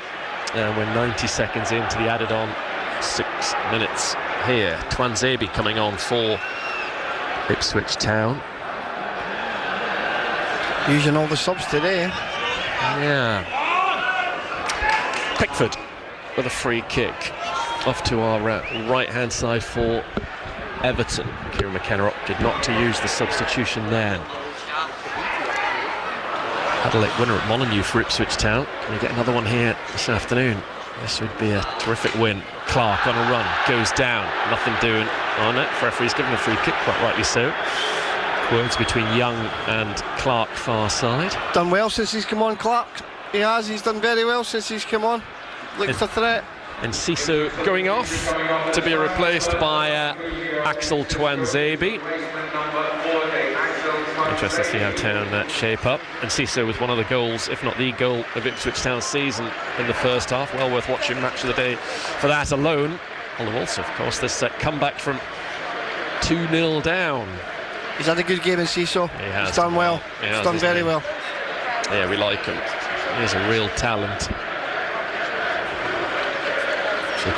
And we're 90 seconds into the added on 6 minutes here. Twanzebe coming on for Ipswich Town. Using all the subs today. Yeah. Pickford with a free kick off to our right hand side for Everton. Kieran McKenna opted not to use the substitution then. Had a late winner at Molineux for Ipswich Town. Can we get another one here this afternoon? This would be a terrific win. Clark on a run, goes down, nothing doing on it. Referee's given a free kick, quite rightly so. Words between Young and Clark far side. Done well since he's come on, Clark. He has, he's done very well since he's come on. looks a threat. And Ciso going off to be replaced by Axel Tuanzebe. Interesting to see how Town shape up. And Ciso with one of the goals, if not the goal, of Ipswich Town's season in the first half. Well worth watching, match of the day for that alone. Although also, of course, this comeback from 2-0 down. He's had a good game in Ciso. He's done well. He's done very well. Yeah, we like him. He's a real talent.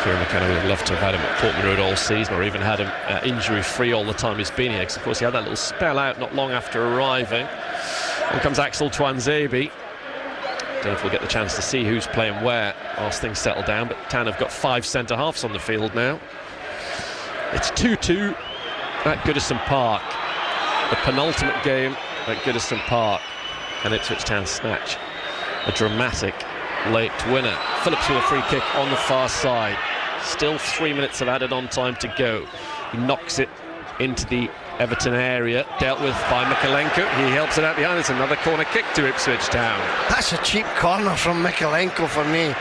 Kieran McKenna would love to have had him at Portman Road all season, or even had him injury-free all the time he's been here, because of course he had that little spell out not long after arriving. Here comes Axel Tuanzebe. Don't know if we'll get the chance to see who's playing where whilst things settle down, but Town have got 5 centre-halves on the field now. It's 2-2 at Goodison Park. The penultimate game at Goodison Park, and Ipswich Town snatch a dramatic late winner. Phillips with a free kick on the far side. Still 3 minutes of added on time to go. He knocks it into the Everton area, dealt with by Mikalenko. He helps it out behind. It's another corner kick to Ipswich Town. That's a cheap corner from Mikalenko for me.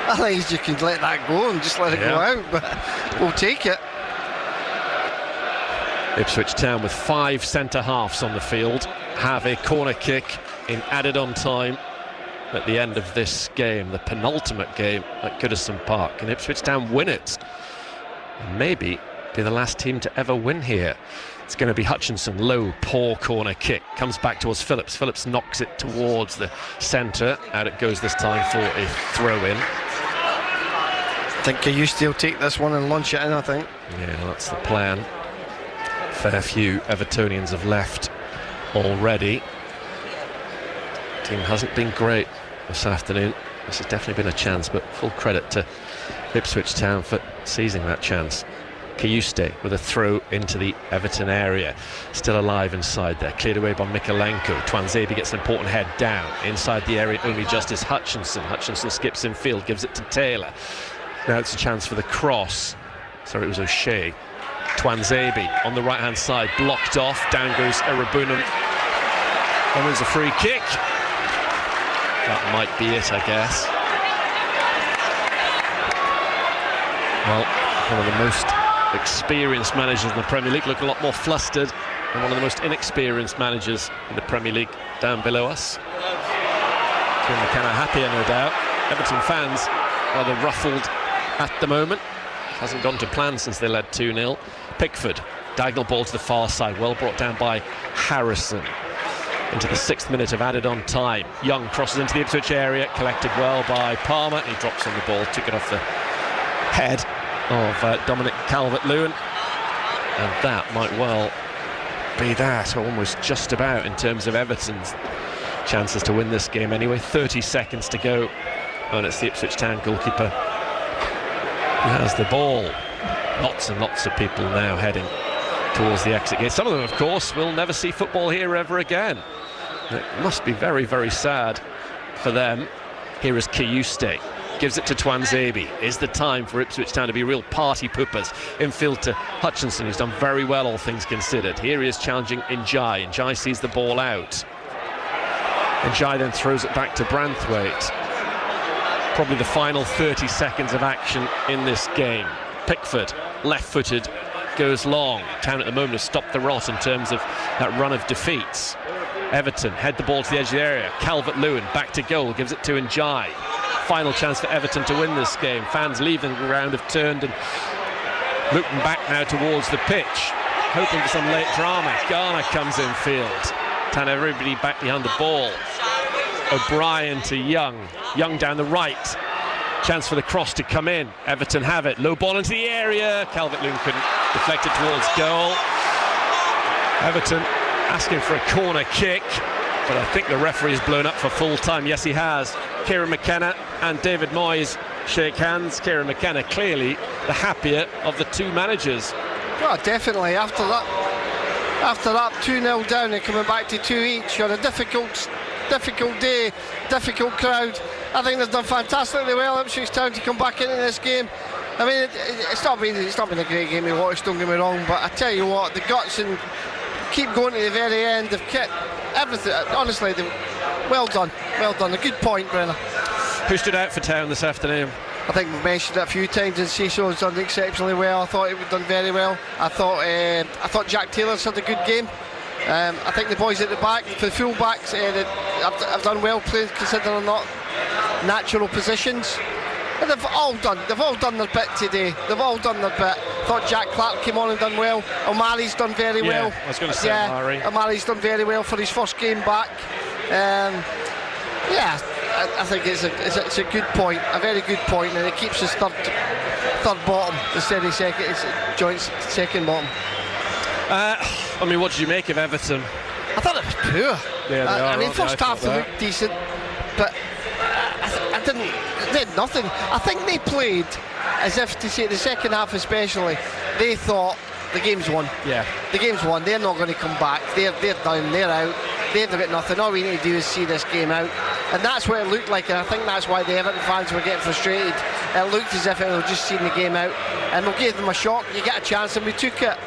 I think you can let that go and just let it go out, but we'll take it. Ipswich Town with 5 centre-halves on the field have a corner kick in added on time at the end of this game, the penultimate game at Goodison Park, and Ipswich Town win it. Maybe be the last team to ever win here. It's going to be Hutchinson, low, poor corner kick, comes back towards Phillips. Phillips knocks it towards the centre. Out it goes this time for a throw-in. I think Kayusti will take this one and launch it in, I think. Yeah, that's the plan. Fair few Evertonians have left already. Team hasn't been great this afternoon. This has definitely been a chance, but full credit to Ipswich Town for seizing that chance. Kayuste with a throw into the Everton area. Still alive inside there, cleared away by Mikalenko. Tuanzebe gets an important head down. Inside the area only just is Hutchinson. Hutchinson skips in field, gives it to Taylor. Now it's a chance for the cross. Sorry, it was O'Shea. Tuanzebe on the right hand side, blocked off. Down goes Erabunum. And there's a free kick. That might be it, I guess. Well, one of the most experienced managers in the Premier League, look a lot more flustered than one of the most inexperienced managers in the Premier League down below us. Kieran McKenna happier, no doubt. Everton fans rather ruffled at the moment. Hasn't gone to plan since they led 2-0. Pickford, diagonal ball to the far side, well brought down by Harrison. Into the 6th minute of added on time. Young crosses into the Ipswich area, collected well by Palmer. He drops on the ball, took it off the head of Dominic Calvert-Lewin. And that might well be that, almost just about, in terms of Everton's chances to win this game anyway. 30 seconds to go, and it's the Ipswich Town goalkeeper who has the ball. Lots and lots of people now heading towards the exit gate. Some of them, of course, will never see football here ever again. It must be very, very sad for them. Here is Kayuste. Gives it to Tuanzebe. Is the time for Ipswich Town to be real party poopers. Infield to Hutchinson, who's done very well, all things considered. Here he is challenging Njai. Njai sees the ball out. Njai then throws it back to Branthwaite. Probably the final 30 seconds of action in this game. Pickford, left-footed, goes long. Town at the moment has stopped the rot in terms of that run of defeats. Everton head the ball to the edge of the area. Calvert-Lewin back to goal, gives it to Njai. Final chance for Everton to win this game. Fans leaving the ground have turned and looking back now towards the pitch, hoping for some late drama. Garner comes in field. Town everybody back behind the ball. O'Brien to Young. Young down the right. Chance for the cross to come in. Everton have it. Low ball into the area. Calvert-Lewin couldn't deflect it towards goal. Everton asking for a corner kick, but I think the referee's blown up for full time. Yes, he has. Kieran McKenna and David Moyes shake hands. Kieran McKenna clearly the happier of the two managers. Oh, definitely. After that 2-0 down and coming back to 2 each on a difficult day, difficult crowd. I think they've done fantastically well, Ipswich Town, to come back into this game. I mean, it's not been a great game to watch, don't get me wrong, but I tell you what, the guts and keep going to the very end. They've kept everything. Honestly, well done. A good point, Brenner. Who stood out for Town this afternoon? I think we've mentioned it a few times, and Cecil's done exceptionally well. I thought he'd done very well. I thought Jack Taylor's had a good game. I think the boys at the back, for the full backs, have done well playing, considering not natural positions. But they've all done their bit today. They've all done their bit. I thought Jack Clark came on and done well. O'Malley's done very well. I was going to say O'Malley. O'Malley's done very well for his first game back. I think it's a good point, a very good point, and it keeps us third bottom instead of second. It's joint second bottom. I mean, what did you make of Everton? I thought it was poor. Yeah, they are, first half they looked decent, but I didn't. They did nothing. I think they played as if to say the second half, especially. They thought the game's won. Yeah, the game's won. They're not going to come back. They're down. They're out. They've got nothing. All we need to do is see this game out, and that's what it looked like. And I think that's why the Everton fans were getting frustrated. It looked as if it was just seeing the game out, and we gave them a shock. You get a chance, and we took it.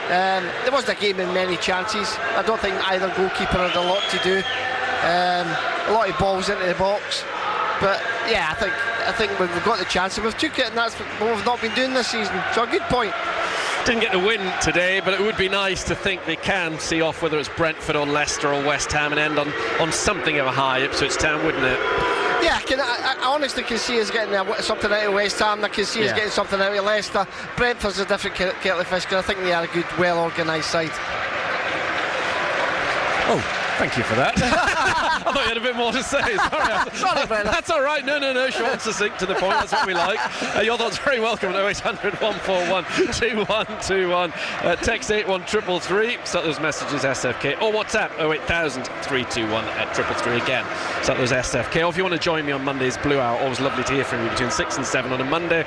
There wasn't a game in many chances. I don't think either goalkeeper had a lot to do. A lot of balls into the box, but yeah, I think we've got the chance and we've took it, and that's what we've not been doing this season. So a good point. Didn't get the win today, but it would be nice to think they can see off whether it's Brentford or Leicester or West Ham and end on something of a high Ipswich Town, wouldn't it? Yeah, I honestly can see us getting something out of West Ham. I can see us getting something out of Leicester. Brentford's a different kettle of fish, because I think they are a good, well-organised side. Oh, thank you for that. I thought you had a bit more to say. Sorry, Brennan. That's all right. No. Short and succinct to the point. That's what we like. Your thoughts very welcome at 0800 141 2121. Text 81333. Start those messages SFK. Or WhatsApp 08000 321 333 again. Start those SFK. Or if you want to join me on Monday's Blue Hour, always lovely to hear from you between 6 and 7 on a Monday.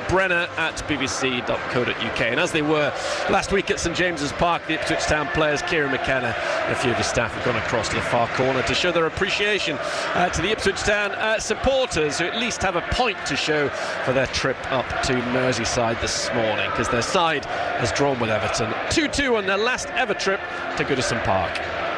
Brenner at bbc.co.uk. And as they were last week at St James's Park, the Ipswich Town players, Kieran McKenna and a few of his staff have gone across to the far corner to show their appreciation to the Ipswich Town supporters, who at least have a point to show for their trip up to Merseyside this morning, because their side has drawn with Everton 2-2 on their last ever trip to Goodison Park.